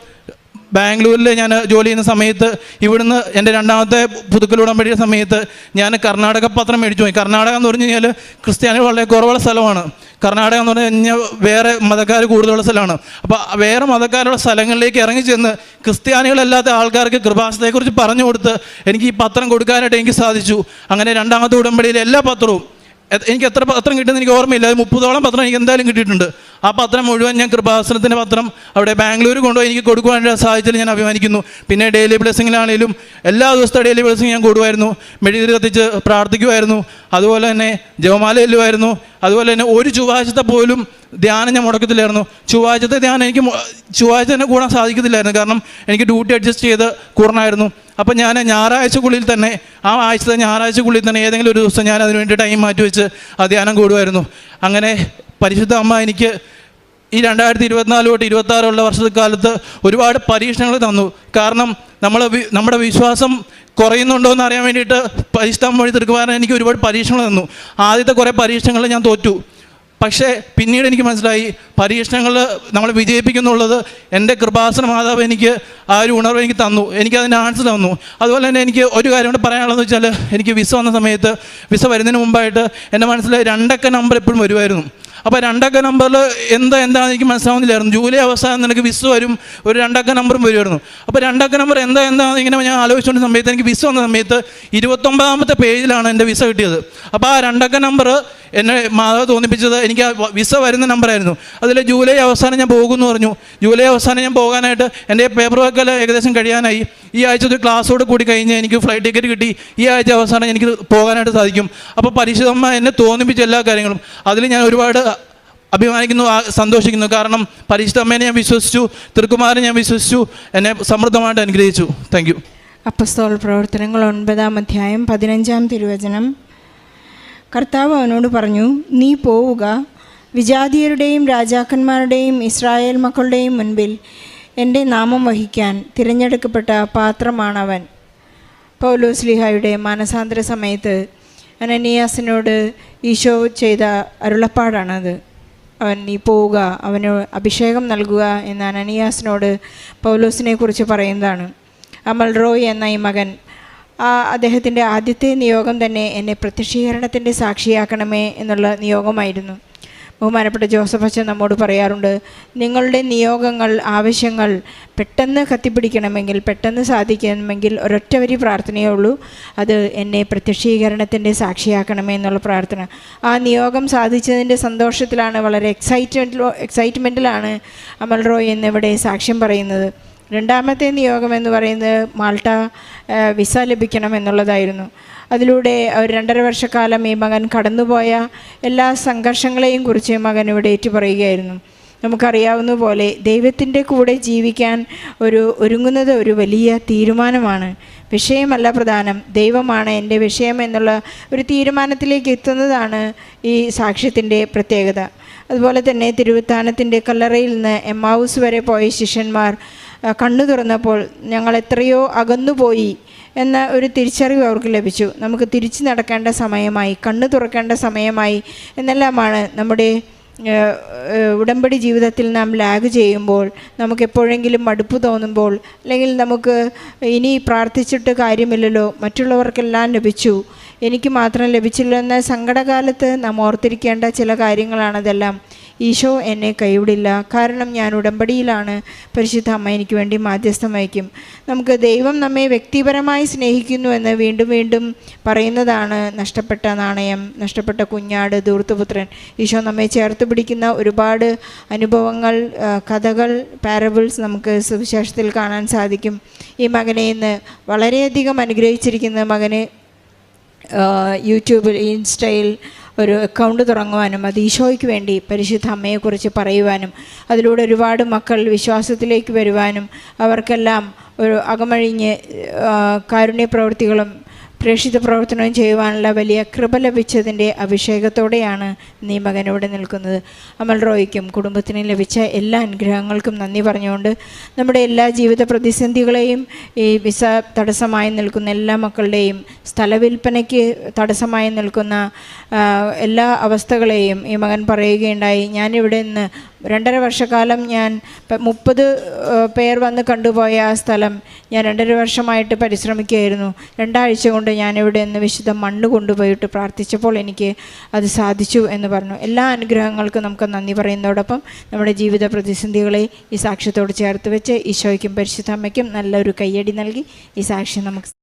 ബാംഗ്ലൂരിൽ ഞാൻ ജോലി ചെയ്യുന്ന സമയത്ത് ഇവിടുന്ന് എൻ്റെ 2ാമത്തെ പുതുക്കൽ ഉടമ്പടിയുടെ സമയത്ത് ഞാൻ കർണാടക പത്രം മേടിച്ചു പോയി. കർണാടക എന്ന് പറഞ്ഞു കഴിഞ്ഞാൽ ക്രിസ്ത്യാനികൾ വളരെ കുറവുള്ള സ്ഥലമാണ്. കർണാടക എന്ന് പറഞ്ഞു കഴിഞ്ഞാൽ വേറെ മതക്കാർ കൂടുതലുള്ള സ്ഥലമാണ്. അപ്പോൾ വേറെ മതക്കാരുള്ള സ്ഥലങ്ങളിലേക്ക് ഇറങ്ങിച്ചെന്ന് ക്രിസ്ത്യാനികളല്ലാത്ത ആൾക്കാർക്ക് കൃപാസനത്തെക്കുറിച്ച് പറഞ്ഞു കൊടുത്ത് എനിക്ക് ഈ പത്രം കൊടുക്കാനായിട്ട് എനിക്ക് സാധിച്ചു. അങ്ങനെ 2ാമത്തെ ഉടമ്പടിയിലെ എല്ലാ പത്രവും എനിക്ക് എത്ര പത്രം കിട്ടുമെന്ന് എനിക്ക് ഓർമ്മയില്ല. 30ഓളം പത്രം എനിക്ക് എന്തായാലും കിട്ടിയിട്ടുണ്ട്. ആ പത്രം മുഴുവൻ ഞാൻ കൃപാസനത്തിൻ്റെ പത്രം അവിടെ ബാംഗ്ലൂർ കൊണ്ടുപോയി എനിക്ക് കൊടുക്കുവാനായിട്ട് സാധിച്ചതിൽ ഞാൻ അഭിമാനിക്കുന്നു. പിന്നെ ഡെയിലി ബ്ലെസ്സിങ്ങിലാണെങ്കിലും എല്ലാ ദിവസത്തെ ഡെയിലി ബ്ലെസ്സിങ് ഞാൻ കൂടുമായിരുന്നു. മെഴുകുതിരി കത്തിച്ച് പ്രാർത്ഥിക്കുമായിരുന്നു. അതുപോലെ തന്നെ ജപമാല ചെല്ലുമായിരുന്നു. അതുപോലെ തന്നെ ഒരു ചൊവ്വാഴ്ചത്തെ പോലും ധ്യാനം ഞാൻ മുടക്കത്തില്ലായിരുന്നു. ചൊവ്വാഴ്ചത്തെ ധ്യാനം എനിക്ക് ചൊവ്വാഴ്ച തന്നെ കൂടാൻ സാധിക്കത്തില്ലായിരുന്നു. കാരണം എനിക്ക് ഡ്യൂട്ടി അഡ്ജസ്റ്റ് ചെയ്ത് കൂടണമായിരുന്നു. അപ്പം ഞാൻ ഞായറാഴ്ചക്കുള്ളിൽ തന്നെ ആ ആഴ്ചത്തെ ഞായറാഴ്ചക്കുള്ളിൽ തന്നെ ഏതെങ്കിലും ഒരു ദിവസം ഞാൻ അതിന് വേണ്ടി ടൈം മാറ്റി വെച്ച് ആ ധ്യാനം കൂടുമായിരുന്നു. അങ്ങനെ പരിശുദ്ധ അമ്മ എനിക്ക് ഈ 2024 തൊട്ട് 26 വർഷക്കാലത്ത് ഒരുപാട് പരീക്ഷണങ്ങൾ തന്നു. കാരണം നമ്മുടെ വിശ്വാസം കുറയുന്നുണ്ടോ എന്ന് അറിയാൻ വേണ്ടിയിട്ട് പരിശുദ്ധ അമ്മ വഴി തിരുക്കുമാരൻ എനിക്ക് ഒരുപാട് പരീക്ഷണങ്ങൾ തന്നു. ആദ്യത്തെ കുറേ പരീക്ഷണങ്ങൾ ഞാൻ തോറ്റു. പക്ഷേ പിന്നീട് എനിക്ക് മനസ്സിലായി പരീക്ഷണങ്ങൾ നമ്മൾ വിജയിപ്പിക്കുന്നുള്ളത് എൻ്റെ കൃപാസന മാതാവ് എനിക്ക് ആ ഒരു ഉണർവ് എനിക്ക് തന്നു. എനിക്കതിൻ്റെ ആൻസർ തന്നു. അതുപോലെ തന്നെ എനിക്ക് ഒരു കാര്യം കൂടെ പറയാനുള്ളതെന്ന് വെച്ചാൽ, എനിക്ക് വിസ വന്ന സമയത്ത് വിസ വരുന്നതിന് മുമ്പായിട്ട് എൻ്റെ മനസ്സിൽ 2 അക്ക നമ്പർ എപ്പോഴും വരുമായിരുന്നു. അപ്പോൾ 2 അക്ക നമ്പറിൽ എന്താണെന്ന് എനിക്ക് മനസ്സിലാവുന്നില്ലായിരുന്നു. ജൂലൈ അവസാനം നിനക്ക് വിസ വരും, ഒരു 2 അക്ക നമ്പറും വരുമായിരുന്നു. അപ്പോൾ 2 അക്ക നമ്പർ എന്താണെന്ന് ഇങ്ങനെ ഞാൻ ആലോചിച്ചുകൊണ്ട സമയത്ത് എനിക്ക് വിസ വന്ന സമയത്ത് 29ാമത്തെ പേജിലാണ് എൻ്റെ വിസ കിട്ടിയത്. അപ്പോൾ ആ 2 അക്ക നമ്പർ എന്നെ മാതാവ് തോന്നിപ്പിച്ചത് എനിക്ക് ആ വിസ വരുന്ന നമ്പറായിരുന്നു. അതിൽ ജൂലൈ അവസാനം ഞാൻ പോകുമെന്ന് പറഞ്ഞു. ജൂലൈ അവസാനം ഞാൻ പോകാനായിട്ട് എൻ്റെ പേപ്പർ വർക്കെല്ലാം ഏകദേശം കഴിയാനായി. ഈ ആഴ്ച ഒരു ക്ലാസ്സോട് കൂടി കഴിഞ്ഞ് എനിക്ക് ഫ്ലൈറ്റ് ടിക്കറ്റ് കിട്ടി. ഈ ആഴ്ച അവസാനം എനിക്ക് പോകാനായിട്ട് സാധിക്കും. അപ്പോൾ പരിശുദ്ധമ്മ എന്നെ തോന്നിപ്പിച്ച എല്ലാ കാര്യങ്ങളും അതിൽ ഞാൻ ഒരുപാട് അഭിമാനിക്കുന്നു, സന്തോഷിക്കുന്നു. കാരണം പരിശുദ്ധ അമ്മേനെ ഞാൻ വിശ്വസിച്ചു, തിരുക്കുമാരനെ ഞാൻ വിശ്വസിച്ചു, എന്നെ സമൃദ്ധമായിട്ട് അനുഗ്രഹിച്ചു. Thank you. അപ്പോസ്തല പ്രവർത്തനങ്ങൾ 9-ാം അധ്യായം 15-ാം തിരുവചനം. കർത്താവ് അവനോട് പറഞ്ഞു, നീ പോവുക, വിജാതീയരുടെയും രാജാക്കന്മാരുടെയും ഇസ്രായേൽ മക്കളുടെയും മുൻപിൽ എൻ്റെ നാമം വഹിക്കാൻ തിരഞ്ഞെടുക്കപ്പെട്ട പാത്രമാണവൻ. പൗലോസ് ശ്ലീഹായുടെ മാനസാന്തര സമയത്ത് അനനിയാസിനോട് ഈശോ ചെയ്ത അരുളപ്പാടാണത്. നീ പോവുക, അവന് അഭിഷേകം നൽകുക എന്ന് അനനിയാസിനോട് പൗലോസിനെ കുറിച്ച് പറയുന്നതാണ്. അമൽ റോയ് എന്ന ഈ മകൻ, അദ്ദേഹത്തിൻ്റെ ആദ്യത്തെ നിയോഗം തന്നെ എന്നെ പ്രത്യക്ഷീകരണത്തിൻ്റെ സാക്ഷിയാക്കണമേ എന്നുള്ള നിയോഗമായിരുന്നു. ബഹുമാനപ്പെട്ട ജോസഫ് അച്ഛൻ നമ്മോട് പറയാറുണ്ട്, നിങ്ങളുടെ നിയോഗങ്ങൾ, ആവശ്യങ്ങൾ പെട്ടെന്ന് കത്തിപ്പിടിക്കണമെങ്കിൽ, പെട്ടെന്ന് സാധിക്കണമെങ്കിൽ ഒരൊറ്റ വരി പ്രാർത്ഥനയേ ഉള്ളൂ, അത് എന്നെ പ്രത്യക്ഷീകരണത്തിൻ്റെ സാക്ഷിയാക്കണമേ എന്നുള്ള പ്രാർത്ഥന. ആ നിയോഗം സാധിച്ചതിൻ്റെ സന്തോഷത്തിലാണ്, വളരെ എക്സൈറ്റ്മെൻറ്റിലാണ് അമൽ റോയ് എന്നിവിടെ സാക്ഷ്യം പറയുന്നത്. രണ്ടാമത്തെ നിയോഗം എന്ന് പറയുന്നത് മാൾട്ട വിസ ലഭിക്കണം എന്നുള്ളതായിരുന്നു. അതിലൂടെ 2.5 വർഷക്കാലം ഈ മകൻ കടന്നുപോയ എല്ലാ സംഘർഷങ്ങളെയും കുറിച്ച് മകൻ ഇവിടെ ഏറ്റുപറയുകയായിരുന്നു. നമുക്കറിയാവുന്ന പോലെ ദൈവത്തിൻ്റെ കൂടെ ജീവിക്കാൻ ഒരുങ്ങുന്നത് ഒരു വലിയ തീരുമാനമാണ്. വിഷയമല്ല പ്രധാനം, ദൈവമാണ് എൻ്റെ വിഷയം എന്നുള്ള ഒരു തീരുമാനത്തിലേക്ക് എത്തുന്നതാണ് ഈ സാക്ഷ്യത്തിൻ്റെ പ്രത്യേകത. അതുപോലെ തന്നെ തിരുവുത്താനത്തിൻ്റെ കല്ലറയിൽ നിന്ന് എമ്മാവൂസ് വരെ പോയ ശിഷ്യന്മാർ കണ്ണു തുറന്നപ്പോൾ ഞങ്ങൾ എത്രയോ അകന്നുപോയി എന്ന ഒരു തിരിച്ചറിവ് അവർക്ക് ലഭിച്ചു. നമുക്ക് തിരിച്ചു നടക്കേണ്ട സമയമായി, കണ്ണു തുറക്കേണ്ട സമയമായി എന്നെല്ലാമാണ് നമ്മുടെ ഉടമ്പടി ജീവിതത്തിൽ നാം ലാഗ് ചെയ്യുമ്പോൾ, നമുക്ക് എപ്പോഴെങ്കിലും മടുപ്പ് തോന്നുമ്പോൾ, അല്ലെങ്കിൽ നമുക്ക് ഇനി പ്രാർത്ഥിച്ചിട്ട് കാര്യമില്ലല്ലോ, മറ്റുള്ളവർക്കെല്ലാം ലഭിച്ചു, എനിക്ക് മാത്രം ലഭിച്ചില്ല എന്ന സങ്കടകാലത്ത് നാം ഓർത്തിരിക്കേണ്ട ചില കാര്യങ്ങളാണതെല്ലാം. ഈശോ എന്നെ കൈവിടില്ല, കാരണം ഞാൻ ഉടമ്പടിയിലാണ്, പരിശുദ്ധ അമ്മ എനിക്ക് വേണ്ടി മാധ്യസ്ഥം വഹിക്കും. നമുക്ക് ദൈവം നമ്മെ വ്യക്തിപരമായി സ്നേഹിക്കുന്നു എന്ന് വീണ്ടും വീണ്ടും പറയുന്നതാണ് നഷ്ടപ്പെട്ട നാണയം, നഷ്ടപ്പെട്ട കുഞ്ഞാട്, ധൂർത്തുപുത്രൻ. ഈശോ നമ്മെ ചേർത്ത് പിടിക്കുന്ന ഒരുപാട് അനുഭവങ്ങൾ, കഥകൾ, പാരബിൾസ് നമുക്ക് സുവിശേഷത്തിൽ കാണാൻ സാധിക്കും. ഈ മകനെ ഇന്ന് വളരെയധികം അനുഗ്രഹിച്ചിരിക്കുന്ന മകന് യൂട്യൂബിൽ, ഇൻസ്റ്റയിൽ ഒരു അക്കൗണ്ട് തുടങ്ങുവാനും അത് ഈശോയ്ക്ക് വേണ്ടി പരിശുദ്ധ അമ്മയെക്കുറിച്ച് പറയുവാനും അതിലൂടെ ഒരുപാട് മക്കൾ വിശ്വാസത്തിലേക്ക് വരുവാനും അവർക്കെല്ലാം ഒരു അകമഴിഞ്ഞ് കാരുണ്യ പ്രവൃത്തികളും പ്രേക്ഷിത പ്രവർത്തനവും ചെയ്യുവാനുള്ള വലിയ കൃപ ലഭിച്ചതിൻ്റെ അഭിഷേകത്തോടെയാണ് ഈ മകൻ ഇവിടെ നിൽക്കുന്നത്. അമൽ റോയ്ക്കും കുടുംബത്തിനും ലഭിച്ച എല്ലാ അനുഗ്രഹങ്ങൾക്കും നന്ദി പറഞ്ഞുകൊണ്ട് നമ്മുടെ എല്ലാ ജീവിത പ്രതിസന്ധികളെയും, ഈ വിസ തടസ്സമായി നിൽക്കുന്ന എല്ലാ മക്കളുടെയും, സ്ഥലവിൽപ്പനയ്ക്ക് തടസ്സമായി നിൽക്കുന്ന എല്ലാ അവസ്ഥകളെയും ഈ മകൻ പറയുകയുണ്ടായി. ഞാനിവിടെ നിന്ന് 2.5 വർഷക്കാലം ഞാൻ 30 പേർ വന്ന് കണ്ടുപോയ ആ സ്ഥലം ഞാൻ 2.5 വർഷമായിട്ട് പരിശ്രമിക്കുകയായിരുന്നു. 2 ആഴ്ച കൊണ്ട് ഞാനിവിടെ നിന്ന് വിശുദ്ധ മണ്ണ് കൊണ്ടുപോയിട്ട് പ്രാർത്ഥിച്ചപ്പോൾ എനിക്ക് അത് സാധിച്ചു എന്ന് പറഞ്ഞു. എല്ലാ അനുഗ്രഹങ്ങൾക്കും നമുക്ക് നന്ദി പറയുന്നതോടൊപ്പം നമ്മുടെ ജീവിത പ്രതിസന്ധികളെ ഈ സാക്ഷ്യത്തോട് ചേർത്ത് വെച്ച് ഈശോയ്ക്കും പരിശുദ്ധ അമ്മയ്ക്കും നല്ലൊരു കയ്യടി നൽകി ഈ സാക്ഷ്യം നമുക്ക്